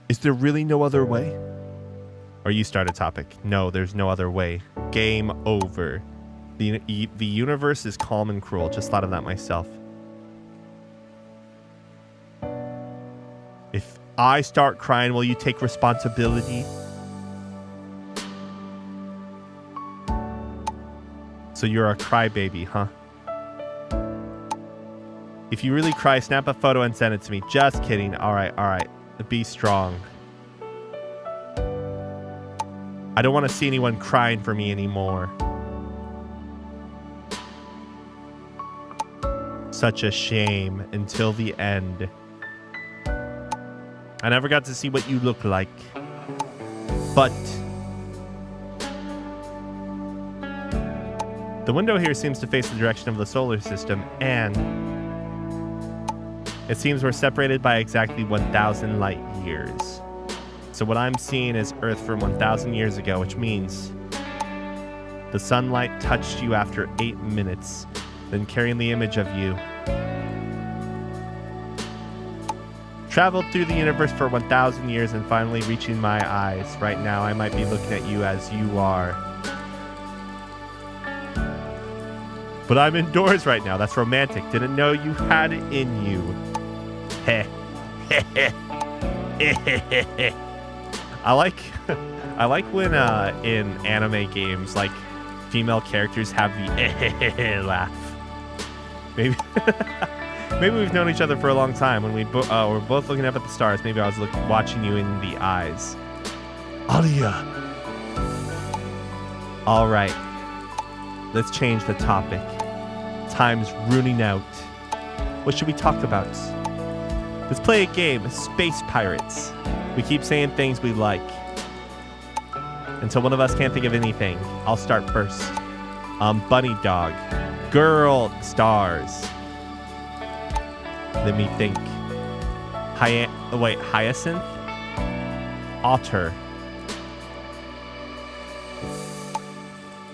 Is there really no other way? Or you start a topic. No, there's no other way. Game over. The universe is calm and cruel. Just thought of that myself. If I start crying, will you take responsibility? So you're a crybaby, huh? If you really cry, snap a photo and send it to me. Just kidding. All right. Be strong. I don't want to see anyone crying for me anymore. Such a shame until the end. I never got to see what you look like. But the window here seems to face the direction of the solar system, and it seems we're separated by exactly 1,000 light years. So what I'm seeing is Earth from 1,000 years ago, which means the sunlight touched you after 8 minutes, then carrying the image of you Traveled through the universe for 1,000 years and finally reaching my eyes. Right now, I might be looking at you as you are. But I'm indoors right now. That's romantic. Didn't know you had it in you. Heh. I like when in anime games, like, female characters have the laugh. Maybe maybe we've known each other for a long time. When we're both looking up at the stars, maybe I was watching you in the eyes. Aliya. All right. Let's change the topic. Time's running out. What should we talk about? Let's play a game, Space Pirates. We keep saying things we like until one of us can't think of anything. I'll start first. Bunny dog. Girl stars. Let me think. Hyacinth? Otter.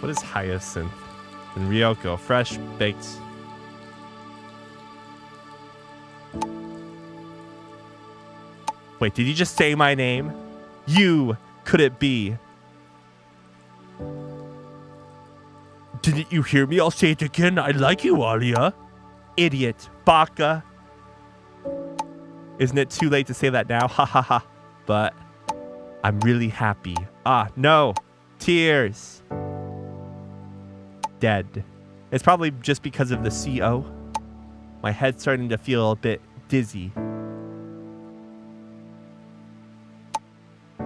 What is hyacinth? And Ryoko. Fresh baked. Wait, did you just say my name? You. Could it be? Didn't you hear me? I'll say it again. I like you, Aliya. Idiot. Baka. Isn't it too late to say that now? Ha ha ha. But I'm really happy. Ah, no. Tears. Dead. It's probably just because of the CO. My head's starting to feel a bit dizzy.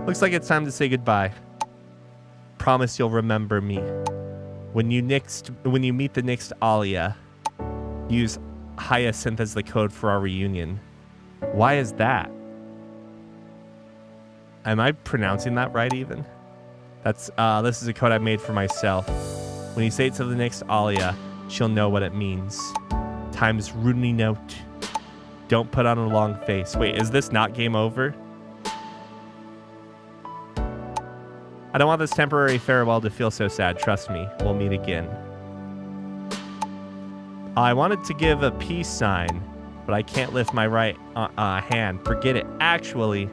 Looks like it's time to say goodbye. Promise you'll remember me. When you meet the next Aliya, use Hyacinth as the code for our reunion. Why is that? Am I pronouncing that right even? That's this is a code I made for myself. When you say it to the next Aliya, she'll know what it means. Time's running out. Don't put on a long face. Wait, is this not game over? I don't want this temporary farewell to feel so sad. Trust me, we'll meet again. I wanted to give a peace sign, but I can't lift my right hand. Forget it. Actually,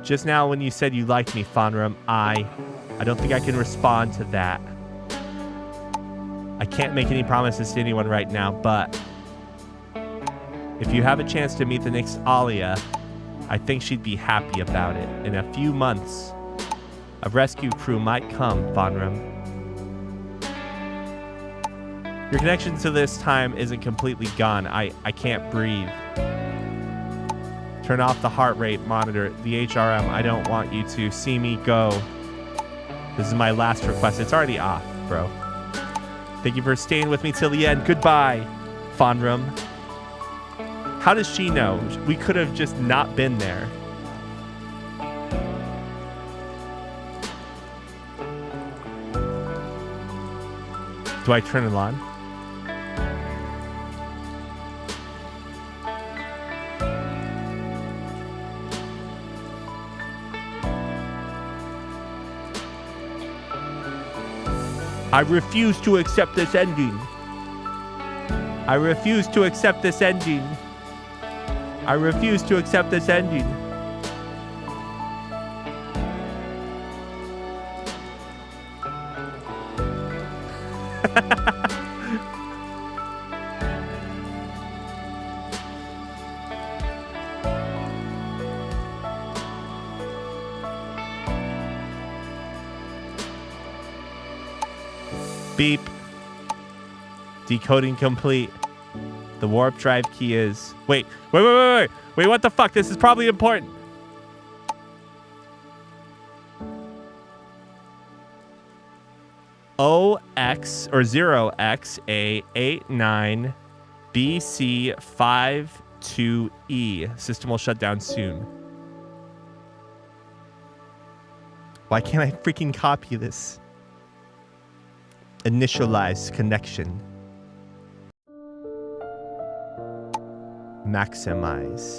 just now when you said you liked me, Fanram, I don't think I can respond to that. I can't make any promises to anyone right now, but if you have a chance to meet the next Aliya, I think she'd be happy about it. In a few months, a rescue crew might come, Fanram. Your connection to this time isn't completely gone. I can't breathe. Turn off the heart rate monitor, the HRM. I don't want you to see me go. This is my last request. It's already off, bro. Thank you for staying with me till the end. Goodbye, Fanram. How does she know? We could have just not been there. Do I turn it on? I refuse to accept this ending. I refuse to accept this ending. I refuse to accept this ending. Beep. Decoding complete. The warp drive key is... Wait, what the fuck? This is probably important. OX or 0XA89 BC52E. System will shut down soon. Why can't I freaking copy this? Initialize connection. Maximize.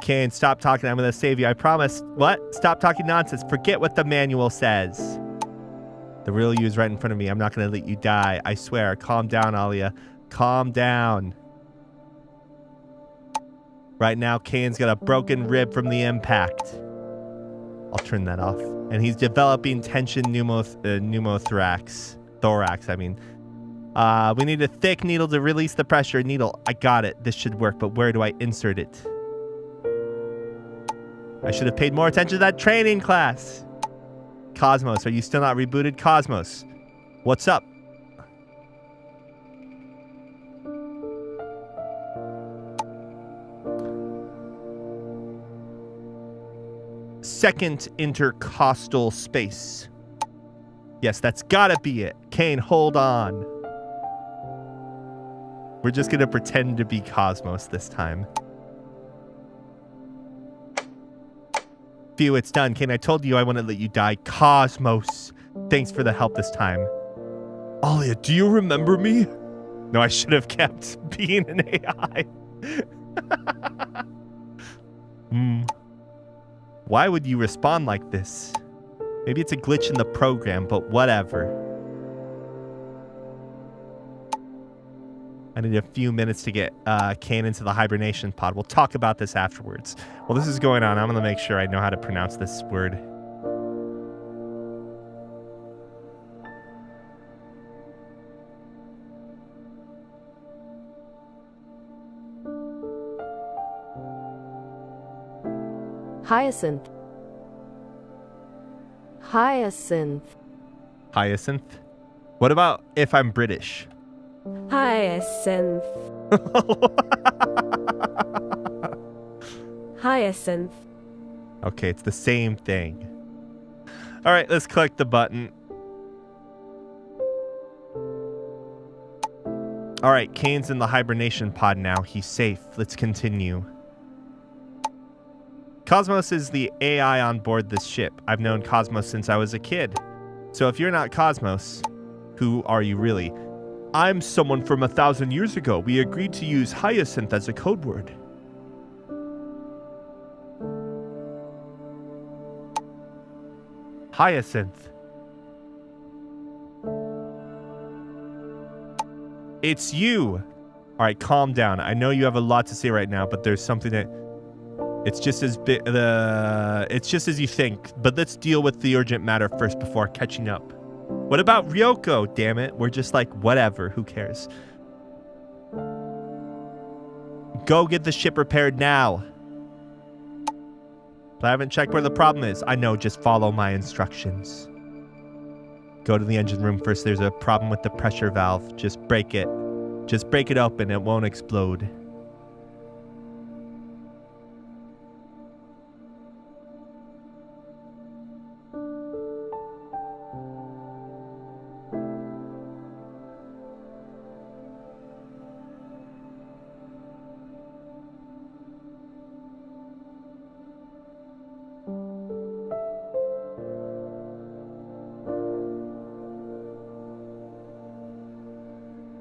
Kane, stop talking. I'm going to save you. I promise. What? Stop talking nonsense. Forget what the manual says. The real you is right in front of me. I'm not going to let you die. I swear. Calm down, Aliya. Calm down. Right now, Kane's got a broken rib from the impact. I'll turn that off. And he's developing tension pneumothorax. Thorax, I mean. We need a thick needle to release the pressure. Needle, I got it. This should work, but where do I insert it? I should have paid more attention to that training class. Cosmos, are you still not rebooted? Cosmos, what's up? Second intercostal space. Yes, that's gotta be it. Kane, hold on. We're just gonna pretend to be Cosmos this time. Phew, it's done. Kane, I told you I wouldn't let you die. Cosmos, thanks for the help this time. Aliya, do you remember me? No, I should have kept being an AI. Why would you respond like this? Maybe it's a glitch in the program, but whatever. I need a few minutes to get Kane into the hibernation pod. We'll talk about this afterwards. While this is going on, I'm going to make sure I know how to pronounce this word. Hyacinth. Hyacinth. Hyacinth? What about if I'm British? Hyacinth. Hyacinth. Okay, it's the same thing. All right, let's click the button. All right, Kane's in the hibernation pod now. He's safe. Let's continue. Cosmos is the AI on board this ship. I've known Cosmos since I was a kid. So if you're not Cosmos, who are you really? I'm someone from 1,000 years ago. We agreed to use Hyacinth as a code word. Hyacinth. It's you. All right, calm down. I know you have a lot to say right now, but there's something that it's just as it's just as you think. But let's deal with the urgent matter first before catching up. What about Ryoko? Damn it, we're just like whatever. Who cares? Go get the ship repaired now. But I haven't checked where the problem is. I know, just follow my instructions. Go to the engine room first. There's a problem with the pressure valve. Just break it. Just break it open. It won't explode.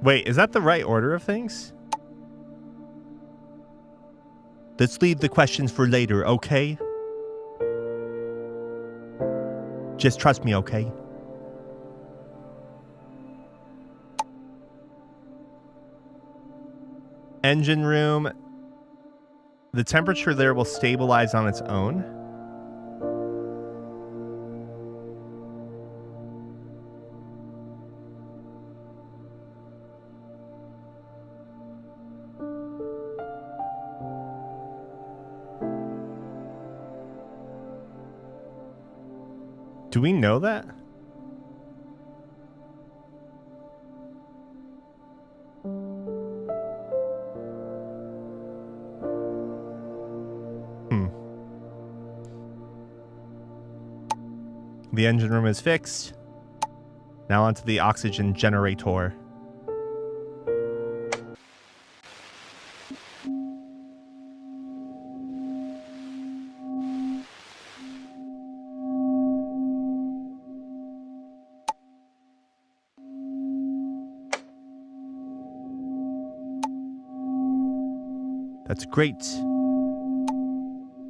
Wait, is that the right order of things? Let's leave the questions for later, okay? Just trust me, okay? Engine room. The temperature there will stabilize on its own. Do we know that? The engine room is fixed. Now onto the oxygen generator. That's great.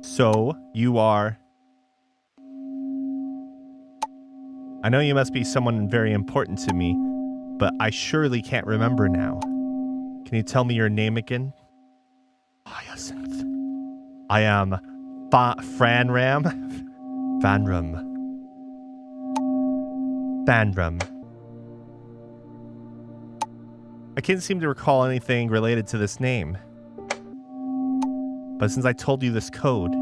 So you are I know you must be someone very important to me, but I surely can't remember now. Can you tell me your name again? Hyacinth. I am Fanram. I can't seem to recall anything related to this name. But since I told you this code,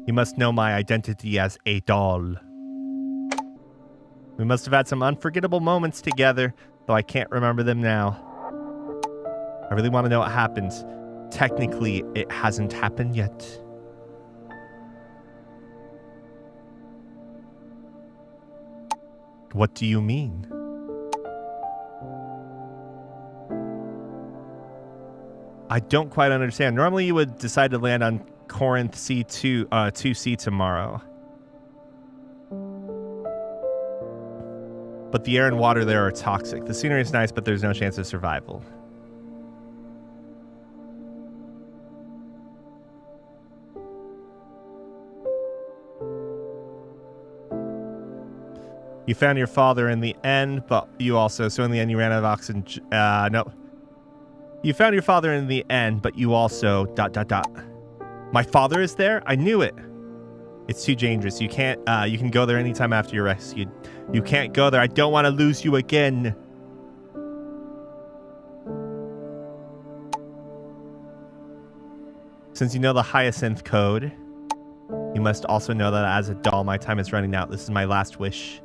you must know my identity as a doll. We must have had some unforgettable moments together, though I can't remember them now. I really want to know what happened. Technically, it hasn't happened yet. What do you mean? I don't quite understand. Normally you would decide to land on Corinth C2, 2C tomorrow. But the air and water there are toxic. The scenery is nice, but there's no chance of survival. You found your father in the end, but you also... So in the end, you ran out of oxygen... no. You found your father in the end, but you also... ... My father is there? I knew it. It's too dangerous. You can't... you can go there anytime after you're rescued. You can't go there. I don't want to lose you again. Since you know the Hyacinth code, you must also know that as a doll, my time is running out. This is my last wish.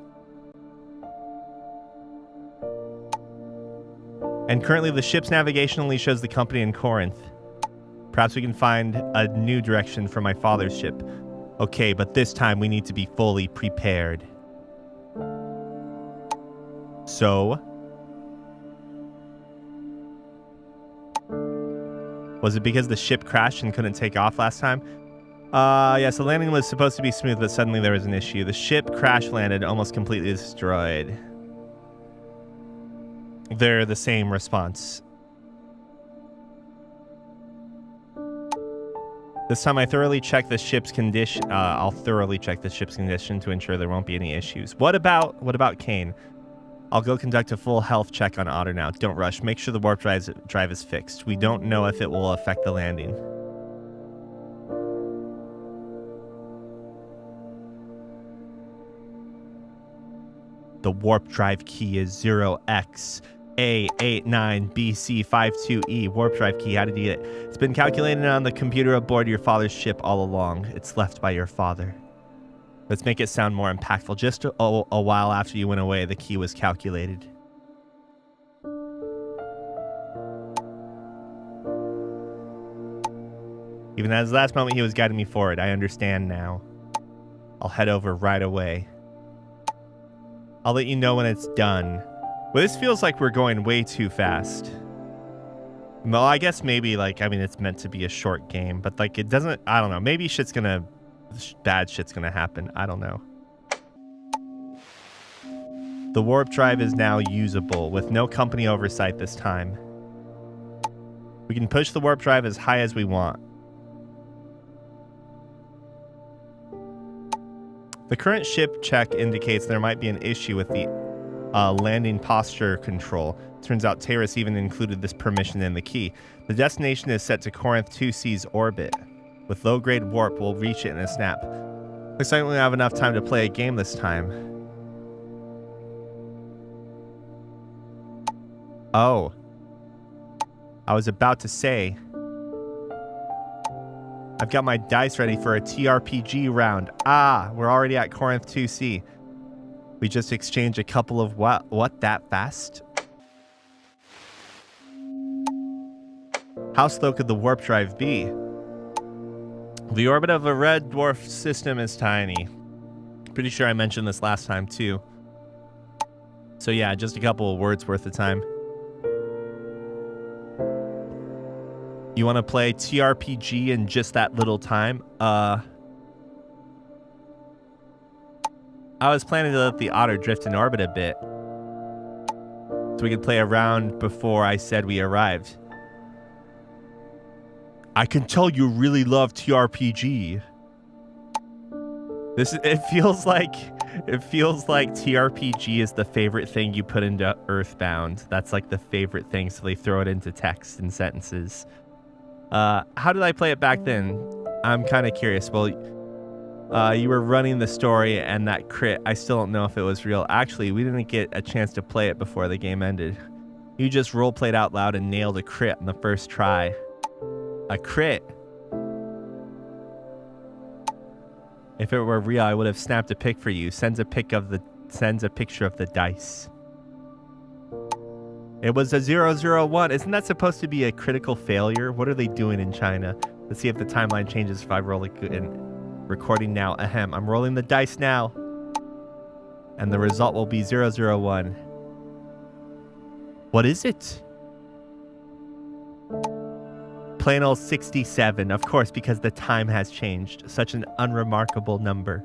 And currently the ship's navigation only shows the company in Corinth. Perhaps we can find a new direction for my father's ship. Okay, but this time we need to be fully prepared. So? Was it because the ship crashed and couldn't take off last time? Yes, the landing was supposed to be smooth, but suddenly there was an issue. The ship crash landed, almost completely destroyed. They're the same response. This time I thoroughly check the ship's condition. I'll thoroughly check the ship's condition to ensure there won't be any issues. What about Kane? I'll go conduct a full health check on Otter now. Don't rush. Make sure the warp drive is fixed. We don't know if it will affect the landing. The warp drive key is 0xA89BC52E. Warp drive key. How did you get it? It's been calculated on the computer aboard your father's ship all along. It's left by your father. Let's make it sound more impactful. Just a while after you went away, the key was calculated. Even at his last moment, he was guiding me forward. I understand now. I'll head over right away. I'll let you know when it's done. Well, this feels like we're going way too fast. Well, I guess maybe, like, I mean, it's meant to be a short game, but, like, it doesn't, I don't know. Maybe bad shit's gonna happen. I don't know. The warp drive is now usable with no company oversight this time. We can push the warp drive as high as we want. The current ship check indicates there might be an issue with the landing posture control. Turns out Terrace even included this permission in the key. The destination is set to Corinth 2C's orbit. With low-grade warp, we'll reach it in a snap. Looks like we have enough time to play a game this time. Oh. I was about to say... I've got my dice ready for a TRPG round. Ah, we're already at Corinth 2C. We just exchanged a couple of what that fast? How slow could the warp drive be? The orbit of a red dwarf system is tiny. Pretty sure I mentioned this last time too. So yeah, just a couple of words worth of time. You want to play TRPG in just that little time? I was planning to let the otter drift in orbit a bit, so we could play a round before I said we arrived. I can tell you really love TRPG. It feels like It feels like TRPG is the favorite thing you put into Earthbound. That's like the favorite thing, so they throw it into text and sentences. How did I play it back then? I'm kind of curious. Well, you were running the story, and that crit, I still don't know if it was real. Actually, we didn't get a chance to play it before the game ended. You just roleplayed out loud and nailed a crit on the first try. A crit. If it were real, I would have snapped a pic for you. Sends a picture of the dice. It was a 001. Isn't that supposed to be a critical failure? What are they doing in China? Let's see if the timeline changes if I roll it in. Recording now. Ahem. I'm rolling the dice now. And the result will be 001. What is it? Plain old 67. Of course, because the time has changed. Such an unremarkable number.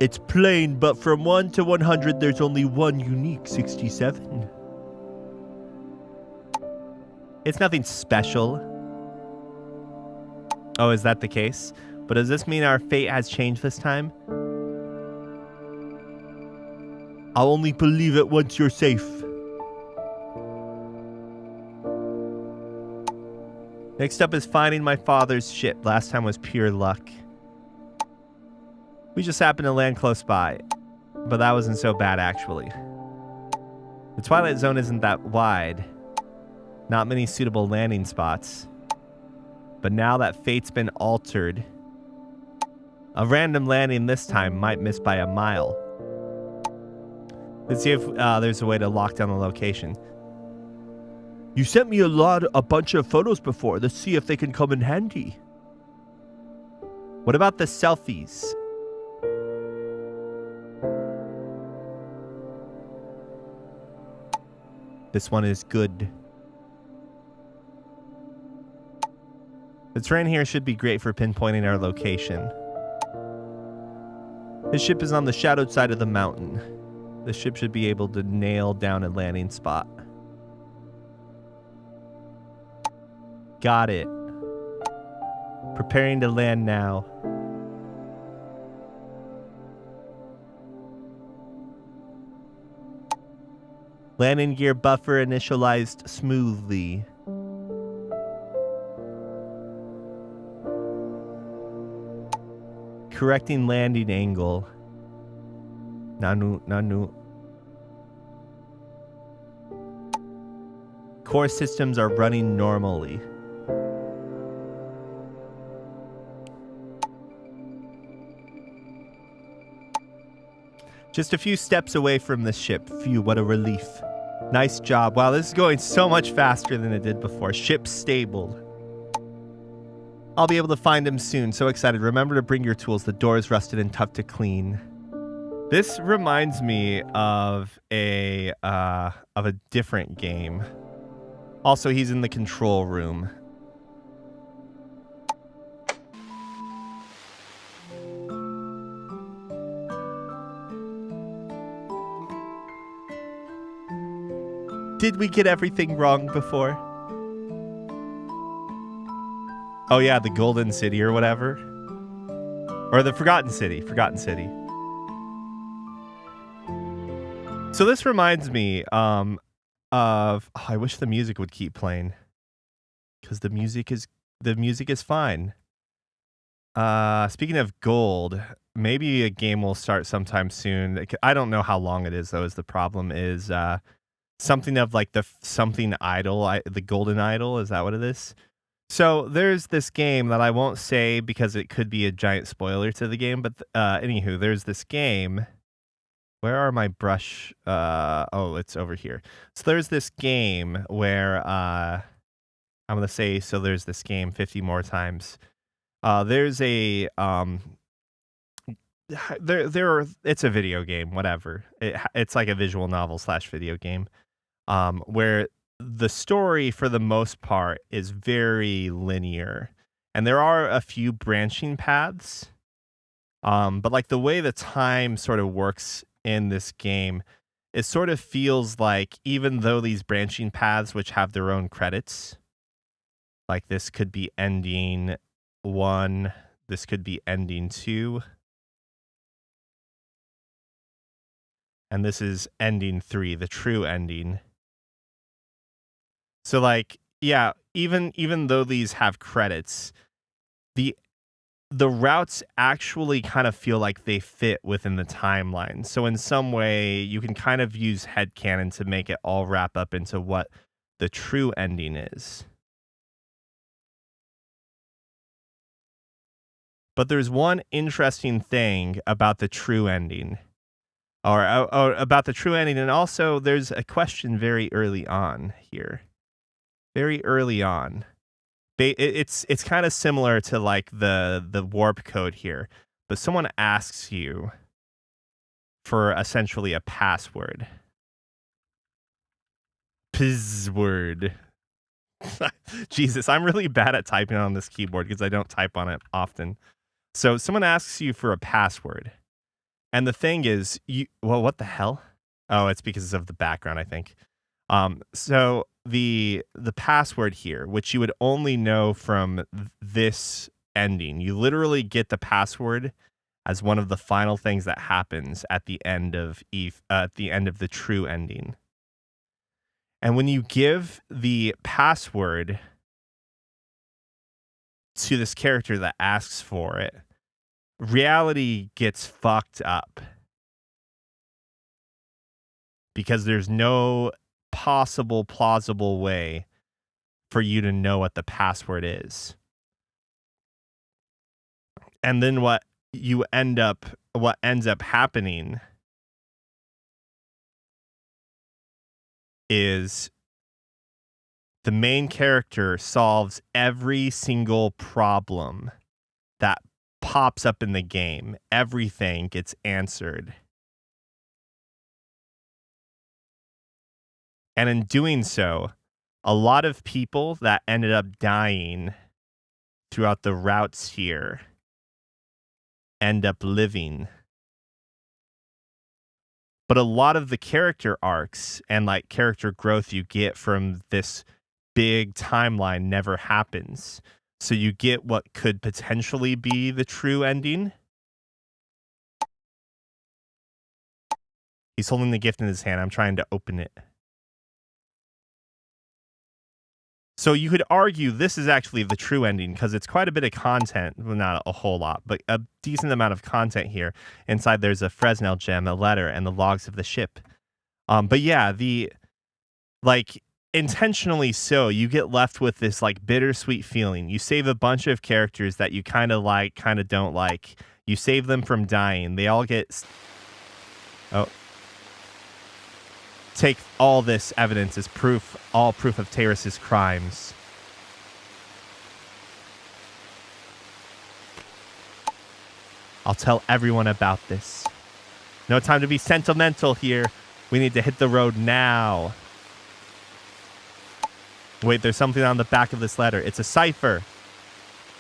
It's plain, but from 1 to 100, there's only one unique 67. It's nothing special. Oh, is that the case? But does this mean our fate has changed this time? I'll only believe it once you're safe. Next up is finding my father's ship. Last time was pure luck. We just happened to land close by. But that wasn't so bad, actually. The Twilight Zone isn't that wide. Not many suitable landing spots. But now that fate's been altered, a random landing this time might miss by a mile. Let's see if there's a way to lock down the location. You sent me a bunch of photos before. Let's see if they can come in handy. What about the selfies? This one is good. The terrain here should be great for pinpointing our location. This ship is on the shadowed side of the mountain. The ship should be able to nail down a landing spot. Got it. Preparing to land now. Landing gear buffer initialized smoothly. Correcting landing angle. Nanu. Core systems are running normally. Just a few steps away from the ship. Phew, what a relief. Nice job. Wow, this is going so much faster than it did before. Ship stable. I'll be able to find him soon. So excited. Remember to bring your tools. The door is rusted and tough to clean. This reminds me of a different game. Also, he's in the control room. Did we get everything wrong before? Oh yeah, the Golden City or whatever. Or the Forgotten City. Forgotten City. So this reminds me of... Oh, I wish the music would keep playing. Because the music is fine. Speaking of gold, maybe a game will start sometime soon. I don't know how long it is, though, is the problem is... something of like the something idol, the golden idol, is that what it is? So there's this game that I won't say because it could be a giant spoiler to the game, but anywho, there's this game. Where are my brush? Oh, it's over here. So there's this game where I'm gonna say, so there's this game 50 more times. There's a it's a video game, whatever. It's like a visual novel / video game. Where the story, for the most part, is very linear. And there are a few branching paths. But like the way the time sort of works in this game, it sort of feels like even though these branching paths, which have their own credits, like this could be ending 1, this could be ending 2. And this is ending 3, the true ending. So like, yeah, even though these have credits, the routes actually kind of feel like they fit within the timeline. So in some way, you can kind of use headcanon to make it all wrap up into what the true ending is. But there's one interesting thing about the true ending, or about the true ending, and also there's a question very early on here. Very early on. It's kind of similar to like the warp code here, but someone asks you for essentially a password. Password. Jesus, I'm really bad at typing on this keyboard because I don't type on it often. So someone asks you for a password, and the thing is, what the hell? Oh, it's because of the background, I think. So the password here, which you would only know from this ending, you literally get the password as one of the final things that happens at the end of at the end of the true ending. And when you give the password to this character that asks for it, reality gets fucked up. Because there's no possible plausible way for you to know what the password is. And then what ends up happening is the main character solves every single problem that pops up in the game. Everything gets answered. And in doing so, a lot of people that ended up dying throughout the routes here end up living. But a lot of the character arcs and like character growth you get from this big timeline never happens. So you get what could potentially be the true ending. He's holding the gift in his hand. I'm trying to open it. So you could argue this is actually the true ending because it's quite a bit of content. Well, not a whole lot, but a decent amount of content here. Inside there's a Fresnel gem, a letter, and the logs of the ship. But yeah, intentionally so, you get left with this like bittersweet feeling. You save a bunch of characters that you kind of like, kind of don't like. You save them from dying. They all get... Take all this evidence as proof, all proof of Terrace's crimes. I'll tell everyone about this. No time to be sentimental here. We need to hit the road now. Wait, there's something on the back of this letter. It's a cipher.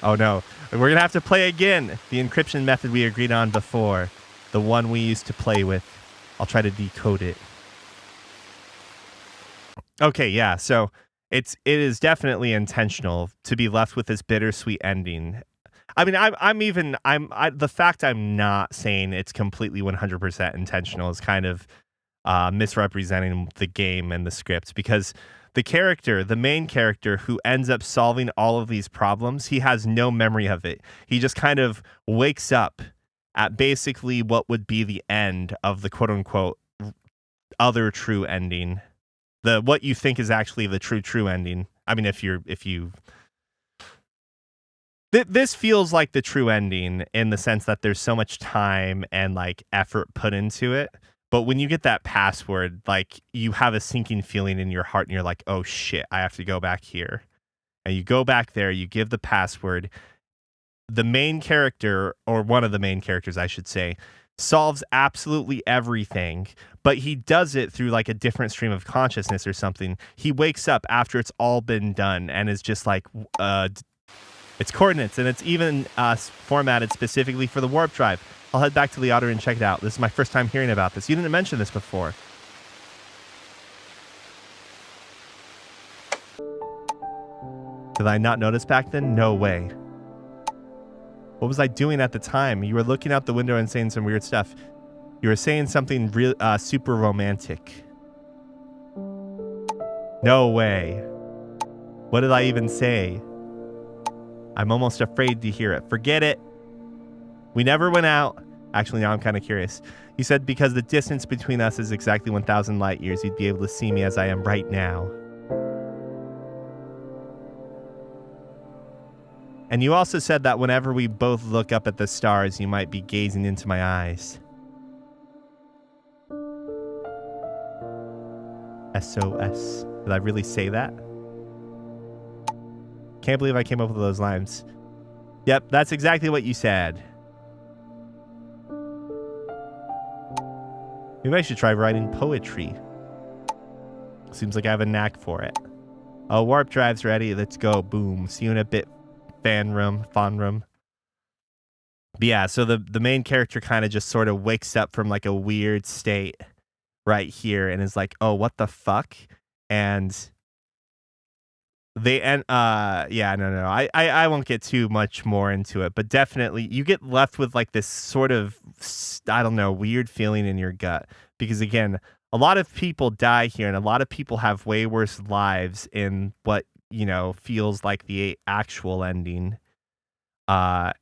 Oh no, we're going to have to play again. The encryption method we agreed on before. The one we used to play with. I'll try to decode it. Okay, yeah, so it is definitely intentional to be left with this bittersweet ending. I mean, the fact I'm not saying it's completely 100% intentional is kind of misrepresenting the game and the script, because the main character who ends up solving all of these problems, he has no memory of it. He just kind of wakes up at basically what would be the end of the quote unquote other true ending. What you think is actually the true ending. I mean, this feels like the true ending in the sense that there's so much time and like effort put into it. But when you get that password, like you have a sinking feeling in your heart and you're like, oh shit, I have to go back here. And you go back there, you give the password. The main character, or one of the main characters, I should say, solves absolutely everything, but he does it through like a different stream of consciousness or something. He wakes up after it's all been done and is just like, it's coordinates, and it's even formatted specifically for the warp drive. I'll head back to the Otter and check it out. This is my first time hearing about this. You didn't mention this before. Did I not notice back then? No way. What was I doing at the time? You were looking out the window and saying some weird stuff. You were saying something real, super romantic. No way. What did I even say? I'm almost afraid to hear it. Forget it. We never went out. Actually, now I'm kind of curious. You said because the distance between us is exactly 1,000 light years, you'd be able to see me as I am right now. And you also said that whenever we both look up at the stars, you might be gazing into my eyes. SOS. Did I really say that? Can't believe I came up with those lines. Yep, that's exactly what you said. Maybe I should try writing poetry. Seems like I have a knack for it. Oh, warp drive's ready. Let's go. Boom. See you in a bit. Fan room. But yeah, so the main character kind of just sort of wakes up from like a weird state right here and is like, oh, what the fuck? And I won't get too much more into it, but definitely you get left with like this sort of, I don't know, weird feeling in your gut. Because again, a lot of people die here and a lot of people have way worse lives in what, you know, feels like the actual ending. And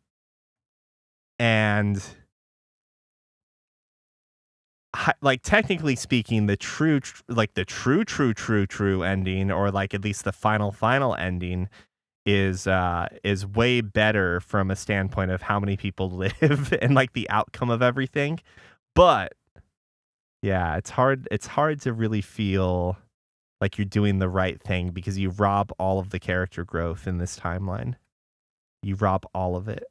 like technically speaking, the true ending, or like at least the final ending, is way better from a standpoint of how many people live and like the outcome of everything. But yeah, it's hard to really feel like you're doing the right thing because you rob all of the character growth in this timeline. You rob all of it.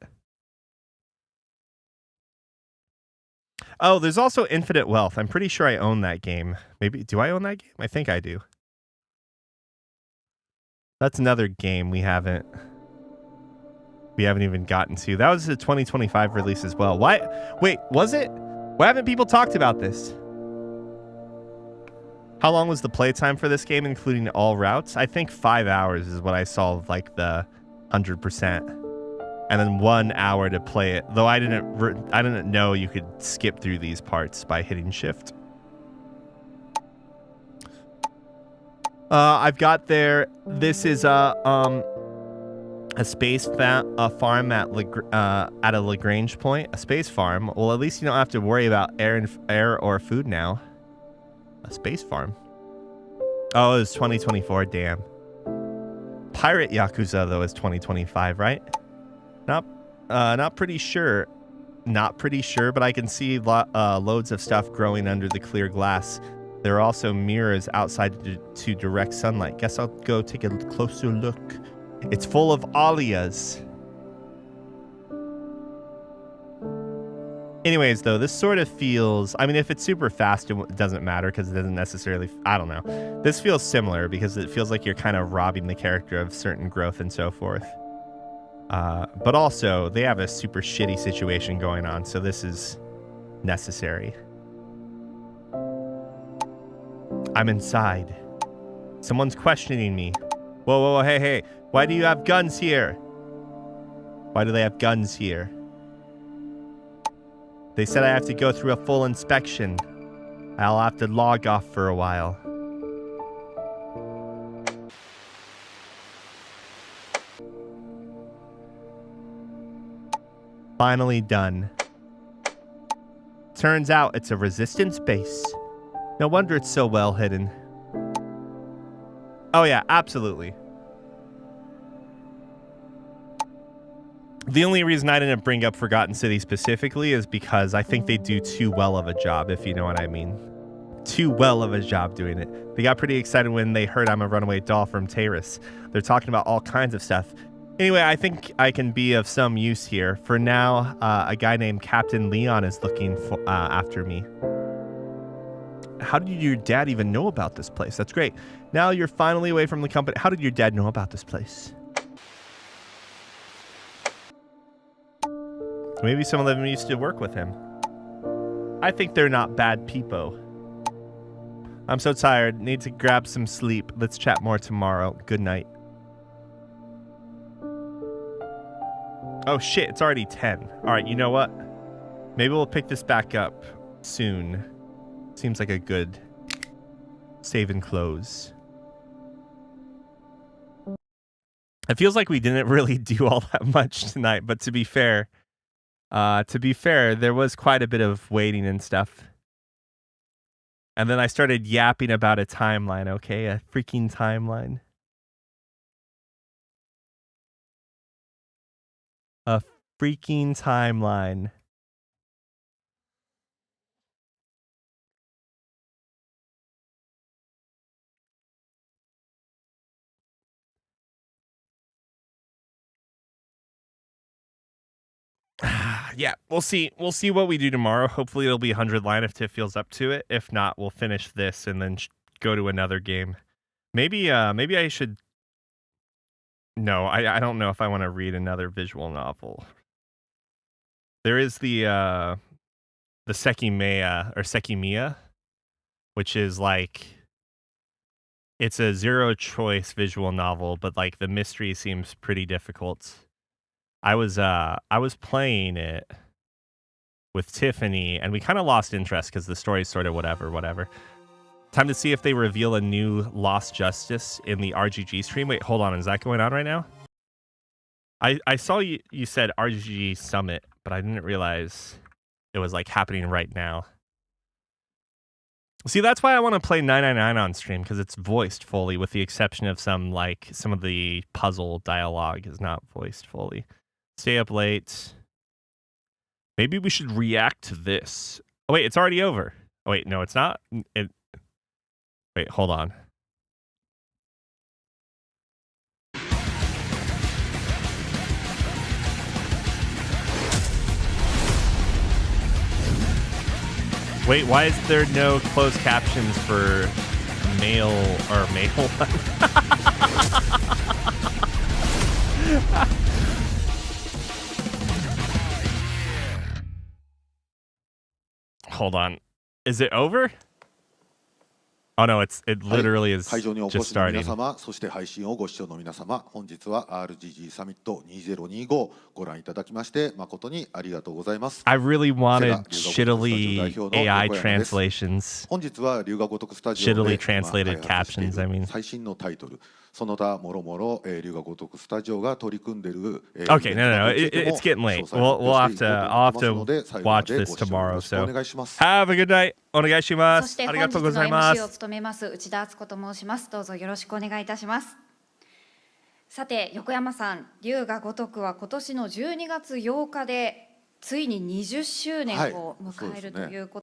Oh, there's also Infinite Wealth. I'm pretty sure I own that game. Maybe, do I own that game? I think I do. That's another game we haven't even gotten to. That was a 2025 release as well. Why? Wait, was it? Why haven't people talked about this? How long was the playtime for this game, including all routes? I think 5 hours is what I saw of like the 100%. And then 1 hour to play it. Though I didn't know you could skip through these parts by hitting shift. I've got there. This is a space farm at a Lagrange point. A space farm. Well, at least you don't have to worry about air or food now. A space farm. Oh, it was 2024. Damn. Pirate Yakuza though is 2025, right? Not pretty sure. Not pretty sure, but I can see loads of stuff growing under the clear glass. There are also mirrors outside to direct sunlight. Guess I'll go take a closer look. It's full of Aliyas. Anyways, though, this sort of feels... I mean, if it's super fast, it doesn't matter because it doesn't necessarily... I don't know. This feels similar because it feels like you're kind of robbing the character of certain growth and so forth. But also, they have a super shitty situation going on, so this is necessary. I'm inside. Someone's questioning me. Whoa, hey. Why do you have guns here? Why do they have guns here? They said I have to go through a full inspection. I'll have to log off for a while. Finally done. Turns out it's a resistance base. No wonder it's so well hidden. Oh yeah, absolutely. The only reason I didn't bring up Forgotten City specifically is because I think they do too well of a job, if you know what I mean. Too well of a job doing it. They got pretty excited when they heard I'm a runaway doll from Taris. They're talking about all kinds of stuff. Anyway, I think I can be of some use here. For now, a guy named Captain Leon is looking for, after me. How did your dad even know about this place? That's great. Now you're finally away from the company. How did your dad know about this place? Maybe some of them used to work with him. I think they're not bad people. I'm so tired. Need to grab some sleep. Let's chat more tomorrow. Good night. Oh shit, it's already 10. All right, you know what? Maybe we'll pick this back up soon. Seems like a good save and close. It feels like we didn't really do all that much tonight, but to be fair, there was quite a bit of waiting and stuff. And then I started yapping about a timeline, okay? A freaking timeline. A freaking timeline. Yeah, we'll see. We'll see what we do tomorrow. Hopefully it'll be 100 line if Tiff feels up to it. If not, we'll finish this and then go to another game. Maybe I should. No, I don't know if I want to read another visual novel. There is the Sekimiya or Sekimiya, which is like it's a zero choice visual novel, but like the mystery seems pretty difficult. I was playing it with Tiffany and we kind of lost interest because the story's sort of whatever. Time to see if they reveal a new Lost Justice in the RGG stream. Wait, hold on. Is that going on right now? I saw you said RGG Summit, but I didn't realize it was like happening right now. See, that's why I want to play 999 on stream, because it's voiced fully, with the exception of some of the puzzle dialogue is not voiced fully. Stay up late. Maybe we should react to this. Oh wait, it's already over. Oh wait, no, it's not. Wait, hold on. Wait, why is there no closed captions for male or male? Hold on. Is it over? Oh no, it literally is 会場にお越 just しの皆 starting. 様、そして配信をご視聴の皆様、本日は RGG サミット2025ご覧いただきまして誠にありがとうございます。 I really wanted セガ留学ごとくスタジオ代 shittily 表の AI 横山です translations. 本日は留学ごとくスタジオで Shittily 今 translated 開発している captions, I mean. 最新のタイトル、その他もろもろ留学ごとくスタジオが取り組んでいる Okay, no, it's getting late. I'll have to watch this tomorrow. So have a good night. お願いしまそしす。て本日のありがとうございま MC をす。務めます内田敦子と申します。どうぞよろしくお願いいたします。さて横山さん、龍が如くは今年の12月8日でついに20周年を迎えるということ